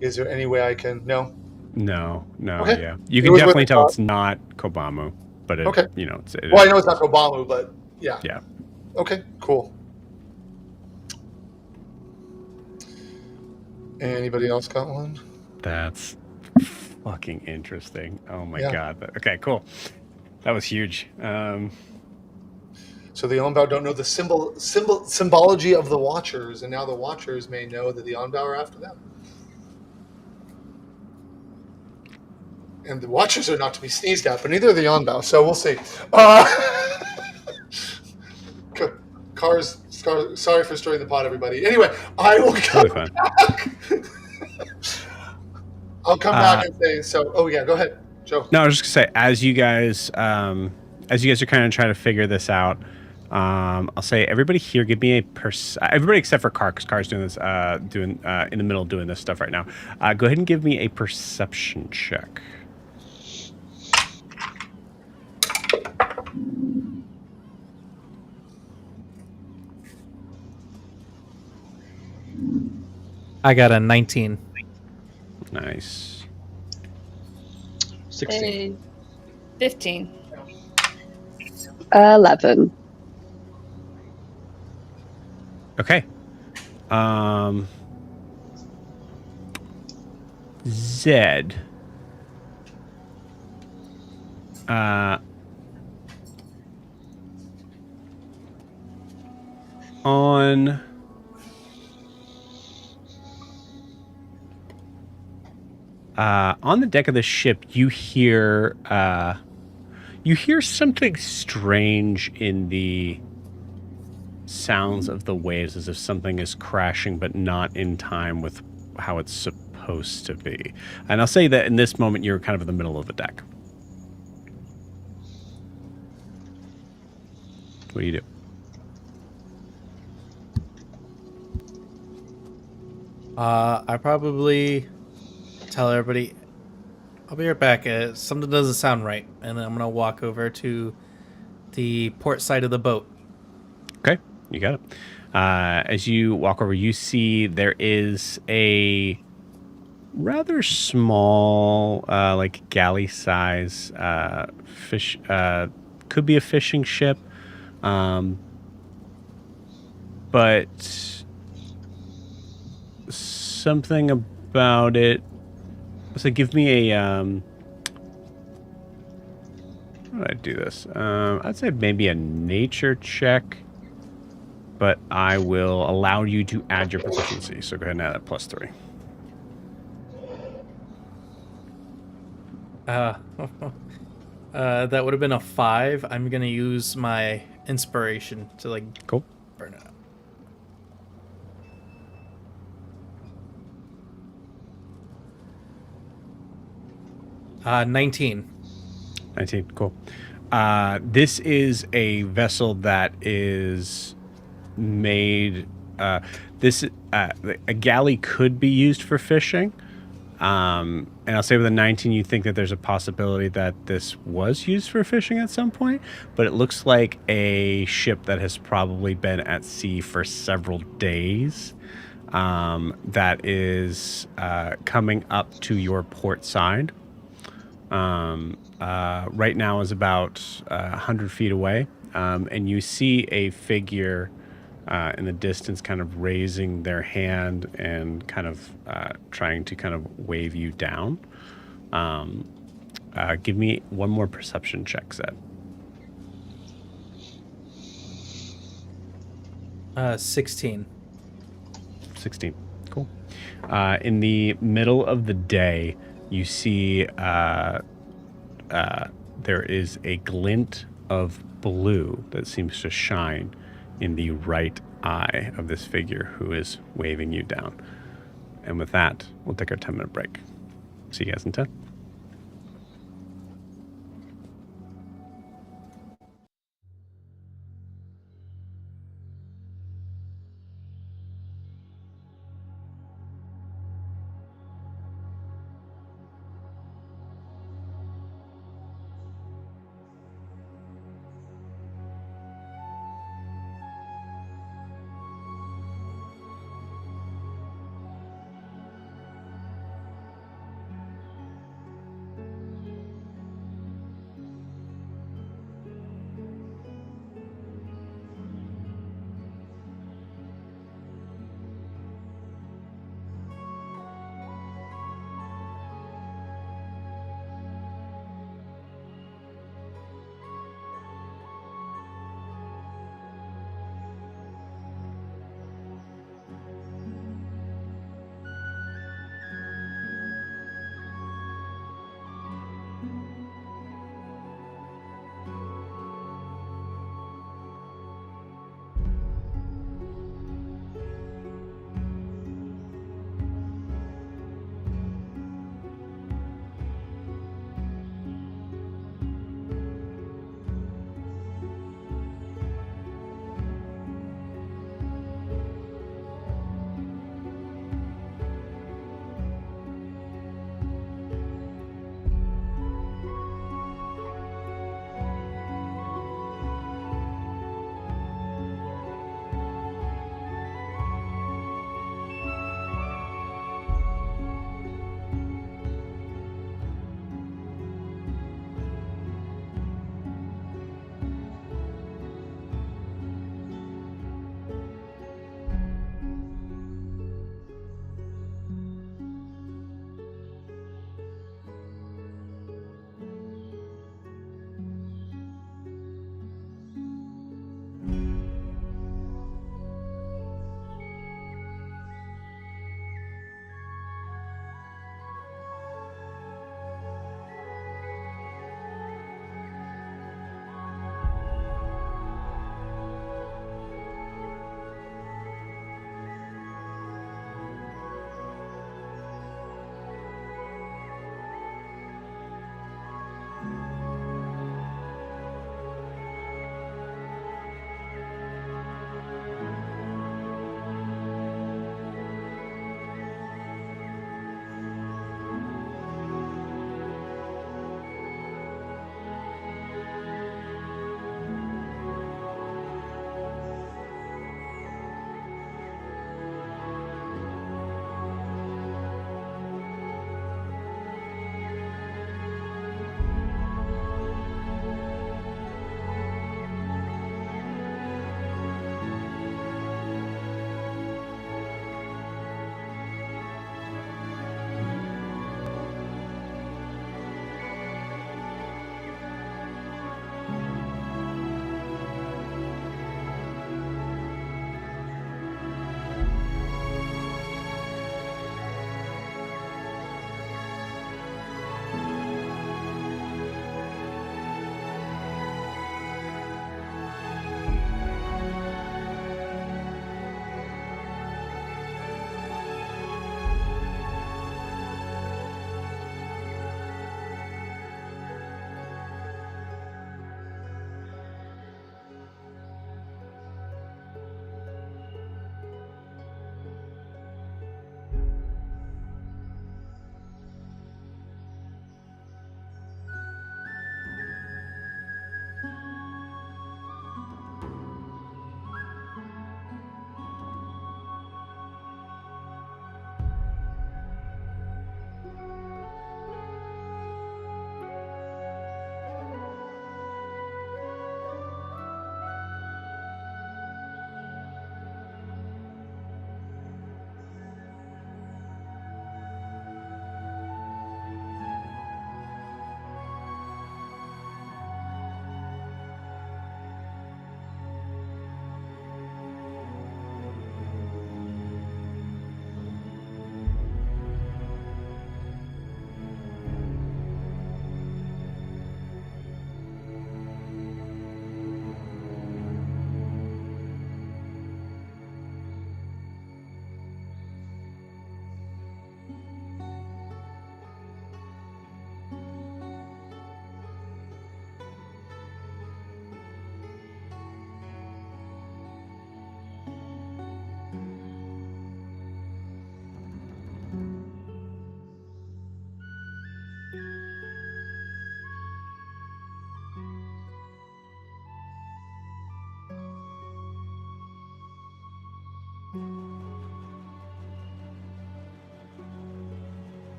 Is there any way I can? No? No, Okay. Yeah. You can definitely tell it's not Kobamu, but it, okay. You know, well, I know it's not Kobamu, but yeah. Yeah. Okay, cool. Anybody else got one? That's fucking interesting. Oh my god. Okay, cool. That was huge. So the Onbao don't know the symbology of the Watchers, and now the Watchers may know that the Onbao are after them. And the Watchers are not to be sneezed at, but neither are the Onbao, so we'll see. Sorry for stirring the pot, everybody. Anyway, I will come back. I'll come back and say, so, oh yeah, go ahead, Joe. No, I was just going to say, as you guys are kind of trying to figure this out, I'll say everybody here give me everybody except for Carr, because Carr's doing this, in the middle of doing this stuff right now. Go ahead and give me a perception check. I got a 19. Nice. 16. 15. 11. Okay. Zed. On the deck of the ship, you hear something strange in the sounds of the waves, as if something is crashing, but not in time with how it's supposed to be. And I'll say that in this moment, you're kind of in the middle of the deck. What do you do? I probably tell everybody, I'll be right back. Something doesn't sound right. And then I'm going to walk over to the port side of the boat. Okay, you got it. As you walk over, you see there is a rather small, like galley size fish. Could be a fishing ship, but something about it. So give me a how do I do this? I'd say maybe a nature check, but I will allow you to add your proficiency. So go ahead and add that +3. That would have been a 5. I'm gonna use my inspiration to like Cool. burn it up. 19. 19. Cool. This is a vessel that is made. A galley could be used for fishing. And I'll say with a 19, you think that there's a possibility that this was used for fishing at some point, but it looks like a ship that has probably been at sea for several days. That is coming up to your port side. Right now is about 100 feet away, and you see a figure in the distance kind of raising their hand and kind of trying to kind of wave you down. Give me one more perception check, Zed. 16. 16. Cool. In the middle of the day, you see there is a glint of blue that seems to shine in the right eye of this figure who is waving you down. And with that, we'll take our 10-minute break. See you guys in 10.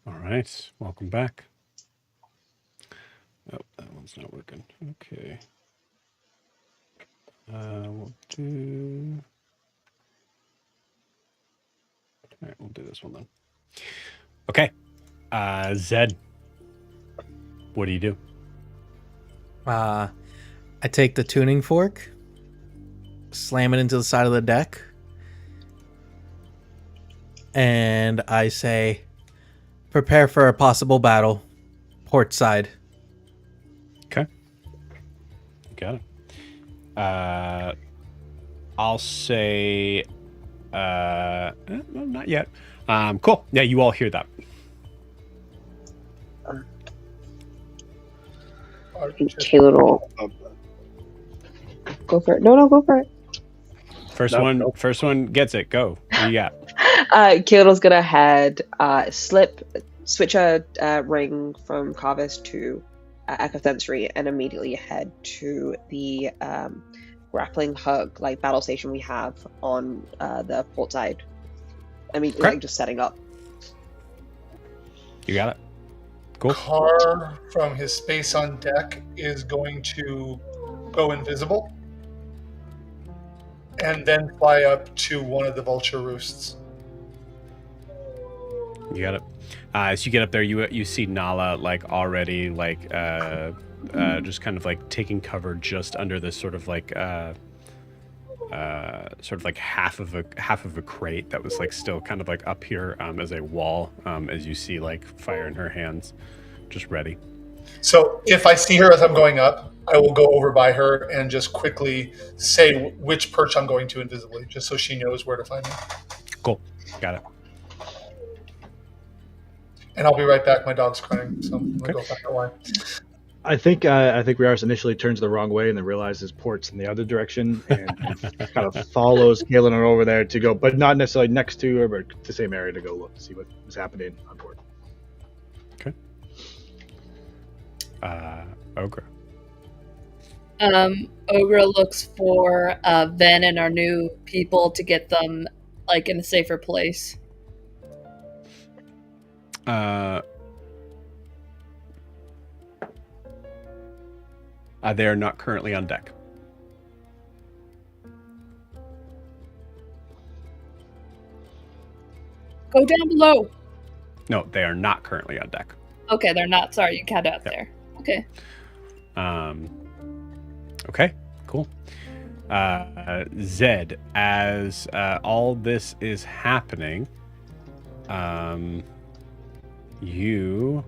All right, welcome back. Oh, that one's not working. Okay. We'll do. All right, we'll do this one then. Okay. Zed, what do you do? I take the tuning fork, slam it into the side of the deck, and I say, prepare for a possible battle, port side. Okay. Got it. I'll say, no, not yet. Cool. Yeah, you all hear that. Caleb will go for it. No, go for it. First one gets it. Go. What you got? Caleb's gonna head, switch a ring from Carvis to Ecosensory, and immediately head to the grappling hug, like battle station we have on the port side. Immediately, like, just setting up. You got it. Cool. Carr, from his space on deck, is going to go invisible and then fly up to one of the vulture roosts. You got it. As you get up there, you see Nala like already like just kind of like taking cover just under this sort of like half of a crate that was like still kind of like up here as a wall, as you see like fire in her hands, just ready. So if I see her as I'm going up, I will go over by her and just quickly say which perch I'm going to invisibly, just so she knows where to find me. Cool. Got it. And I'll be right back. My dog's crying, so I'm gonna go back that way. I think Riaris initially turns the wrong way and then realizes port's in the other direction and kind of follows Galen over there to go, but not necessarily next to her, but the same area to go look to see what is happening on port. Okay. Ogre. Ogre looks for Ven and our new people to get them like in a safer place. They are not currently on deck. Go down below. No, they are not currently on deck. Okay, they're not. Sorry, you cut out there. Okay. Okay, cool. Zed, as all this is happening, you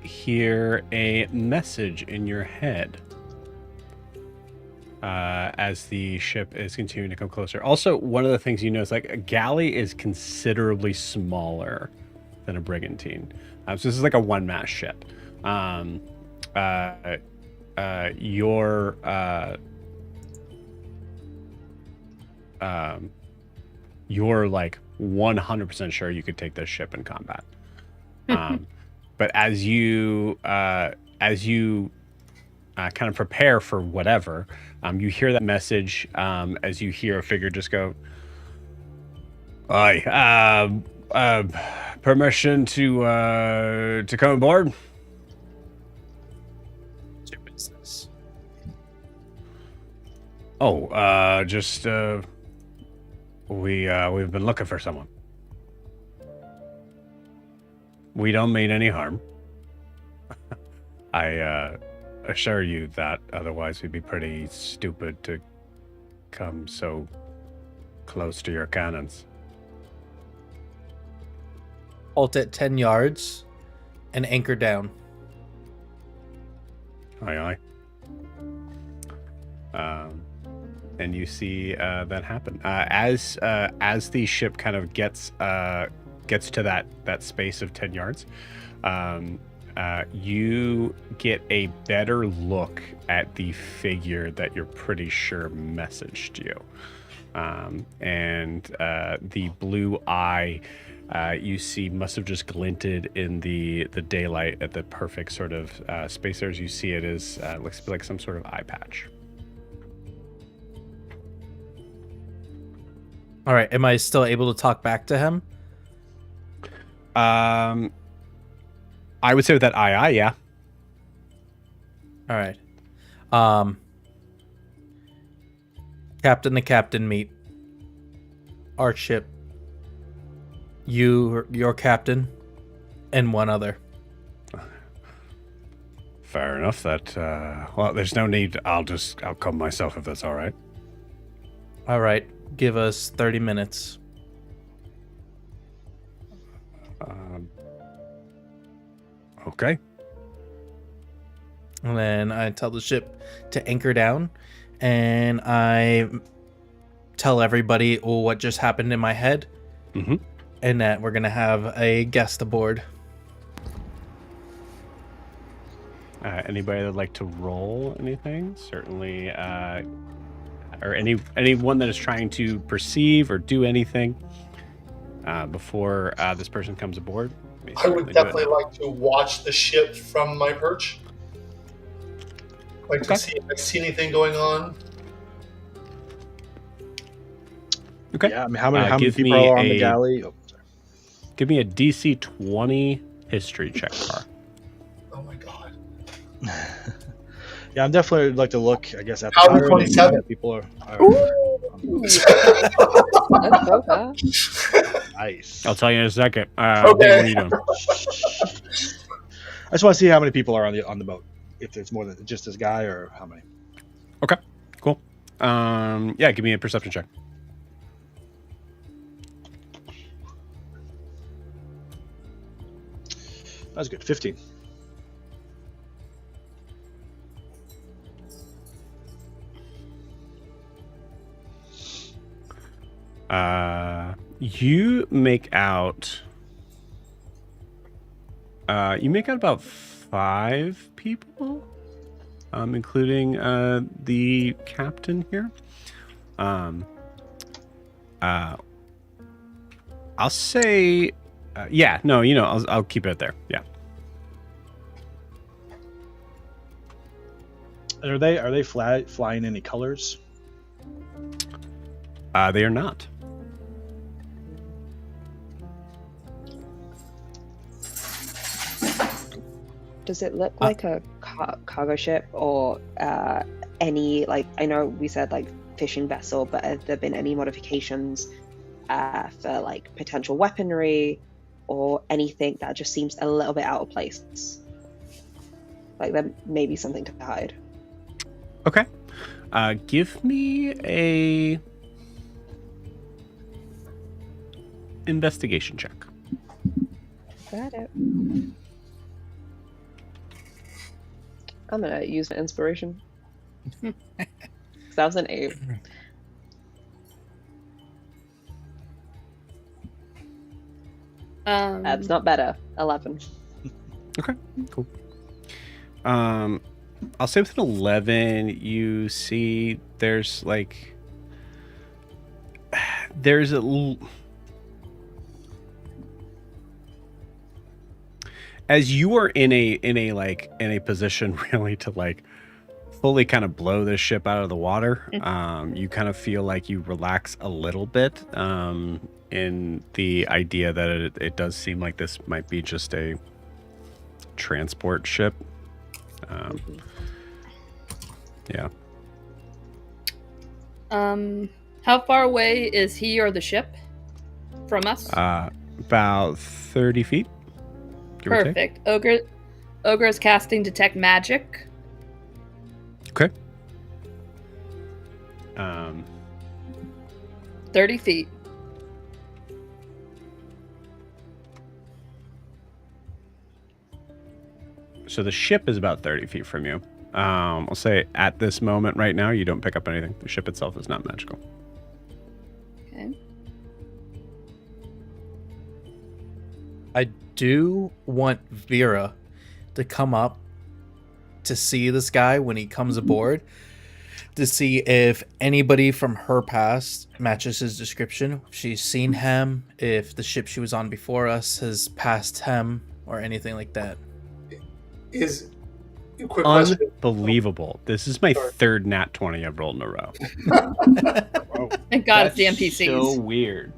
hear a message in your head as the ship is continuing to come closer. Also, one of the things you know is like a galley is considerably smaller than a brigantine. So this is like a one-mast ship. You're like 100% sure you could take this ship in combat. But as you kind of prepare for whatever, you hear that message as you hear a figure just go, "Aye, permission to come aboard." What's your business? Oh, we've been looking for someone. We don't mean any harm. I assure you that otherwise we'd be pretty stupid to come so close to your cannons. Halt at 10 yards and anchor down. Aye, aye. And you see that happen as the ship kind of gets to that space of 10 yards. You get a better look at the figure that you're pretty sure messaged you, and the blue eye you see must have just glinted in the daylight at the perfect sort of space there. As you see it is looks like some sort of eye patch. All right, am I still able to talk back to him? I would say with that aye, yeah. All right. Captain to captain meet. Our ship. Your captain, and one other. Fair enough. That well, there's no need. I'll come myself if that's all right. All right. Give us 30 minutes. Okay. And then I tell the ship to anchor down, and I tell everybody what just happened in my head, and that we're gonna have a guest aboard. Anybody that'd like to roll anything? Certainly, or anyone that is trying to perceive or do anything before this person comes aboard. I would definitely like to watch the ship from my perch. Like to see if I see anything going on. Okay. Yeah, I mean, how many people are on the galley? Oh, sorry. Give me a DC 20 history check, Par. Oh my god. Yeah, I'm definitely like to look, I guess, at How the 27 people are That's so fast. nice. I'll tell you in a second. Okay. What are you doing? I just want to see how many people are on the boat. If there's more than just this guy, or how many. Okay, cool. Yeah, give me a perception check. That's good. 15. You make out about 5 people, including the captain here. I'll say, yeah, no, I'll keep it there. Yeah. And are they flying any colors? They are not. Does it look like a cargo ship or any, like, I know we said like fishing vessel, but have there been any modifications for like potential weaponry or anything that just seems a little bit out of place? Like there may be something to hide. Okay. Give me a investigation check. Got it. I'm gonna use my inspiration. That was an 8. That's not better. 11. Okay, cool. I'll say with an 11, you see there's as you are in a position really to like fully kind of blow this ship out of the water, you kind of feel like you relax a little bit in the idea that it does seem like this might be just a transport ship. Yeah. How far away is he or the ship from us? About 30 feet. give or take. Perfect. Ogre is casting Detect Magic. Okay. 30 feet. So the ship is about 30 feet from you. I'll say at this moment right now, you don't pick up anything. The ship itself is not magical. Okay. I do want Vera to come up to see this guy when he comes aboard, to see if anybody from her past matches his description. If she's seen him, if the ship she was on before us has passed him, or anything like that. Is quick question. Unbelievable. This is my third nat 20 I've rolled in a row. Thank God it's the That's NPCs. so weird.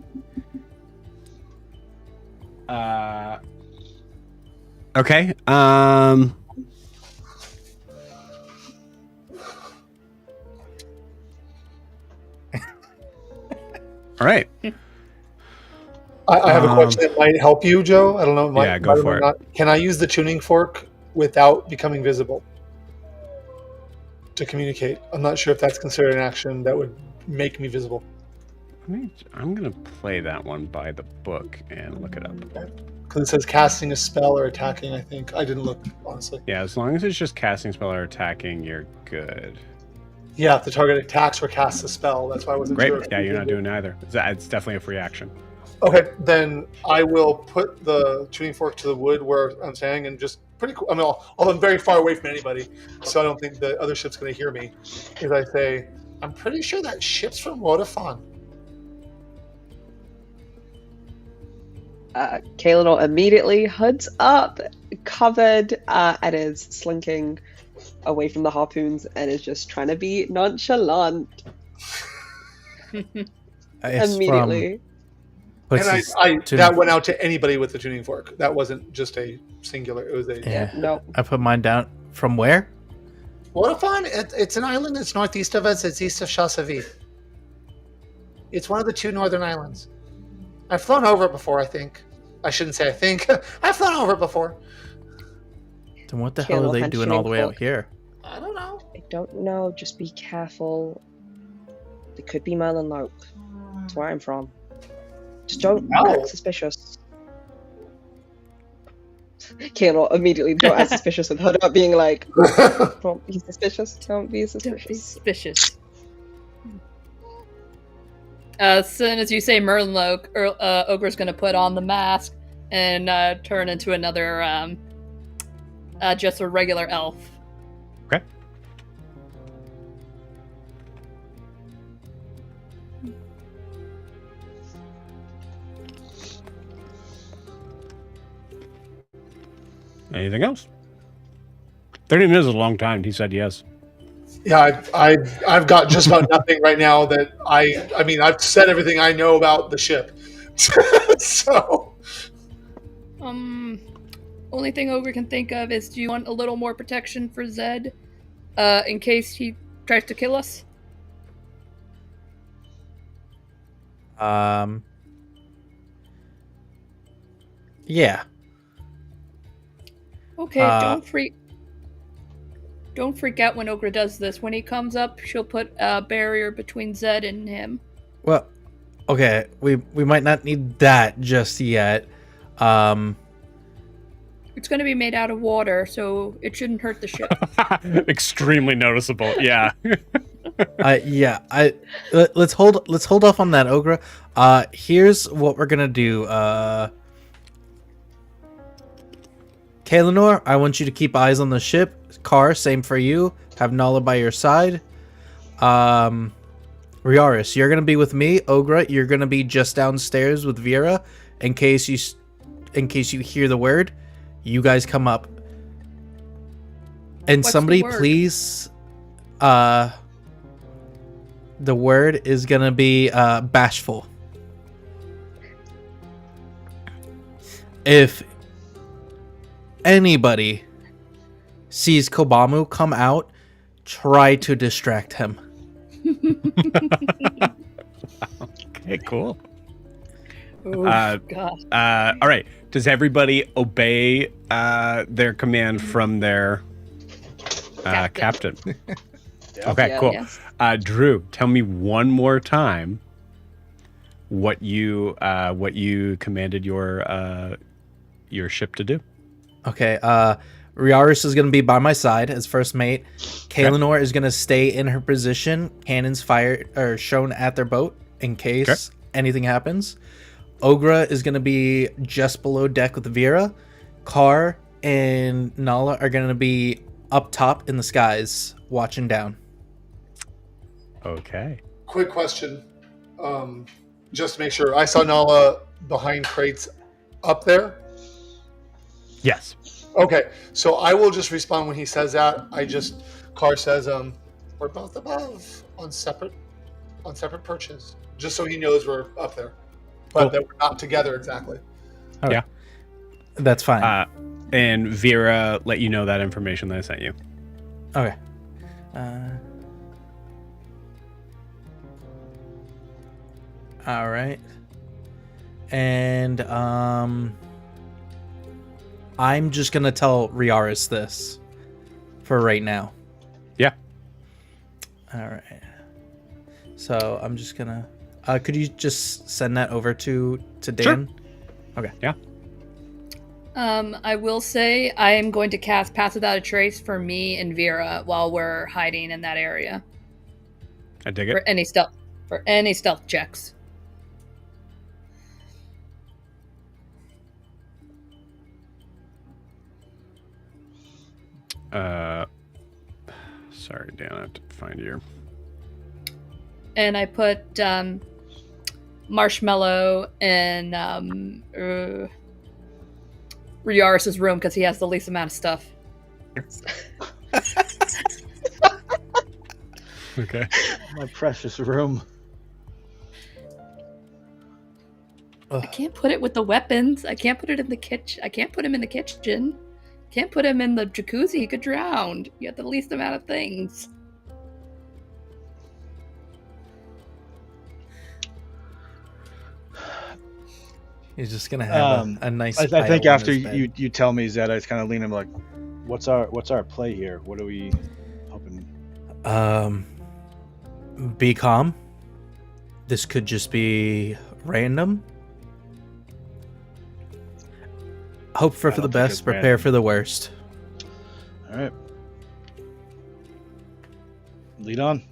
Okay. All right. I have a question that might help you, Joe. I don't know. Yeah, go for it. Can I use the tuning fork without becoming visible to communicate? I'm not sure if that's considered an action that would make me visible. I'm going to play that one by the book and look it up. Because it says casting a spell or attacking, I think. I didn't look, honestly. Yeah, as long as it's just casting a spell or attacking, you're good. Yeah, if the target attacks or casts a spell. That's why I wasn't sure. Great. Yeah, you're not doing either. It's definitely a free action. Okay, then I will put the tuning fork to the wood where I'm standing and just pretty cool. I mean, I'm very far away from anybody, so I don't think the other ship's going to hear me. As I say, I'm pretty sure that ship's from Vodafone. Kaelinor immediately hoods up, covered, and is slinking away from the harpoons and is just trying to be nonchalant. Immediately. And that went out to anybody with the tuning fork. That wasn't just a singular. It was a... Yeah. No. I put mine down. From where? Vodafone, it's an island that's northeast of us. It's east of Chassavie. It's one of the 2 northern islands. I've flown over it before, I think. I shouldn't say I think. I've flown over it before. Then what the hell are they doing all the way out here? I don't know. I don't know. Just be careful. It could be Merlin Loke. That's where I'm from. Just don't act suspicious. Kaelinor immediately don't act suspicious with her not being like, don't be suspicious. Don't be suspicious. Don't be suspicious. As soon as you say Merlin Loke, Ogre's going to put on the mask and turn into another, just a regular elf. Okay. Anything else? 30 minutes is a long time. He said yes. Yeah, I've got just about nothing right now. That I mean, I've said everything I know about the ship. So, only thing Ogre can think of is, do you want a little more protection for Zed, in case he tries to kill us? Yeah. Okay, don't freak out when Ogre does this. When he comes up, she'll put a barrier between Zed and him. Well, okay, we might not need that just yet. It's going to be made out of water, so it shouldn't hurt the ship. Extremely noticeable. Yeah. Yeah. Let's hold off on that, Ogre. Here's what we're gonna do. Kaelinor, I want you to keep eyes on the ship. Car, same for you. Have Nala by your side. Riaris, you're gonna be with me. Ogre, you're gonna be just downstairs with Vera. In case you hear the word, you guys come up. And What's somebody the word? please. The word is gonna be bashful. If anybody sees Kobamu come out, try to distract him. Okay, cool. Oh, God. All right. Does everybody obey their command from their captain? Okay, Yeah. cool. Yes. Drew, tell me one more time what you commanded your ship to do. Okay, Riaris is going to be by my side as first mate. Kaelinor is going to stay in her position. Cannons fired or shown at their boat in case anything happens. Ogre is going to be just below deck with Vera. Carr and Nala are going to be up top in the skies, watching down. Okay. quick question, just to make sure. I saw Nala behind crates up there. Yes. Okay, so I will just respond when he says that. Carr says, we're both above on separate perches, just so he knows we're up there, but Cool. that we're not together exactly. Okay. Yeah. That's fine. And Vera let you know that information that I sent you. Okay. All right. And I'm just gonna tell Riaris this for right now. Yeah. All right. So I'm just gonna. Could you just send that over to Dan? Sure. Okay. Yeah. I will say I am going to cast Pass Without a Trace for me and Vera while we're hiding in that area. I dig it. For any stealth checks. Sorry, Dan, I have to find your. And I put Marshmallow in Riaris' room because he has the least amount of stuff. Okay. My precious room. I can't put it with the weapons. I can't put it in the kitchen. I can't put him in the kitchen. Can't put him in the jacuzzi. He could drown. You have the least amount of things. He's just gonna have a nice. I think pile on after his bed. you tell me, Zed, I just kind of lean him like, what's our play here? What are we hoping? Be calm. This could just be random. Hope for the think best, it's prepare random. for the worst. All right, lead on.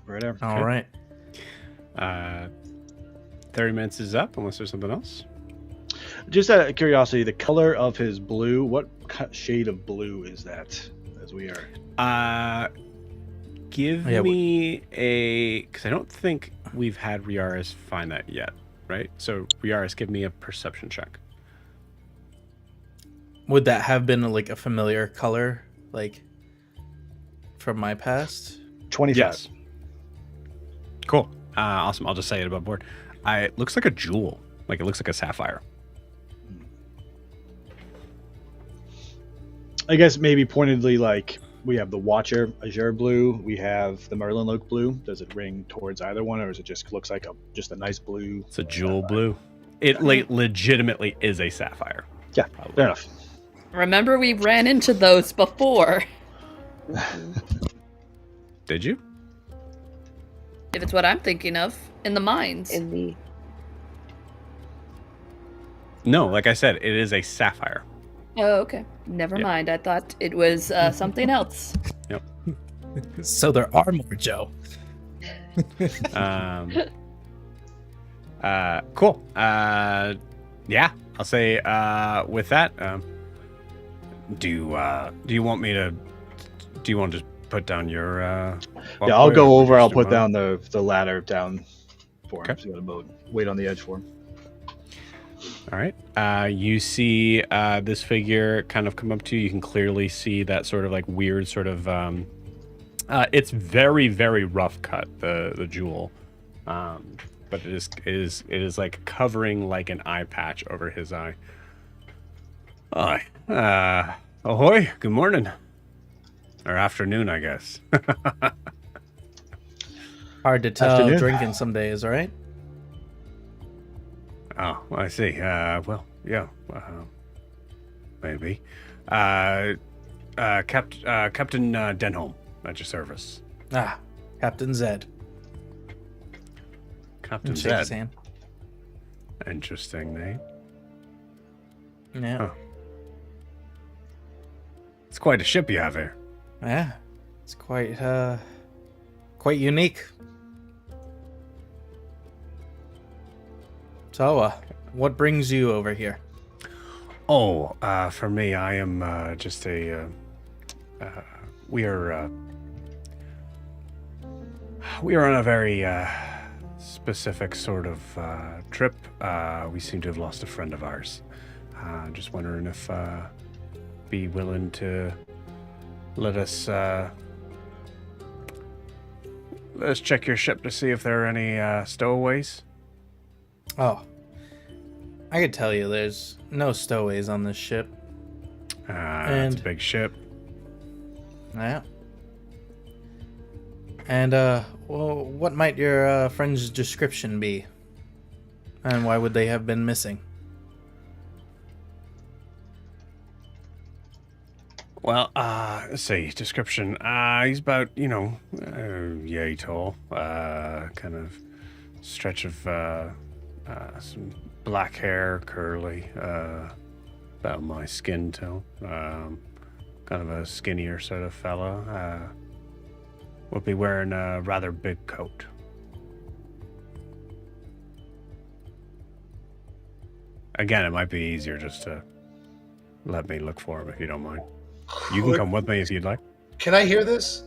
Right there. All right. 30 minutes is up, unless there's something else. Just out of curiosity, the color of his blue. What shade of blue is that? As we are. Give me a, because I don't think we've had Riaris find that yet, right? So Riaris, give me a perception check. Would that have been like a familiar color, like from my past? 25. Yes. Cool. Awesome. I'll just say it above board. It looks like a jewel. Like it looks like a sapphire. I guess maybe pointedly, like we have the Watcher Azure blue, we have the Merlin Loke blue. Does it ring towards either one, or is it just looks like just a nice blue? It's a jewel blue. It legitimately is a sapphire. Yeah, Probably. fair enough. Remember, we ran into those before. Did you? If it's what I'm thinking of, in the mines. In the No, like I said, it is a sapphire. Oh, okay. Never mind. I thought it was something else. Yep. So there are more, Joe. Cool. Yeah, I'll say with that, do you want me to, do you want to just put down your Yeah, I'll walkway, go or over. I'll just put mine? down the ladder down for him. Okay. So you gotta wait on the edge for him. All right. You see this figure kind of come up to you. You can clearly see that sort of like weird sort of it's very, very rough cut, the jewel. But it is like covering like an eye patch over his eye. Hi. Ahoy, good morning. Or afternoon, I guess. Hard to tell Afternoon. drinking some days, all right? Oh, I see. Well, yeah. Maybe. Captain Denholm, at your service. Ah, Captain Zed. Captain Shake his Zed. hand. Interesting name. Yeah. Huh. It's quite a ship you have here. Yeah. It's quite unique. So, what brings you over here? Oh, for me, I am just a. We are on a very specific sort of trip. We seem to have lost a friend of ours. Just wondering if be willing to let us check your ship to see if there are any stowaways. Oh. I could tell you there's no stowaways on this ship. It's a And- big ship. Yeah. And, well, what might your friend's description be? And why would they have been missing? Well, let's see, description. He's about, yay tall. Kind of stretch of some black hair, curly, about my skin tone. Kind of a skinnier sort of fella. Would be wearing a rather big coat. Again, it might be easier just to let me look for him if you don't mind. You can come with me if you'd like. Can I hear this?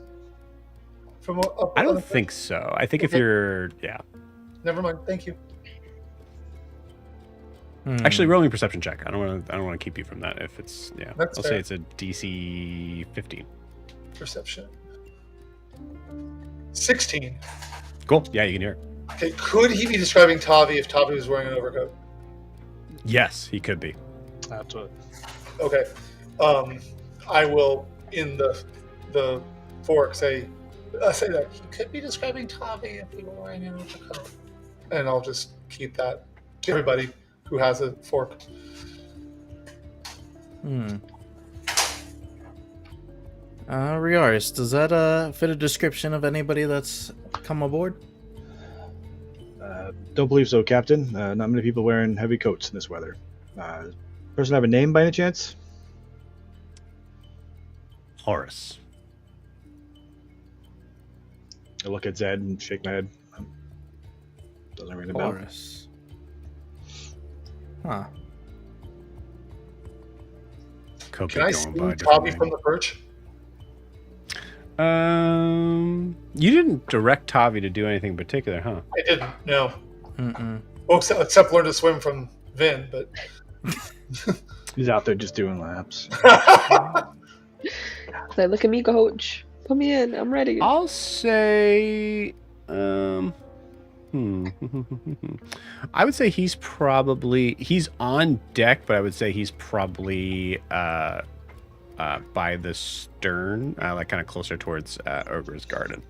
From up I don't think so. I think if you're, yeah. Never mind. Thank you. Actually, rolling perception check. I don't want to keep you from that. If it's That's I'll fair. say it's a DC 15. Perception. 16. Cool. Yeah, you can hear it. Okay, could he be describing Tavi if Tavi was wearing an overcoat? Yes, he could be. That's what. Okay. I will, in the fork, say that he could be describing Tavi if he were wearing an overcoat. And I'll just keep that to everybody who has a fork. Riaris, does that fit a description of anybody that's come aboard? Don't believe so, Captain. Not many people wearing heavy coats in this weather. Person have a name by any chance? Horace. I look at Zed and shake my head. Doesn't ring a bell. Horace. Huh. Could Can be I going see by a different Tavi name. from the perch? You didn't direct Tavi to do anything particular, huh? I didn't, no. Mm-mm. Well, except learn to swim from Vin, but... He's out there just doing laps. Like, look at me, coach. Put me in. I'm ready. I'll say, I would say he's on deck, but I would say he's probably by the stern, like kind of closer towards Ogre's Garden.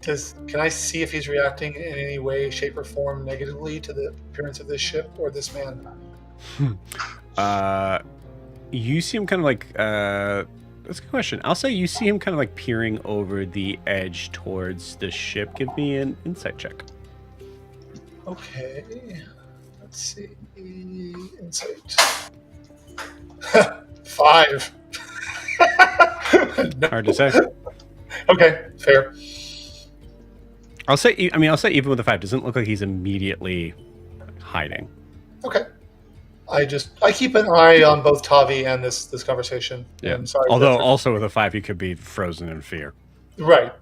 Can I see if he's reacting in any way, shape, or form negatively to the appearance of this ship or this man? You see him kind of like that's a good question. I'll say you see him kind of like peering over the edge towards the ship. Give me an insight check. Okay. Let's see. Insight. 5. No. Hard to say. Okay, fair. I'll say even with the 5, doesn't look like he's immediately hiding. Okay. I keep an eye on both Tavi and this conversation. Yeah. I'm sorry. Although also with a 5, he could be frozen in fear. Right.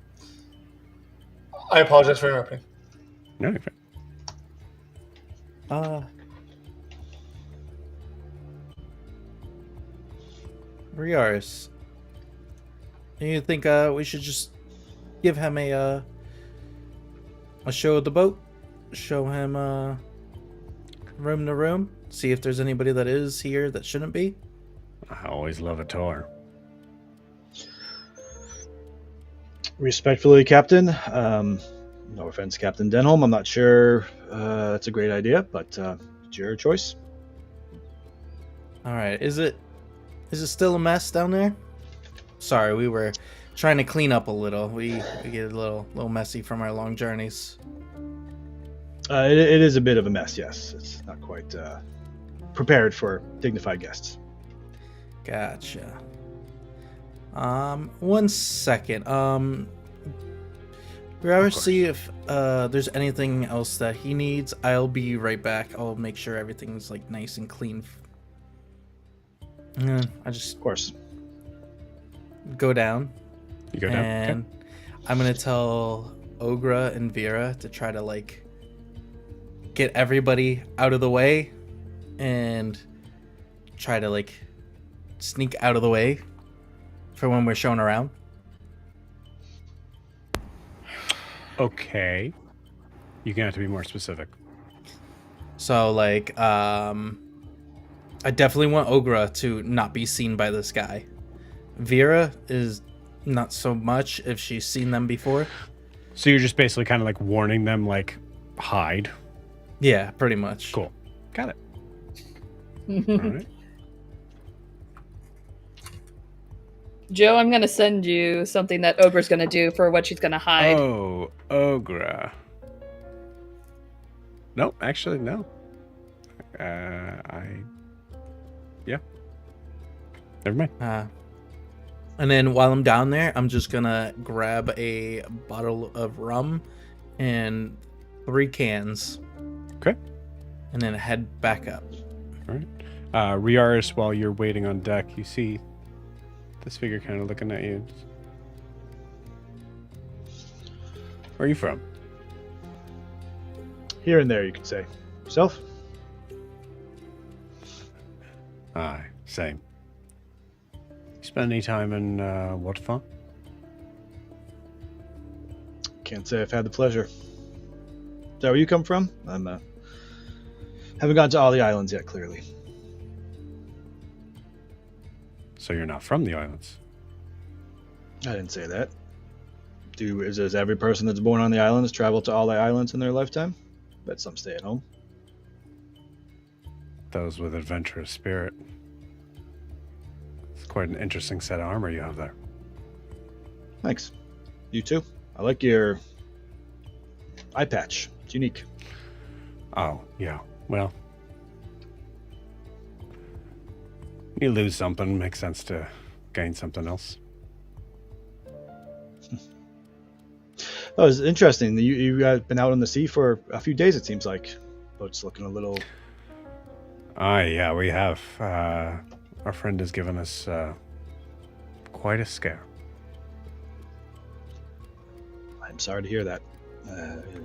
I apologize for interrupting. No, you're fine. Riaris, do you think we should just give him a show of the boat? Show him room to room? See if there's anybody that is here that shouldn't be? I always love a tour. Respectfully, Captain. No offense, Captain Denholm. I'm not sure that's a great idea, but it's your choice. All right. Is it still a mess down there? Sorry, we were trying to clean up a little. We get a little messy from our long journeys. It is a bit of a mess, yes. It's not quite prepared for dignified guests. Gotcha. 1 second. We ever see if there's anything else that he needs. I'll be right back. I'll make sure everything's like nice and clean. I just Of course. go down. You go down. And I'm gonna tell Ogra and Vera to try to like get everybody out of the way and try to like sneak out of the way for when we're shown around. Okay. You're gonna have to be more specific. So like, I definitely want Ogra to not be seen by this guy. Vera is not so much if she's seen them before. So you're just basically kind of like warning them, like, hide. Yeah, pretty much. Cool. Got it. All right. Joe, I'm gonna send you something that Ogre's gonna do for what she's gonna hide. Oh, Ogra. No, actually, no. Yeah. Never mind. And then while I'm down there, I'm just gonna grab a bottle of rum and 3 cans. Okay. And then head back up. All right. Riaris, while you're waiting on deck, you see this figure kind of looking at you. Where are you from? Here and there, you could say. Yourself? Aye, same. Spend any time in Waterfall? Can't say I've had the pleasure. Is that where you come from? I'm haven't gotten to all the islands yet, clearly. So you're not from the islands? I didn't say that. Does every person that's born on the islands travel to all the islands in their lifetime? Bet some stay at home. Those with adventurous spirit. It's quite an interesting set of armor you have there. Thanks. You too. I like your eye patch. It's unique. Oh, yeah. Well, you lose something, makes sense to gain something else. Oh, it's interesting. You have been out on the sea for a few days, it seems like. Boat's looking a little... Yeah, we have. Our friend has given us quite a scare. I'm sorry to hear that.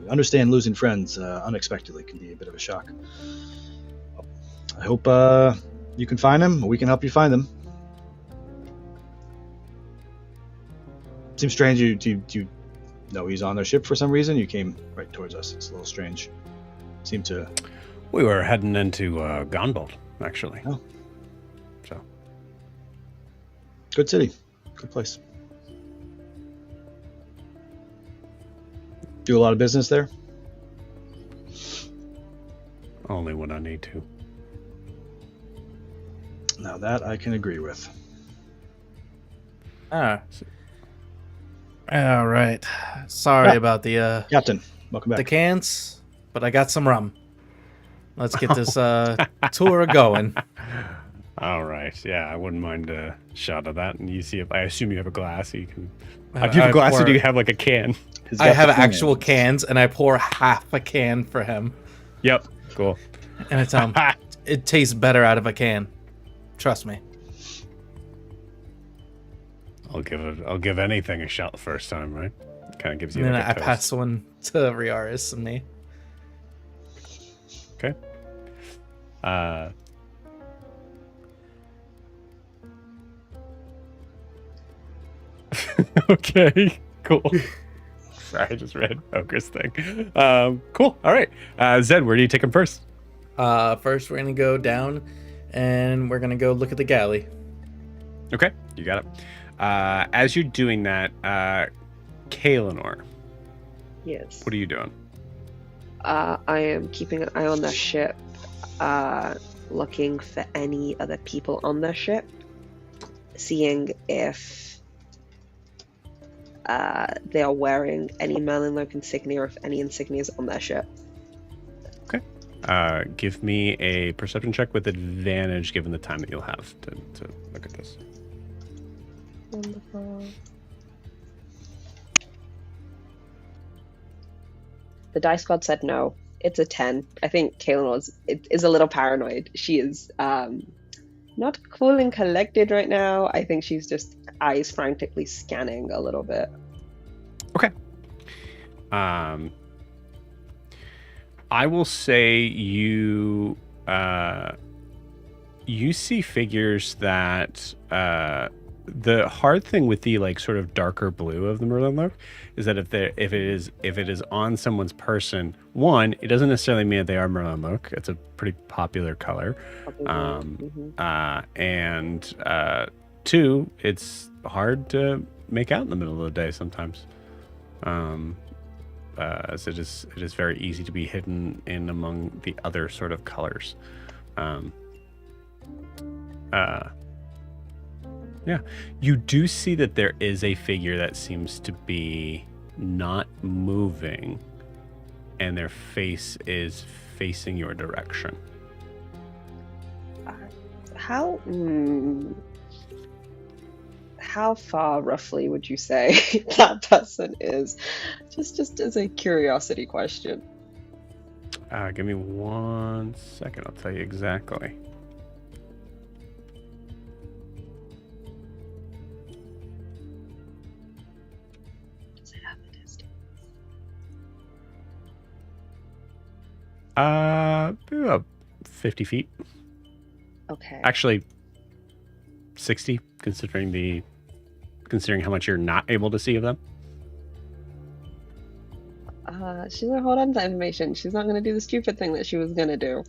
Understand losing friends unexpectedly can be a bit of a shock. I hope you can find him, or we can help you find them. Seems strange you know he's on their ship for some reason. You came right towards us. It's a little strange. Seemed to... We were heading into Ganbold, actually. Oh. So. Good city. Good place. Do a lot of business there? Only when I need to. Now that I can agree with. All right. Sorry about the Captain, welcome back. the cans, but I got some rum. Let's get this tour going. All right. Yeah, I wouldn't mind a shot of that. And you see, if I assume you have a glass, so you can. Do you have a glass, or do you have like a can? I have actual cans, and I pour half a can for him. Yep. Cool. And I tell him it tastes better out of a can. Trust me. I'll give anything a shot the first time, right? Kind of gives you. And then like a I pass one to Riaris and me. Okay. Okay. Cool. Sorry, I just read Ogre's thing. Cool. All right. Zed, where do you take him first? First, we're gonna go down, and we're gonna go look at the galley. Okay, you got it. As you're doing that, Kaelinor, Yes. what are you doing? I am keeping an eye on the ship, looking for any other people on the ship, seeing if they are wearing any Merlinlock insignia or if any insignias on their ship. Okay. Give me a perception check with advantage, given the time that you'll have to look at this. Wonderful. The dice god said no. It's a 10. I think Kaelinor is a little paranoid. She is not cool and collected right now. I think she's just eyes frantically scanning a little bit. Okay. I will say you see figures that the hard thing with the like sort of darker blue of the Merlin look is that if it is on someone's person, one, it doesn't necessarily mean that they are Merlin look. It's a pretty popular color, and two, it's hard to make out in the middle of the day sometimes. As it is very easy to be hidden in among the other sort of colors. Yeah, you do see that there is a figure that seems to be not moving, and their face is facing your direction. How far roughly would you say that person is? Just as a curiosity question. Give me 1 second. I'll tell you exactly. Does it have the distance? About 50 feet. Okay. Actually, 60, considering how much you're not able to see of them. She's gonna hold on to that information. She's not gonna do the stupid thing that she was gonna do.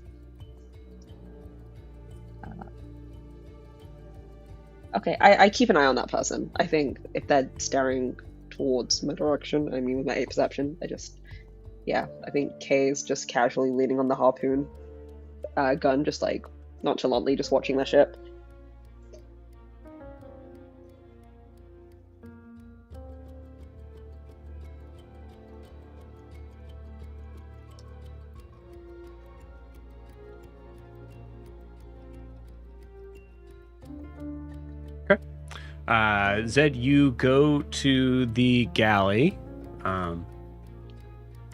Okay, I keep an eye on that person. I think if they're staring towards my direction, I mean with my 8 perception, I think Kay is just casually leaning on the harpoon gun, just like nonchalantly just watching their ship. Zed, you go to the galley,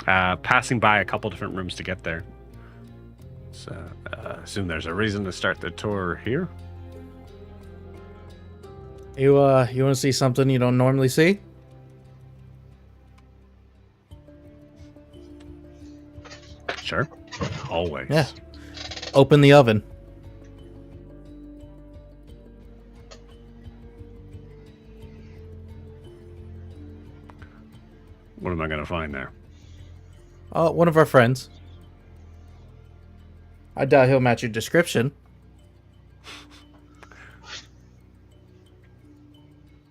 passing by a couple different rooms to get there. So, assume there's a reason to start the tour here. You want to see something you don't normally see? Sure. Always. Yeah. Open the oven. What am I going to find there? One of our friends. I doubt he'll match your description.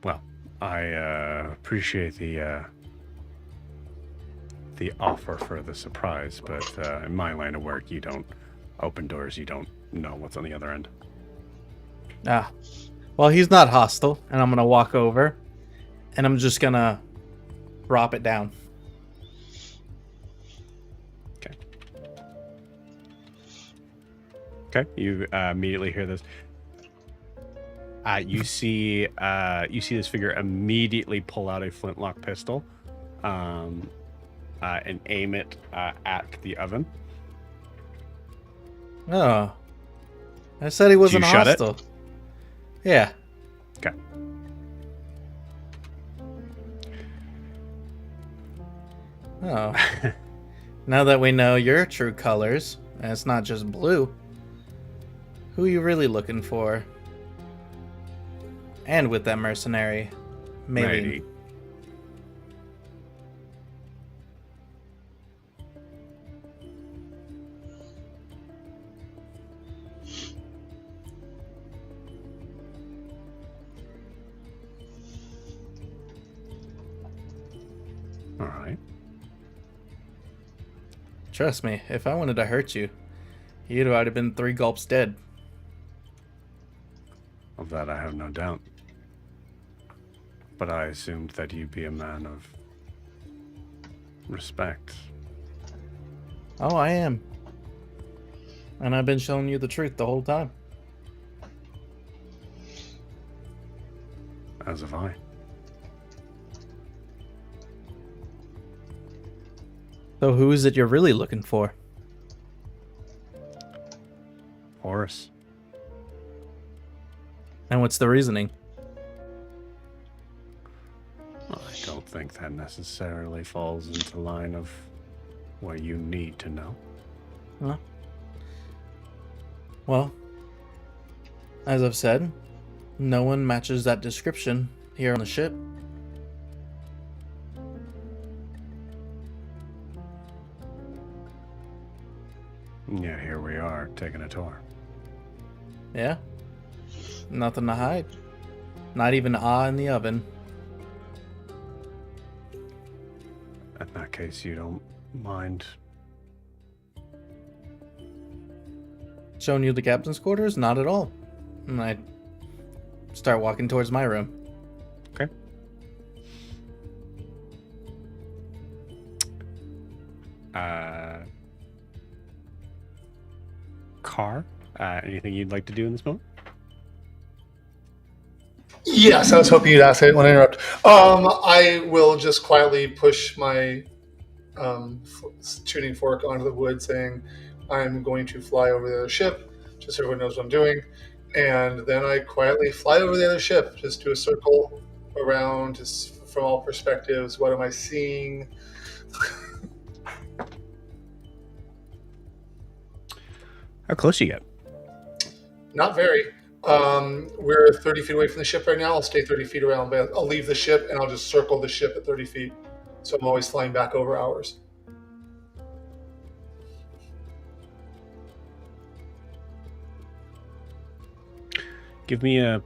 Well, I appreciate the offer for the surprise, but in my line of work, you don't open doors. You don't know what's on the other end. Ah. Well, he's not hostile, and I'm going to walk over, and I'm just going to drop it down. Okay, you immediately hear this. You see this figure immediately pull out a flintlock pistol, and aim it at the oven. Oh, I said he wasn't Did you shut it? hostile. Yeah. Okay. Oh. Now that we know your true colors, and it's not just blue, who are you really looking for? And with that mercenary, maybe. All right. Trust me, if I wanted to hurt you, you'd have already been 3 gulps dead. Of that I have no doubt. But I assumed that you'd be a man of respect. Oh, I am. And I've been showing you the truth the whole time. As have I. So who is it you're really looking for? Horus. And what's the reasoning? Well, I don't think that necessarily falls into line of what you need to know. Huh? Well, as I've said, No one matches that description here on the ship. Yeah, here we are, taking a tour. Yeah? Nothing to hide. Not even in the oven. In that case, you don't mind. Showing you the captain's quarters? Not at all. And I start walking towards my room. Okay. Car, anything you'd like to do in this moment? Yes, I was hoping you'd ask. I didn't want to interrupt. I will just quietly push my tuning fork onto the wood, saying, "I'm going to fly over the other ship, just so everyone knows what I'm doing." And then I quietly fly over the other ship, just do a circle around, just from all perspectives. What am I seeing? How close you get? Not very. We're 30 feet away from the ship right now. I'll stay 30 feet around, but I'll leave the ship and I'll just circle the ship at 30 feet. So I'm always flying back over ours. Give me a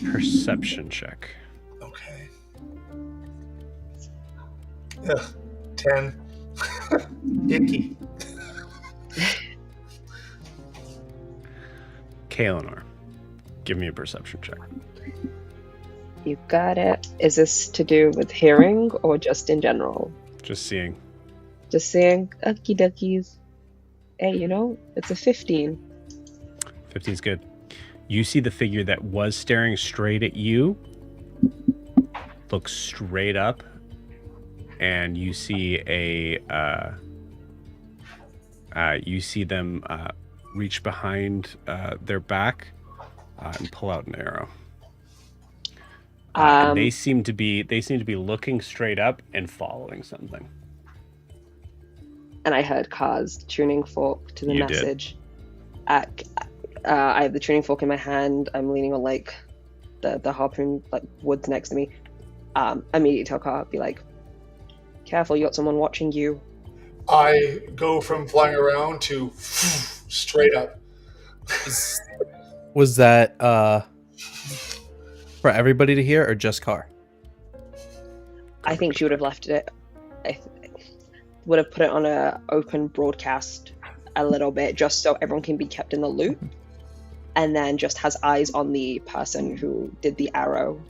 perception check. Okay. Ugh, 10. Icky. Kaelinor, give me a perception check. You got it. Is this to do with hearing or just in general? Just seeing. Just saying, okie duckies. Hey, it's a 15. 15's good. You see the figure that was staring straight at you look straight up, and you see them reach behind their back and pull out an arrow. And they seem to be looking straight up and following something. And I heard Kaz tuning fork to the You message. I have the tuning fork in my hand. I'm leaning on the harpoon woods next to me. Immediately tell Kaz, be like, "Careful, you got someone watching you." I go from flying around to straight up. Was that for everybody to hear or just Car? I think she would have left it. Would have put it on a open broadcast a little bit, just so everyone can be kept in the loop, and then just has eyes on the person who did the arrow,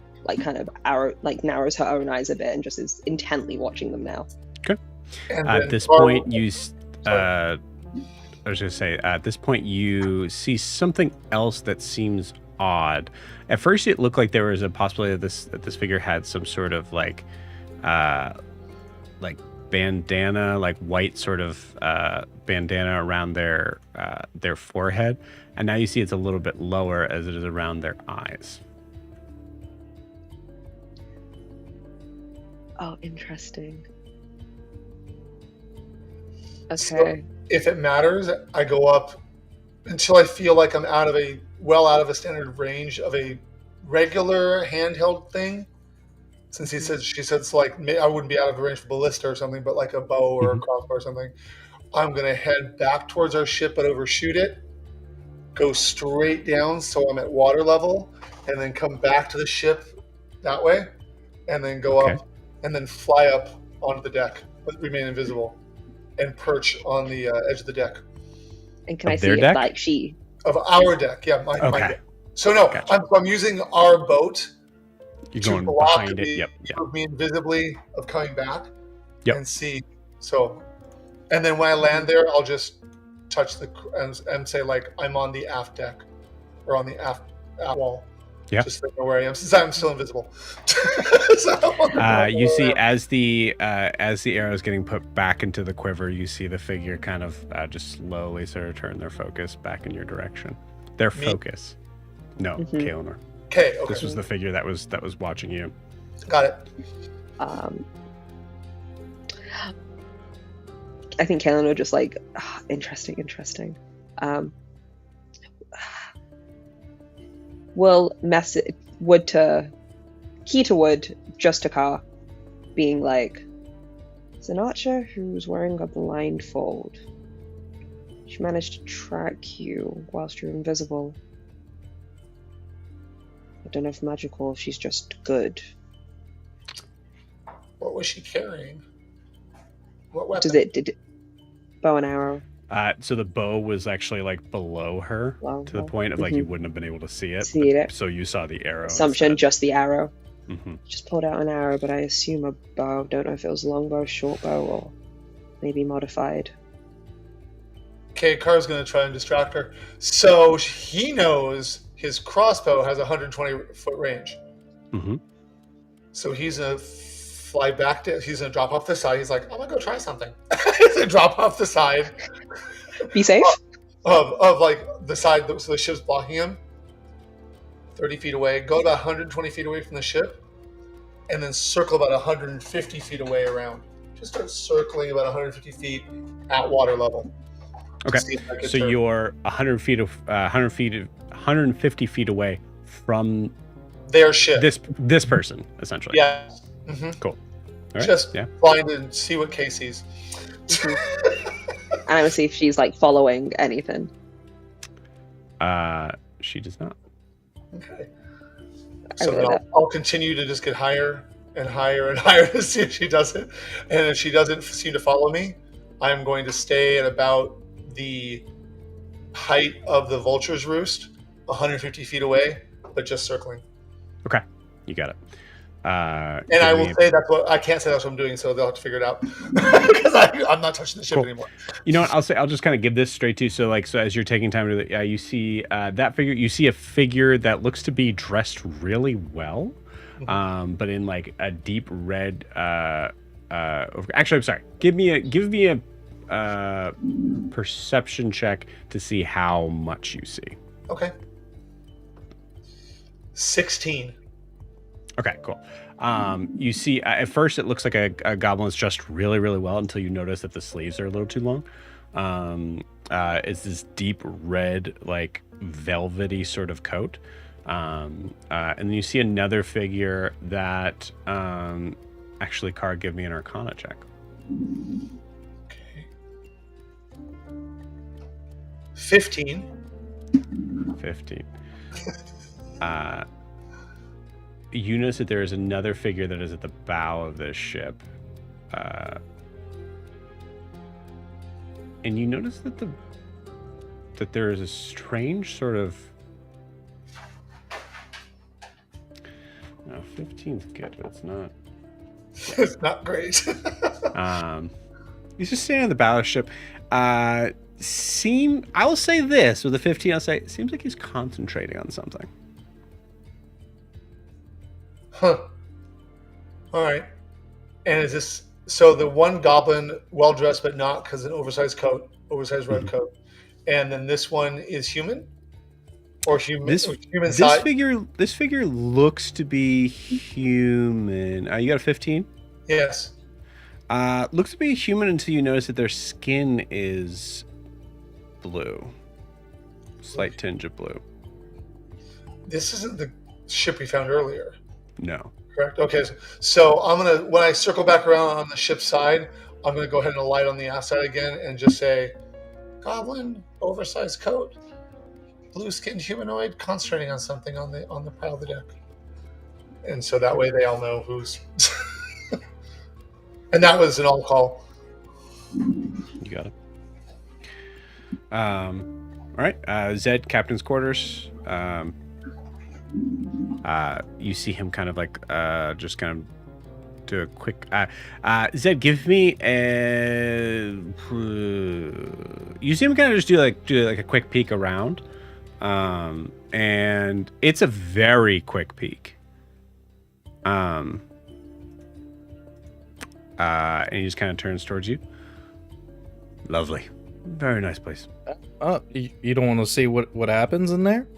narrows her own eyes a bit and just is intently watching them now. Okay. At this point, I was going to say, at this point, you see something else that seems odd. At first, it looked like there was a possibility that this figure had some sort of bandana, like white sort of bandana around their forehead, and now you see it's a little bit lower as it is around their eyes. Oh, interesting. Okay. So if it matters, I go up until I feel like I'm out of a standard range of a regular handheld thing. Since she said it's like I wouldn't be out of range for ballista or something, but like a bow or a crossbow or something. I'm gonna head back towards our ship but overshoot it, go straight down so I'm at water level, and then come back to the ship that way, and then go up and then fly up onto the deck, but remain invisible, and perch on the edge of the deck. And can I see if she of our deck? Yeah, my deck. So no, gotcha. I'm using our boat. You're going behind it. Yep. Me invisibly of coming back. Yep. And see. So, and then when I land there, I'll just touch and say I'm on the aft deck or on the aft wall. Yeah. Just so I know where I am, since I'm still invisible. You see, as the arrow is getting put back into the quiver, you see the figure kind of just slowly sort of turn their focus back in your direction. Their focus. No, Kaelinor. Okay. This was the figure that was watching you. Got it. I think Kaelinor just interesting. will message Wood to key to Wood, just to Car, being like, "It's an archer who's wearing a blindfold. She managed to track you whilst you're invisible. I don't know if magical, if she's just good." What was she carrying? What weapon? Did it bow and arrow? So the bow was actually like below her to the point of like you wouldn't have been able to see it. So you saw the arrow. Assumption, instead. just the arrow. Mm-hmm. Just pulled out an arrow, but I assume a bow. Don't know if it was longbow, short bow, or maybe modified. Okay, Car's going to try and distract her. So he knows his crossbow has 120-foot range. Mm-hmm. So he's going to fly back to... He's going to drop off the side. He's like, I'm going to go try something. He's going to drop off the side. Be safe? Of like, the side... So the ship's blocking him. 30 feet away. Go about 120 feet away from the ship. And then circle about 150 feet away around. Just start circling about 150 feet at water level. Okay, so you're 150 feet away from their ship. This person, essentially. Yeah. Mm-hmm. Cool. All right. Just flying to see what Kay sees. And I would see if she's like following anything. She does not. Okay. So I'll continue to just get higher and higher and higher to see if she does it. And if she doesn't seem to follow me, I'm going to stay at about the height of the vulture's roost, 150 feet away, but just circling. Okay, you got it. And I will say I can't say that's what I'm doing, so they'll have to figure it out because I'm not touching the ship anymore. You know what? I'll just kind of give this straight to you. So as you're taking time to, you see that figure. You see a figure that looks to be dressed really well, but in like a deep red. Actually, I'm sorry. Give me a perception check to see how much you see. Okay. 16. Okay, cool. You see, at first it looks like a goblin's dressed really, really well until you notice that the sleeves are a little too long. It's this deep red, like velvety sort of coat. And then you see another figure that actually, Car, give me an Arcana check. 15. 15. You notice that there is another figure that is at the bow of this ship. And you notice that there is a strange sort of... No, 15's good, but it's not... It's not great. He's just standing on the bow of the ship. I will say this, with the 15, I'll say, it seems like he's concentrating on something. Huh. All right. And is this... So the one goblin, well-dressed but not, because an oversized coat, oversized red coat. And then this one is human? Or human size? This figure looks to be human. You got a 15? Yes. Looks to be human until you notice that their skin is blue. Slight tinge of blue. This isn't the ship we found earlier. No. Correct. Okay. So I'm gonna, when I circle back around on the ship's side, I'm gonna go ahead and alight on the aft side again and just say, "Goblin, oversized coat, blue-skinned humanoid, concentrating on something on the pile of the deck." And so that way they all know who's. And that was an all call. You got it. All right. Zed, captain's quarters. You see him kind of like just kind of do a quick Zed, give me a you see him kind of just do like a quick peek around, and it's a very quick peek, and he just kind of turns towards you. Lovely, very nice place. You don't want to see what happens in there?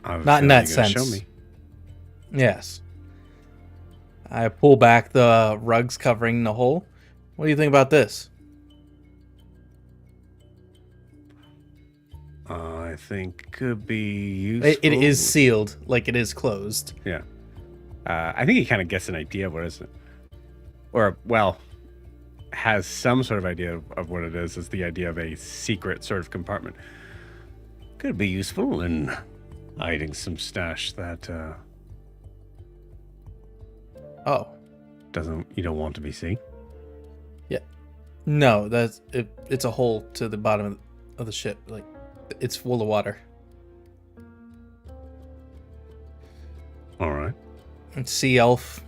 Not in that sense. Show me. Yes. I pull back the rugs covering the hole. What do you think about this? I think could be useful. It is sealed, like it is closed. Yeah. I think he kind of gets an idea of what it is. Or, well, has some sort of idea of what it is the idea of a secret sort of compartment. Could be useful in hiding some stash that Oh. you don't want to be seen. Yeah. No, that's it. It's a hole to the bottom of the ship. Like, it's full of water. All right. And sea elf.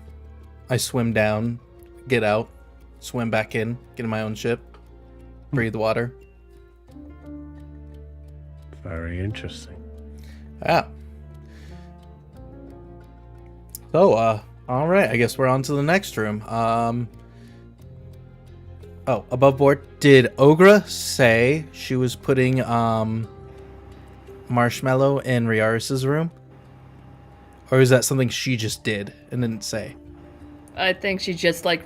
I swim down, get out, swim back in, get in my own ship, breathe water. Very interesting. Yeah. So, all right. I guess we're on to the next room. Oh, above board. Did Ogra say she was putting Marshmallow in Riaris's room? Or is that something she just did and didn't say? I think she just, like,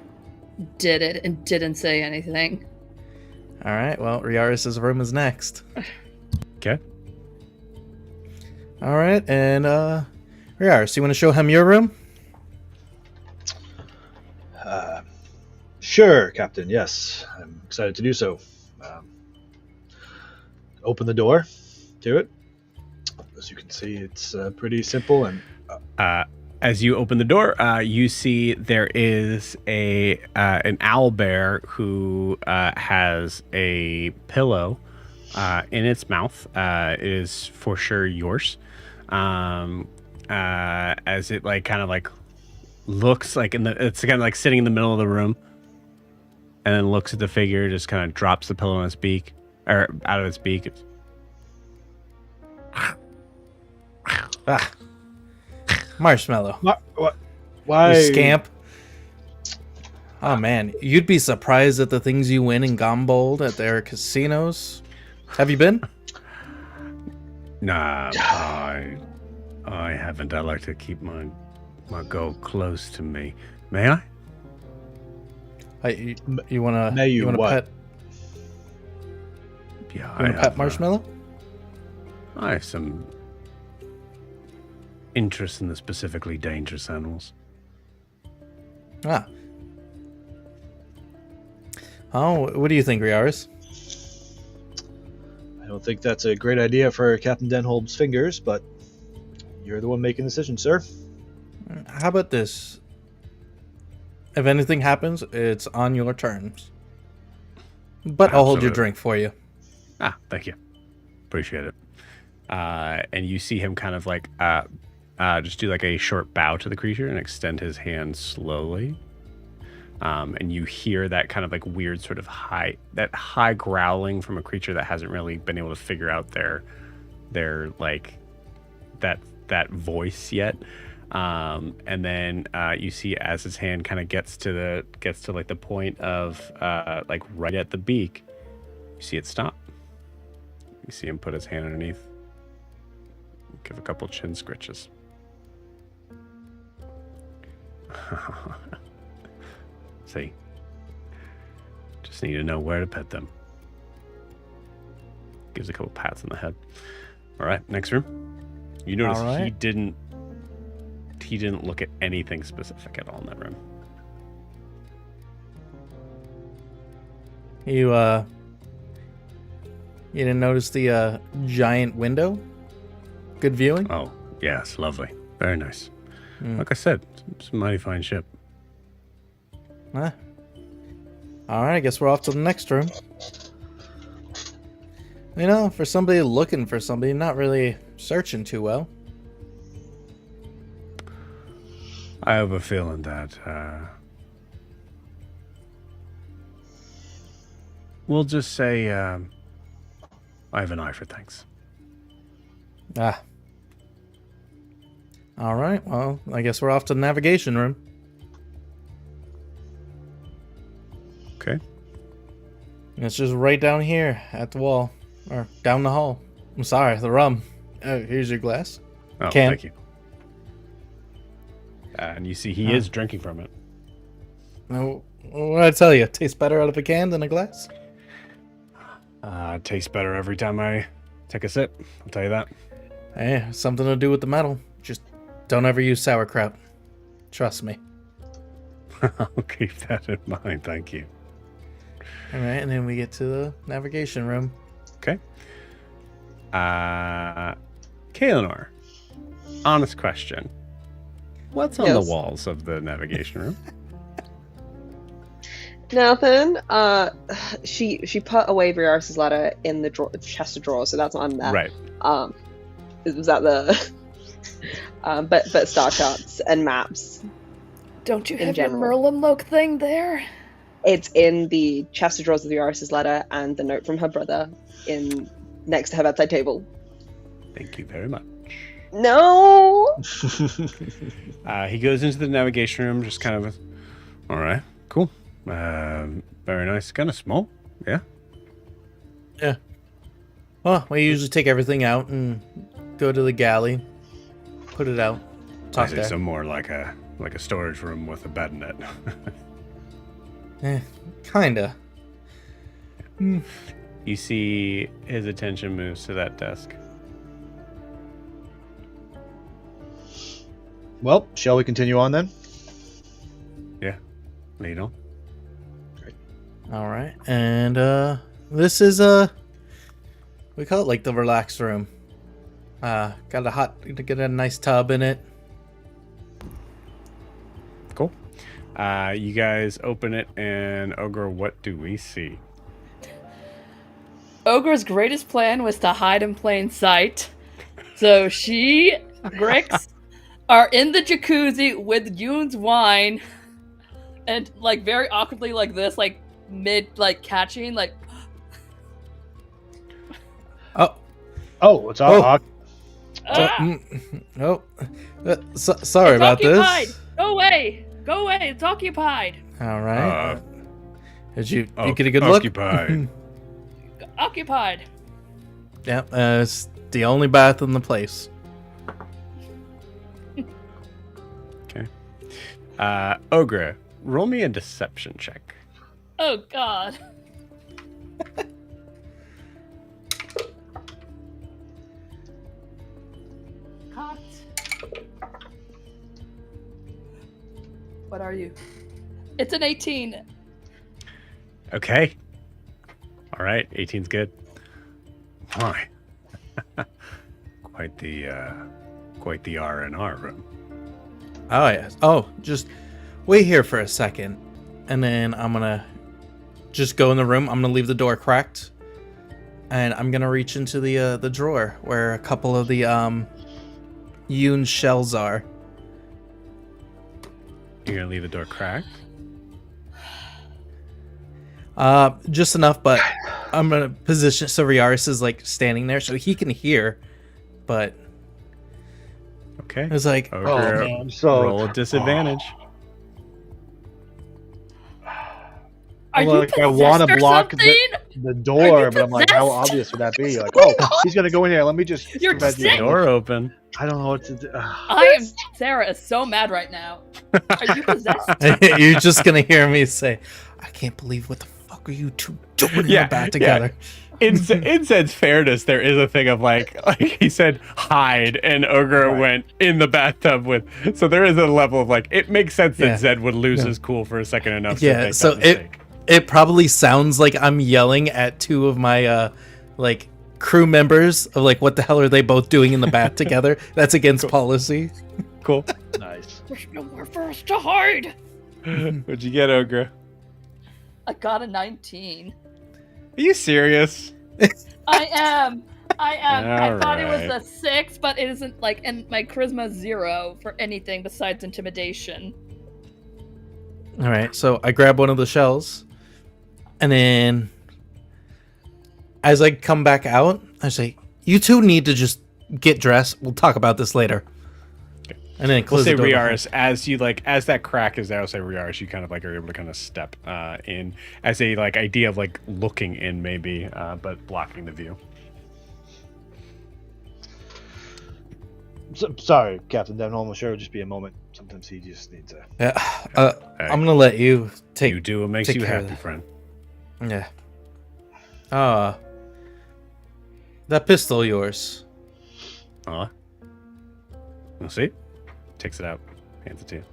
did it and didn't say anything. All right. Well, Riaris's room is next. Okay. All right. And, Riaris, you want to show him your room? Sure, Captain. Yes, I'm excited to do so. Open the door to it. As you can see, it's pretty simple. And as you open the door, you see there is an owlbear who has a pillow in its mouth. It is for sure yours. As it kind of looks like it's kind of like sitting in the middle of the room, and then looks at the figure, just kind of drops the pillow in its beak, or out of its beak. Marshmallow. what? Why? You scamp. Oh man, you'd be surprised at the things you win in Ganbold at their casinos. Have you been? Nah, I haven't. I like to keep my gold close to me. May I? You wanna? May you wanna what? pet? Yeah, You wanna pet Marshmallow? I have some interest in the specifically dangerous animals. Ah. Oh, what do you think, Riaris? I don't think that's a great idea for Captain Denholm's fingers, but you're the one making the decision, sir. How about this? If anything happens, it's on your terms. But I'll hold your Absolutely. drink for you. Ah, thank you. Appreciate it. And you see him kind of just do a short bow to the creature and extend his hand slowly. And you hear that kind of weird sort of high growling from a creature that hasn't really been able to figure out their that voice yet. And then you see as his hand kind of gets to the point of right at the beak, you see it stop. You see him put his hand underneath, give a couple chin scritches. See, just need to know where to pet them. Gives a couple pats on the head. All right, next room. You notice All right. he didn't look at anything specific at all in that room. You didn't notice the giant window? Good viewing? Oh, yes, lovely, very nice. Mm. Like I said, it's a mighty fine ship. All right, I guess we're off to the next room. You know, for somebody looking for somebody, not really searching too well. I have a feeling that we'll just say I have an eye for things. Ah. All right, well, I guess we're off to the navigation room. Okay. It's just right down here at the wall, or down the hall. I'm sorry, the rum. Oh, here's your glass. Oh, Can. thank you. And you see he is drinking from it. Oh, what did I tell you? It tastes better out of a can than a glass? It tastes better every time I Take a sip. I'll tell you that. Hey, something to do with the metal. Just don't ever use sauerkraut. Trust me. I'll keep that in mind. Thank you. All right, and then we get to the navigation room. Okay. Kaelinor, honest question. What's on the Yes. walls of the navigation room? Nothing. She put away Briaris's letter in the chest of drawers, so that's not in there. Right. It was at the but star charts and maps. Don't you In have your general. Merlin Loke thing there? It's in the chest of drawers of Briaris's letter and the note from her brother in next to her bedside table. Thank you very much. No. He goes into the navigation room, just kind of, all right, cool. Very nice. Kind of small. Yeah. Yeah. Well, we usually take everything out and go to the galley, put it out, I talk see there. some more like a storage room with a bed in it. Kinda. You see his attention moves to that desk. Well, shall we continue on then? Yeah. Lead on. All right, and this is we call it like the relaxed room. Got a nice tub in it. Cool. You guys open it, and Ogre, what do we see? Ogre's greatest plan was to hide in plain sight. So she, Grix, are in the jacuzzi with Yoon's wine, and like very awkwardly like this, like mid like catching, like Oh, it's all. Oh. ah, Oh, sorry it's about occupied. this. Go away, it's occupied. All right. Did you Oh, get a good look? occupied. Occupied. Yeah, it's the only bath in the place. Okay. Ogre, roll me a deception check. Oh God. Hot. What are you? It's an 18. Okay. All right, 18's good. My. quite the R&R room. Oh yes. Oh, just wait here for a second, and then I'm gonna just go in the room. I'm gonna leave the door cracked, and I'm gonna reach into the drawer where a couple of the Yoon shells are. You're gonna leave the door cracked? Just enough, but I'm gonna position so Riaris is like standing there so he can hear, but Okay. it's like Ogre, man, so- roll a disadvantage. Are you Like, I possessed wanna or block something? the door, but I'm like, how possessed? obvious would that be? Like, oh, he's gonna go in here. Let me just. You're prevent sick. you. Door open. I don't know what to do. Sarah is so mad right now. Are you possessed? you're just gonna hear me say, "I can't believe what the fuck are you two doing in the bat together." In Zed's fairness, there is a thing of like he said hide, and Ogre Right. went in the bathtub with. So there is a level of like it makes sense that Yeah. Zed would lose Yeah. his cool for a second enough. to Yeah, make so that mistake. it probably sounds like I'm yelling at two of my like crew members of like what the hell are they both doing in the bat together? That's against policy. Cool. Nice. There's nowhere for us to hide. What'd you get, Ogre? I got a 19. Are you serious? I am. I thought it was Alright. a 6, but it isn't like, and my charisma 0 for anything besides intimidation. All right, so I grab one of the shells, and then as I come back out, I say, "You two need to just get dressed. We'll talk about this later." And then We'll close say the door. Riaris as you like as that crack is there. I'll say Riaris, you kind of like are able to kind of step in as a like idea of like looking in maybe, but blocking the view. So, sorry, Captain Devon. I'm sure it'll just be a moment. Sometimes he just needs a. Yeah, Hey, I'm gonna let you take. you do what makes take you care of happy, that. friend. Yeah. That pistol of yours. Oh. We'll see. Takes it out. Hands it to you.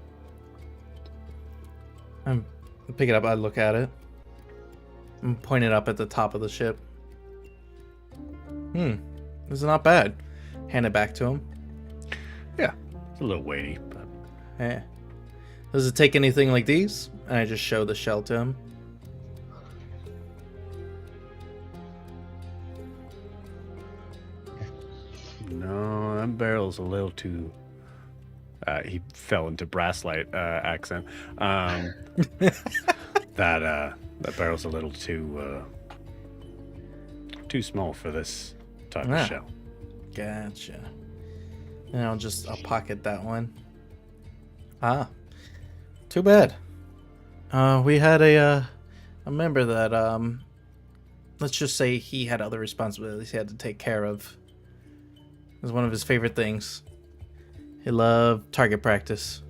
I pick it up. I look at it. I'm pointing up at the top of the ship. This is not bad. Hand it back to him. Yeah. It's a little weighty, but Eh. Does it take anything like these? And I just show the shell to him. no, that barrel's a little too. He fell into brasslight accent. That barrel's a little too small for this type of shell. Gotcha. And I'll pocket that one. Too bad. We had a member that let's just say he had other responsibilities he had to take care of. It was one of his favorite things. He loved target practice.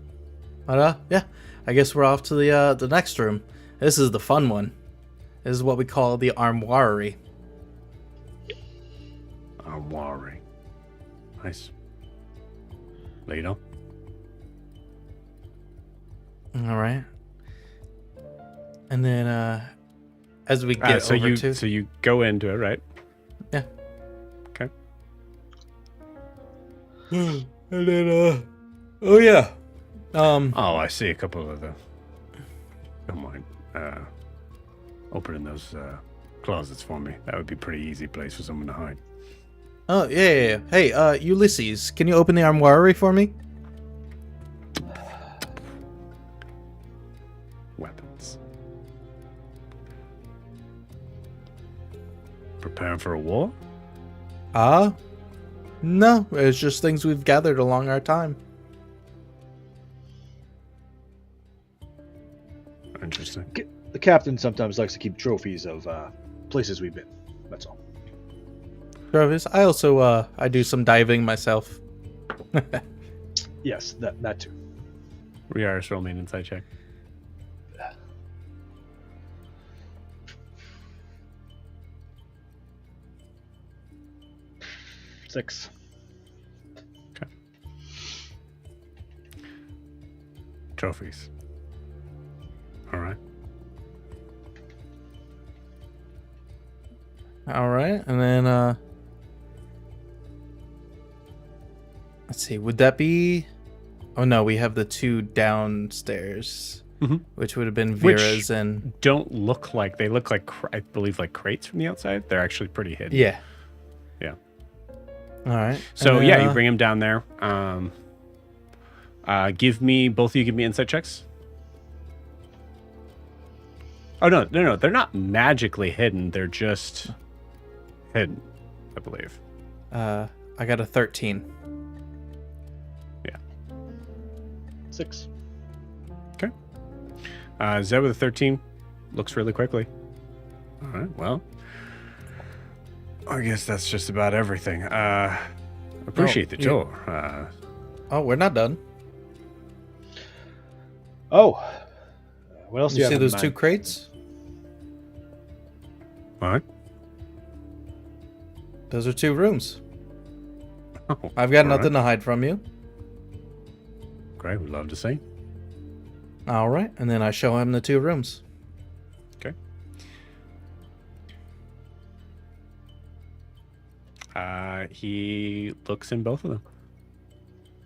But yeah, I guess we're off to the next room. This is the fun one. This is what we call the armoire. Armoire. Nice. Lead on. All right. And then as we get so over to... So you go into it, right? Yeah. Okay. And then, oh yeah. Oh, I see a couple of the... Don't mind. Opening those closets for me. That would be a pretty easy place for someone to hide. Oh, yeah. Hey, Ulysses, can you open the armoire for me? Weapons. Preparing for a war? No, it's just things we've gathered along our time. Interesting. The captain sometimes likes to keep trophies of places we've been. That's all. Travis, I also I do some diving myself. Yes, that too. Riaris, roll me an insight check. Six. Okay. Trophies. All right. All right, and then let's see. Would that be? Oh no, we have the two downstairs, which would have been Vera's and don't look like they look like I believe like crates from the outside. They're actually pretty hidden. Yeah. Yeah. All right. So and yeah, then, you bring them down there. Give me both of you. Give me insight checks. Oh no, they're not magically hidden. They're just hidden, I believe. I got a 13. Yeah. 6. Okay. Zed with a 13 looks really quickly. All right. Well, I guess that's just about everything. Appreciate the tour. Oh, we're not done. Oh. What else do You you see have in those two mind? crates? What? Those are 2 rooms. Oh, I've got all nothing right. to hide from you. Great. We'd love to see. All right, and then I show him the 2 rooms. Okay. He looks in both of them.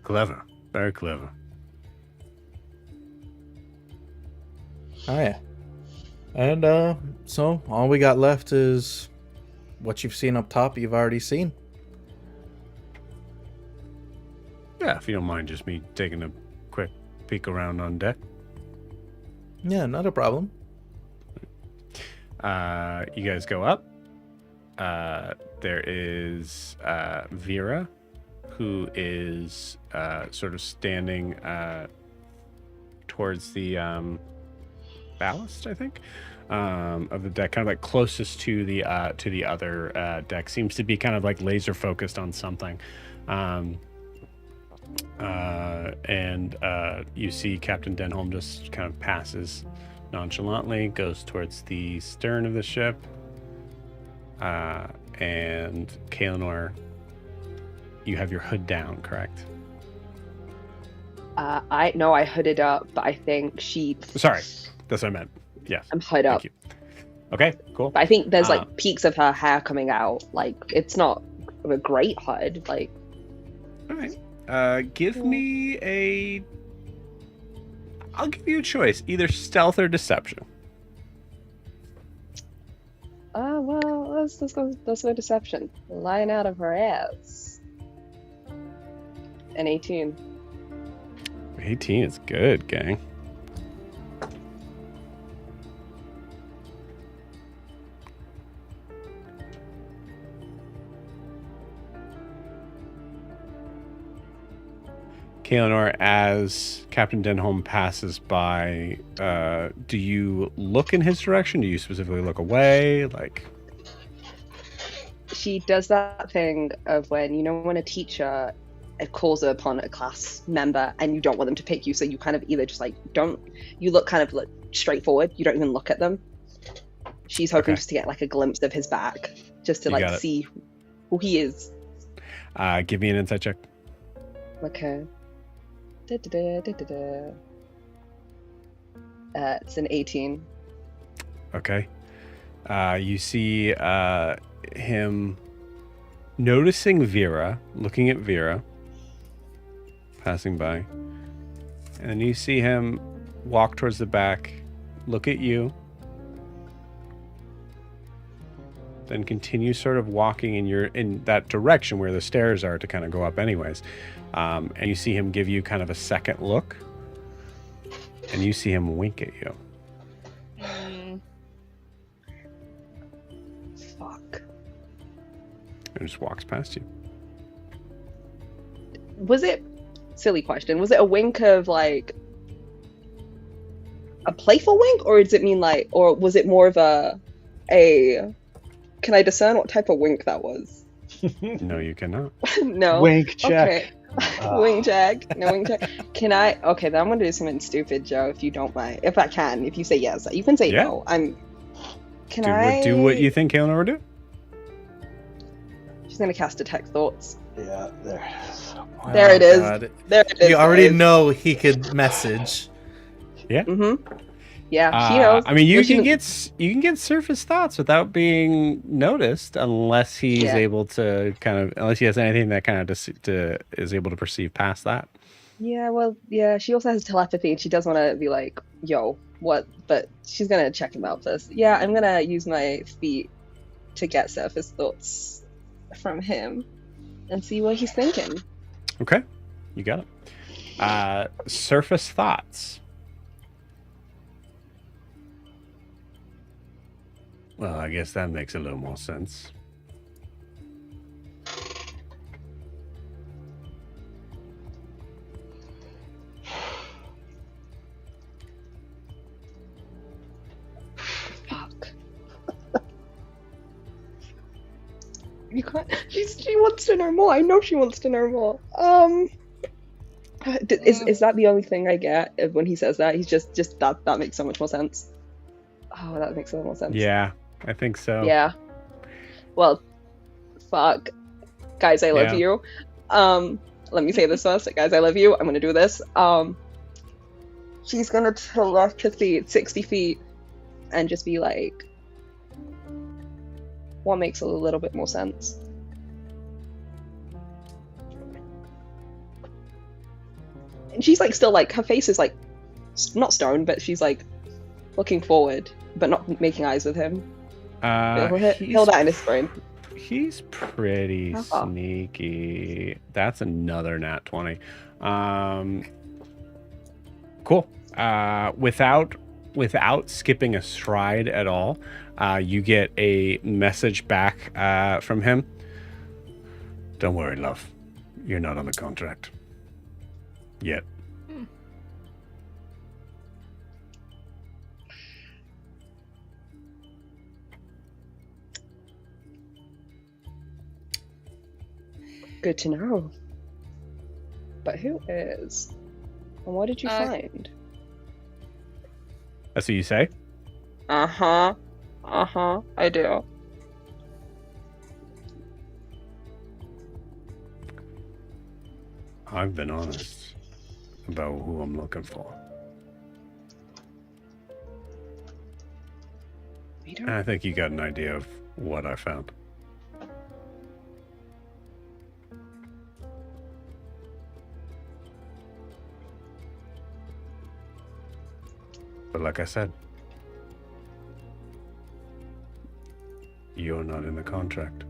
Clever. Very clever. Oh yeah. And so all we got left is what you've seen up top. You've already seen. Yeah, if you don't mind just me taking a quick peek around on deck. Yeah, not a problem. You guys go up. There is Vera, who is sort of standing towards the ballast, I think, of the deck, kind of like closest to the other deck. Seems to be kind of like laser focused on something. And you see Captain Denholm just kind of passes nonchalantly, goes towards the stern of the ship, and Kaelinor, you have your hood down, correct? I hooded up, but I think she. Sorry, that's what I meant. Yes. I'm hood up. Thank you. Okay, cool. But I think there's like peaks of her hair coming out. Like it's not a great hood. Like. All right. Give me a. I'll give you a choice, either stealth or deception. Well, let's go deception. Lying out of her ass. An 18. 18 is good, gang. Kaelinor, as Captain Denholm passes by, do you look in his direction? Do you specifically look away? Like, she does that thing of when a teacher calls upon a class member and you don't want them to pick you, so you kind of either just like you look kind of like straight forward. You don't even look at them. She's hoping just to get like a glimpse of his back, just to like see who he is. Give me an insight check. Okay. It's an 18. Okay. You see him noticing Vera, looking at Vera, passing by. And then you see him walk towards the back, look at you, then continue sort of walking in that direction where the stairs are to kind of go up anyways. And you see him give you kind of a second look, and you see him wink at you. Fuck. And just walks past you. Was it, silly question, was it a wink of like a playful wink, or does it mean like, or was it more of a can I discern what type of wink that was? No, you cannot. No. Wink check. Okay. Wink check. No wink check. Can I? Okay, then I'm gonna do something stupid, Joe. If you don't mind, if I can, if you say yes, you can say no. Do what you think Kaelinor would do. She's gonna cast Detect Thoughts. Yeah, there it is. There it is. God. There it is. You already know he could message. Yeah. Mm-hmm. Yeah, she knows. I mean, you can get surface thoughts without being noticed, unless he's able to unless he has anything that kind of is able to perceive past that. Yeah, well, yeah, she also has telepathy, and she does want to be like, yo, what? But she's gonna check him out first. Yeah, I'm gonna use my feet to get surface thoughts from him and see what he's thinking. Okay, you got it. Surface thoughts. Well, I guess that makes a little more sense. Fuck. You can't. She wants to know more. I know she wants to know more. Is that the only thing I get when he says that? He's just that makes so much more sense. Oh, that makes so much more sense. Yeah, I think so. Yeah. Well, fuck. Guys, I love you. Let me say this first. Guys, I love you. I'm gonna do this. She's gonna telepathy 60 feet and just be like, what makes a little bit more sense? And she's like still like, her face is like not stone, but she's like looking forward but not making eyes with him. He'll die in his brain. He's pretty sneaky. That's another nat 20. Cool. Without skipping a stride at all, you get a message back from him. Don't worry, love. You're not on the contract. Yet. Good to know. But who is? And what did you find? That's what you say? I do. I've been honest about who I'm looking for. And I think you got an idea of what I found. But like I said, you're not in the contract.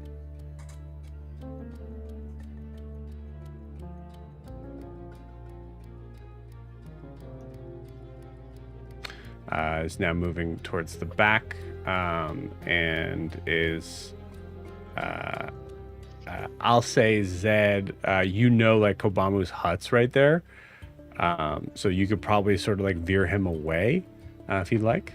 Is now moving towards the back, and is, I'll say, Zed, you know, like Kobamu's hut's right there. So you could probably sort of like veer him away, if you'd like.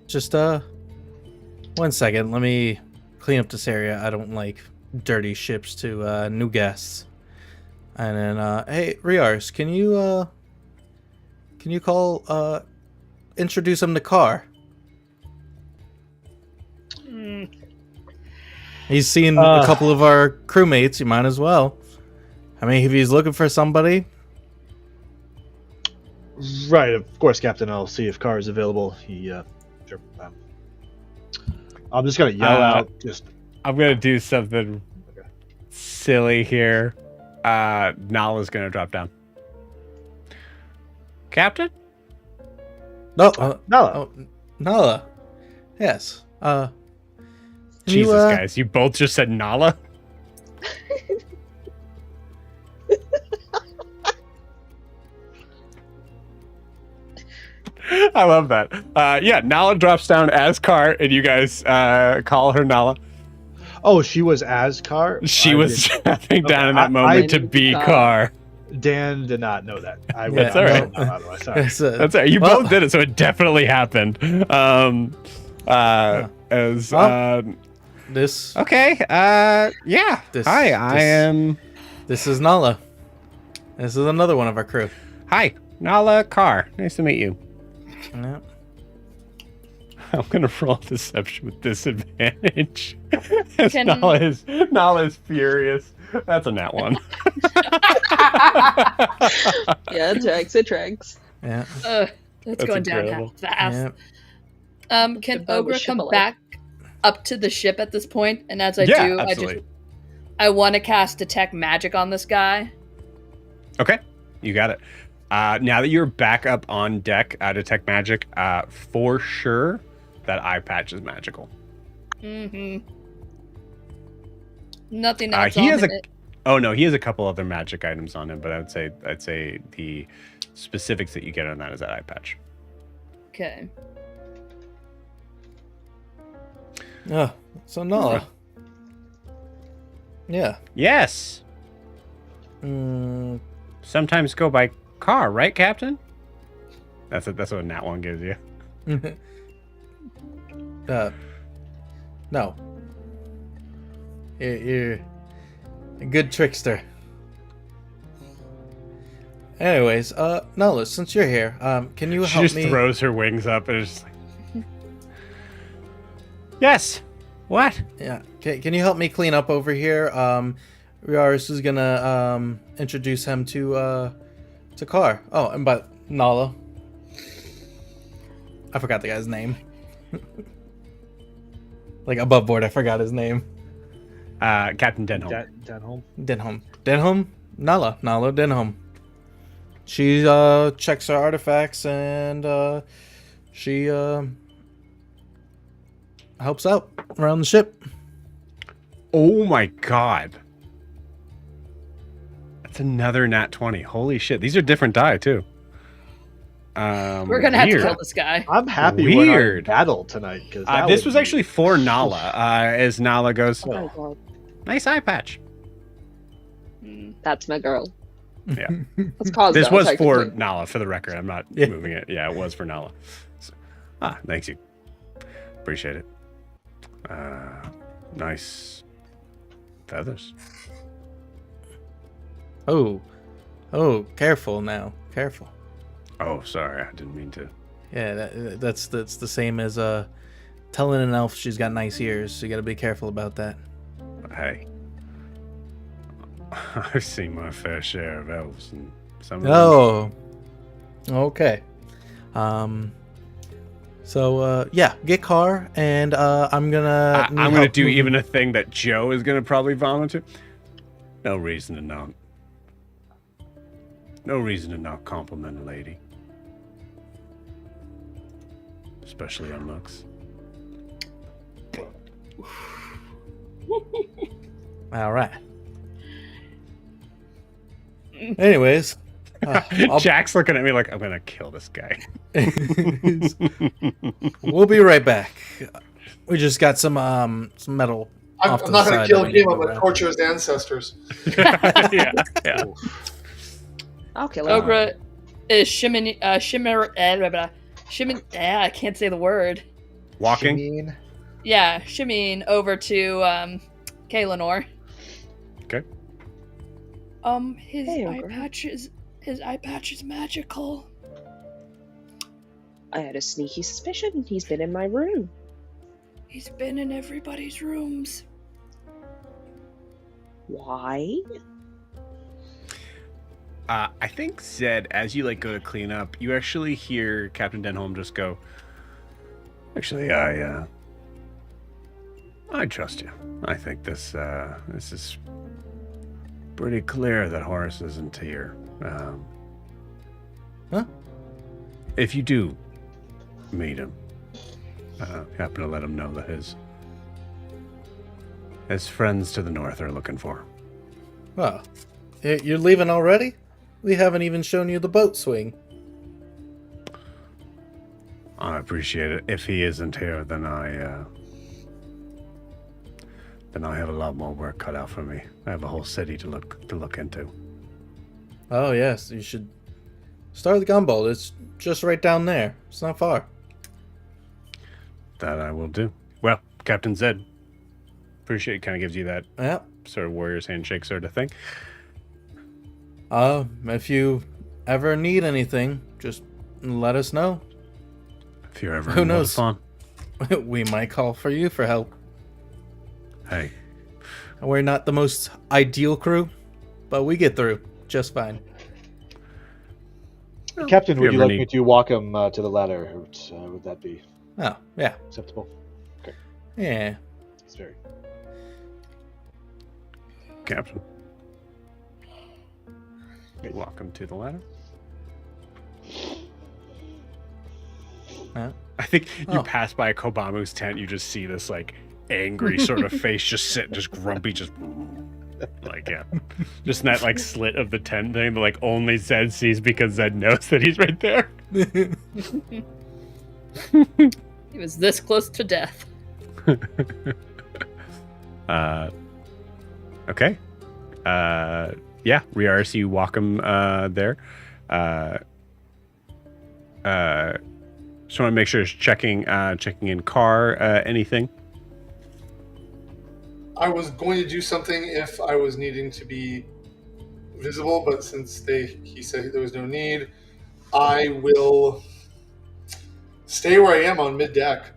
Just 1 second. Let me clean up this area. I don't like dirty ships to new guests. And then, hey, Riars, can you call, introduce him to Carr? He's seen a couple of our crewmates. You might as well. I mean, if he's looking for somebody. Right, of course, Captain. I'll see if Carr is available. Sure. I'm just gonna yell out. I'm gonna do something silly here. Nala's gonna drop down. Captain? No, Nala. Oh, Nala. Yes. Jesus, guys, you both just said Nala? I love that. Yeah, Nala drops down as Carr, and you guys call her Nala. Oh, she was as Carr? She was dropping down in that moment to be Carr. Dan did not know that. That's all right. That's all right. You both did it, so it definitely happened. This. Okay. Yeah. Hi, I am. This is Nala. This is another one of our crew. Hi, Nala Carr. Nice to meet you. Yeah. I'm gonna roll deception with disadvantage. Nala is furious. That's a nat one. Yeah, it tracks. Yeah. That's going incredible. down fast. Yeah. Can The boat was Ogre come ship-alike. back up to the ship at this point? And as I Yeah, do, absolutely. I want to cast Detect Magic on this guy. Okay, you got it. Now that you're back up on deck, Detect Magic, for sure, that eye patch is magical. Mm-hmm. Nothing else He has on it. Oh no, he has a couple other magic items on him, but I'd say the specifics that you get on that is that eye patch. Okay. Oh, so Nala. Yeah. Yes. Mm, Sometimes go by car, right, Captain? That's what a nat one gives you. no. You're a good trickster. Anyways, Nala, since you're here, can you She help just me? throws her wings up and is just like, yes. What? Yeah. Can you help me clean up over here? Riaris is gonna introduce him to Carr. Oh, and but Nala. I forgot the guy's name. Like above board, I forgot his name. Captain Denholm. Denholm. Nala Denholm. She checks her artifacts and she helps out around the ship. Oh my god. That's another nat 20. Holy shit. These are different die too. We're gonna have to weird. kill this guy. I'm happy we're not in Weird. battle tonight because This was actually for Nala. As Nala goes, Oh god, nice eye patch. that's my girl. Yeah. Let's cause This that, was for technically. Nala, for the record. I'm not Yeah. moving it. Yeah, it was for Nala. So, thanks you. Appreciate it. Nice feathers. Oh, careful now. Careful. Oh, sorry. I didn't mean to. Yeah, that's the same as telling an elf she's got nice ears, so you gotta be careful about that. Hey, I've seen my fair share of elves, and some of them. Oh, okay. So yeah, get car, and I'm gonna. I'm gonna do even a thing that Joe is gonna probably vomit to. No reason to not. No reason to not compliment a lady, especially on looks. All right. Anyways, Jack's looking at me like I'm gonna kill this guy. We'll be right back. We just got some metal. I'm off to not the going to side kill that we need him. to I'm going to grab. torture his ancestors. Yeah. I'll kill him. Ogre is shimmer. I can't say the word. Walking. Shimeen. Yeah, shimmying over to Kaelinor. Okay. His Hey, eye Ogre. patch is magical. I had a sneaky suspicion he's been in my room. He's been in everybody's rooms. Why? I think Zed, as you like go to clean up, you actually hear Captain Denholm just go. Actually, I trust you. I think this is pretty clear that Horace isn't here. Huh? If you do meet him, happen to let him know that his friends to the north are looking for him. Well, you're leaving already? We haven't even shown you the boat swing. I appreciate it. If he isn't here, then I have a lot more work cut out for me. I have a whole city to look into. Oh yes, you should start with Ganbold. It's just right down there. It's not far. That I will do. Well, Captain Zed, appreciate it. Kind of gives you that Yeah. sort of warrior's handshake sort of thing. If you ever need anything, just let us know. If you're ever Who in knows? fun. We might call for you for help. Hey, We're not the most ideal crew, but we get through just fine. Captain, if you would you ever like me need- to walk him to the ladder? Would that be Oh, yeah. acceptable? Yeah. It's very. Captain. Welcome to the ladder. I think you Oh. pass by Kobamu's tent, you just see this like angry sort of face just sitting, just grumpy, just like, yeah. Just in that like slit of the tent thing that like only Zed sees because Zed knows that he's right there. He was this close to death. Okay. Yeah, Riaris, you walk him there. Just want to make sure it's checking in car, anything. I was going to do something if I was needing to be visible, but since he said there was no need, I will stay where I am on mid deck.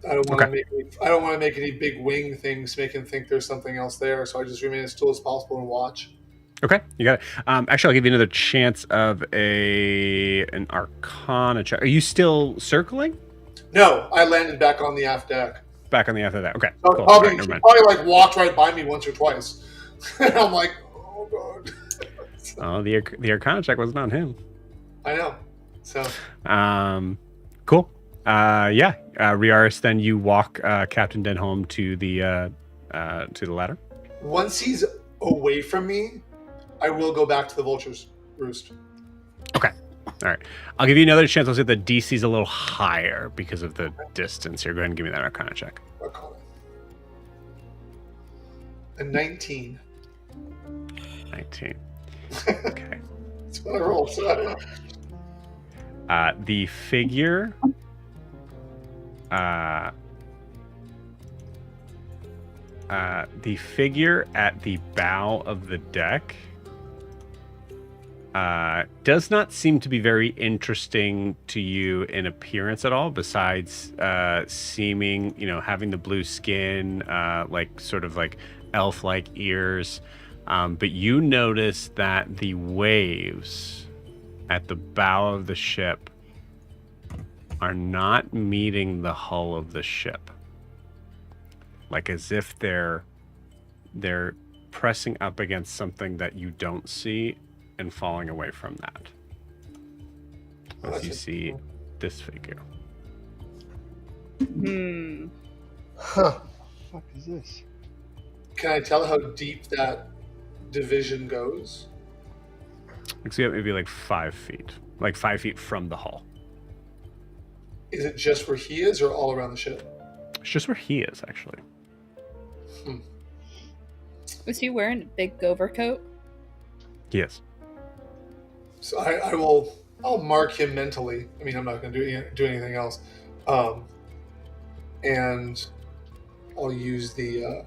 I don't want to make any big wing things, make him think there's something else there. So I just remain as still as possible and watch. Okay, you got it. Actually, I'll give you another chance of an Arcana check. Are you still circling? No, I landed back on the aft deck. Back on the after that. Okay, So cool. probably, All right, never mind. like walked right by me once or twice. And I'm like, oh god. Oh, the Arcana check wasn't on him. I know. So Cool. Yeah. Riaris, then you walk Captain Denholm to the ladder. once he's away from me, I will go back to the vulture's roost. Okay. All right. I'll give you another chance. I'll say the DC's a little higher because of the distance here. Go ahead and give me that Arcana check. A 19. 19. Okay. That's what I rolled. So I don't know. The figure. The figure at the bow of the deck Does not seem to be very interesting to you in appearance at all, besides seeming, having the blue skin, like sort of like elf-like ears. But you notice that the waves at the bow of the ship are not meeting the hull of the ship. Like as if they're pressing up against something that you don't see and falling away from that. As you see this figure. Huh. What is this? Can I tell how deep that division goes? Looks like maybe like 5 feet. Like 5 feet from the hull. Is it just where he is or all around the ship? It's just where he is, actually. Was he wearing a big overcoat? He is. So I'll mark him mentally. I mean, I'm not going to do anything else. And I'll use the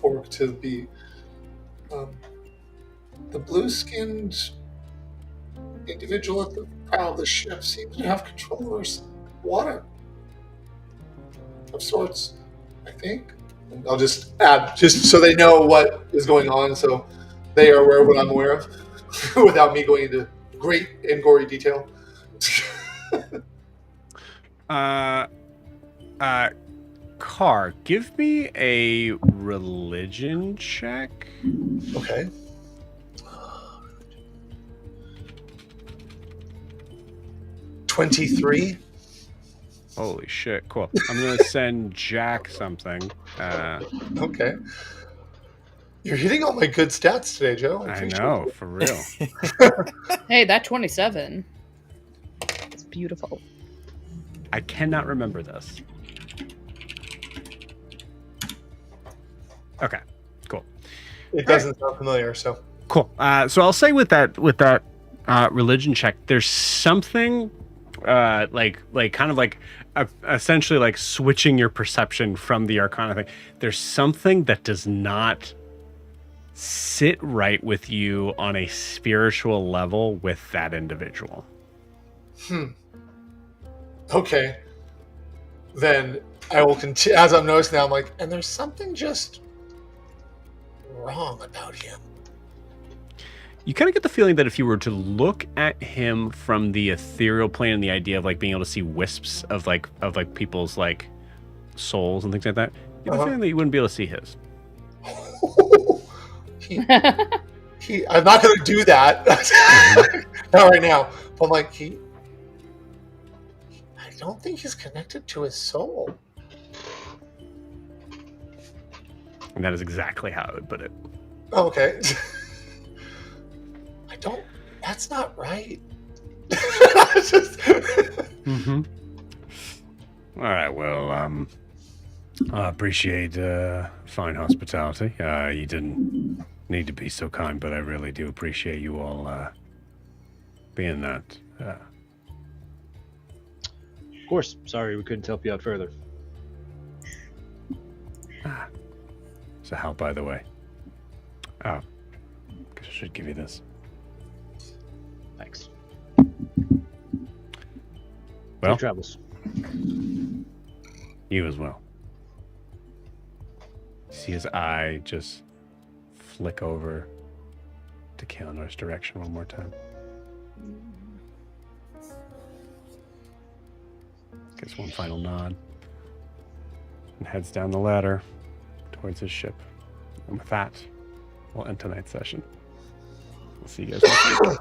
fork to be the blue-skinned individual at the prow of the ship seems to have control over water of sorts, I think. And I'll just add, just so they know what is going on, so they are aware of what I'm aware of, without me going into great and gory detail. Car, give me a religion check. Okay. $23. Holy shit, cool. I'm gonna send Jack something. Okay. You're hitting all my good stats today, Joe. I know, for real. Hey, that 27. It's beautiful. I cannot remember this. Okay, cool. It doesn't sound familiar, so. Cool. So I'll say with that religion check, there's something essentially like switching your perception from the Arcana thing. There's something that does not sit right with you on a spiritual level with that individual. Okay. Then I will continue. As I'm noticing now, I'm like, and there's something just wrong about him. You kind of get the feeling that if you were to look at him from the ethereal plane and the idea of like being able to see wisps of like people's like souls and things like that, you get the feeling that you wouldn't be able to see his. I'm not going to do that. Not right now. But I'm like, I don't think he's connected to his soul. And that is exactly how I would put it. Oh, okay. That's not right. All right, well, I appreciate fine hospitality. You didn't need to be so kind, but I really do appreciate you all being that. Of course. Sorry we couldn't help you out further. So how, by the way? Oh, guess I should give you this. Thanks. Well, Safe travels. You as well. See his eye just flick over to Kaelinar's direction one more time. Gives one final nod and heads down the ladder towards his ship. And with that, we'll end tonight's session. We'll see you guys next week.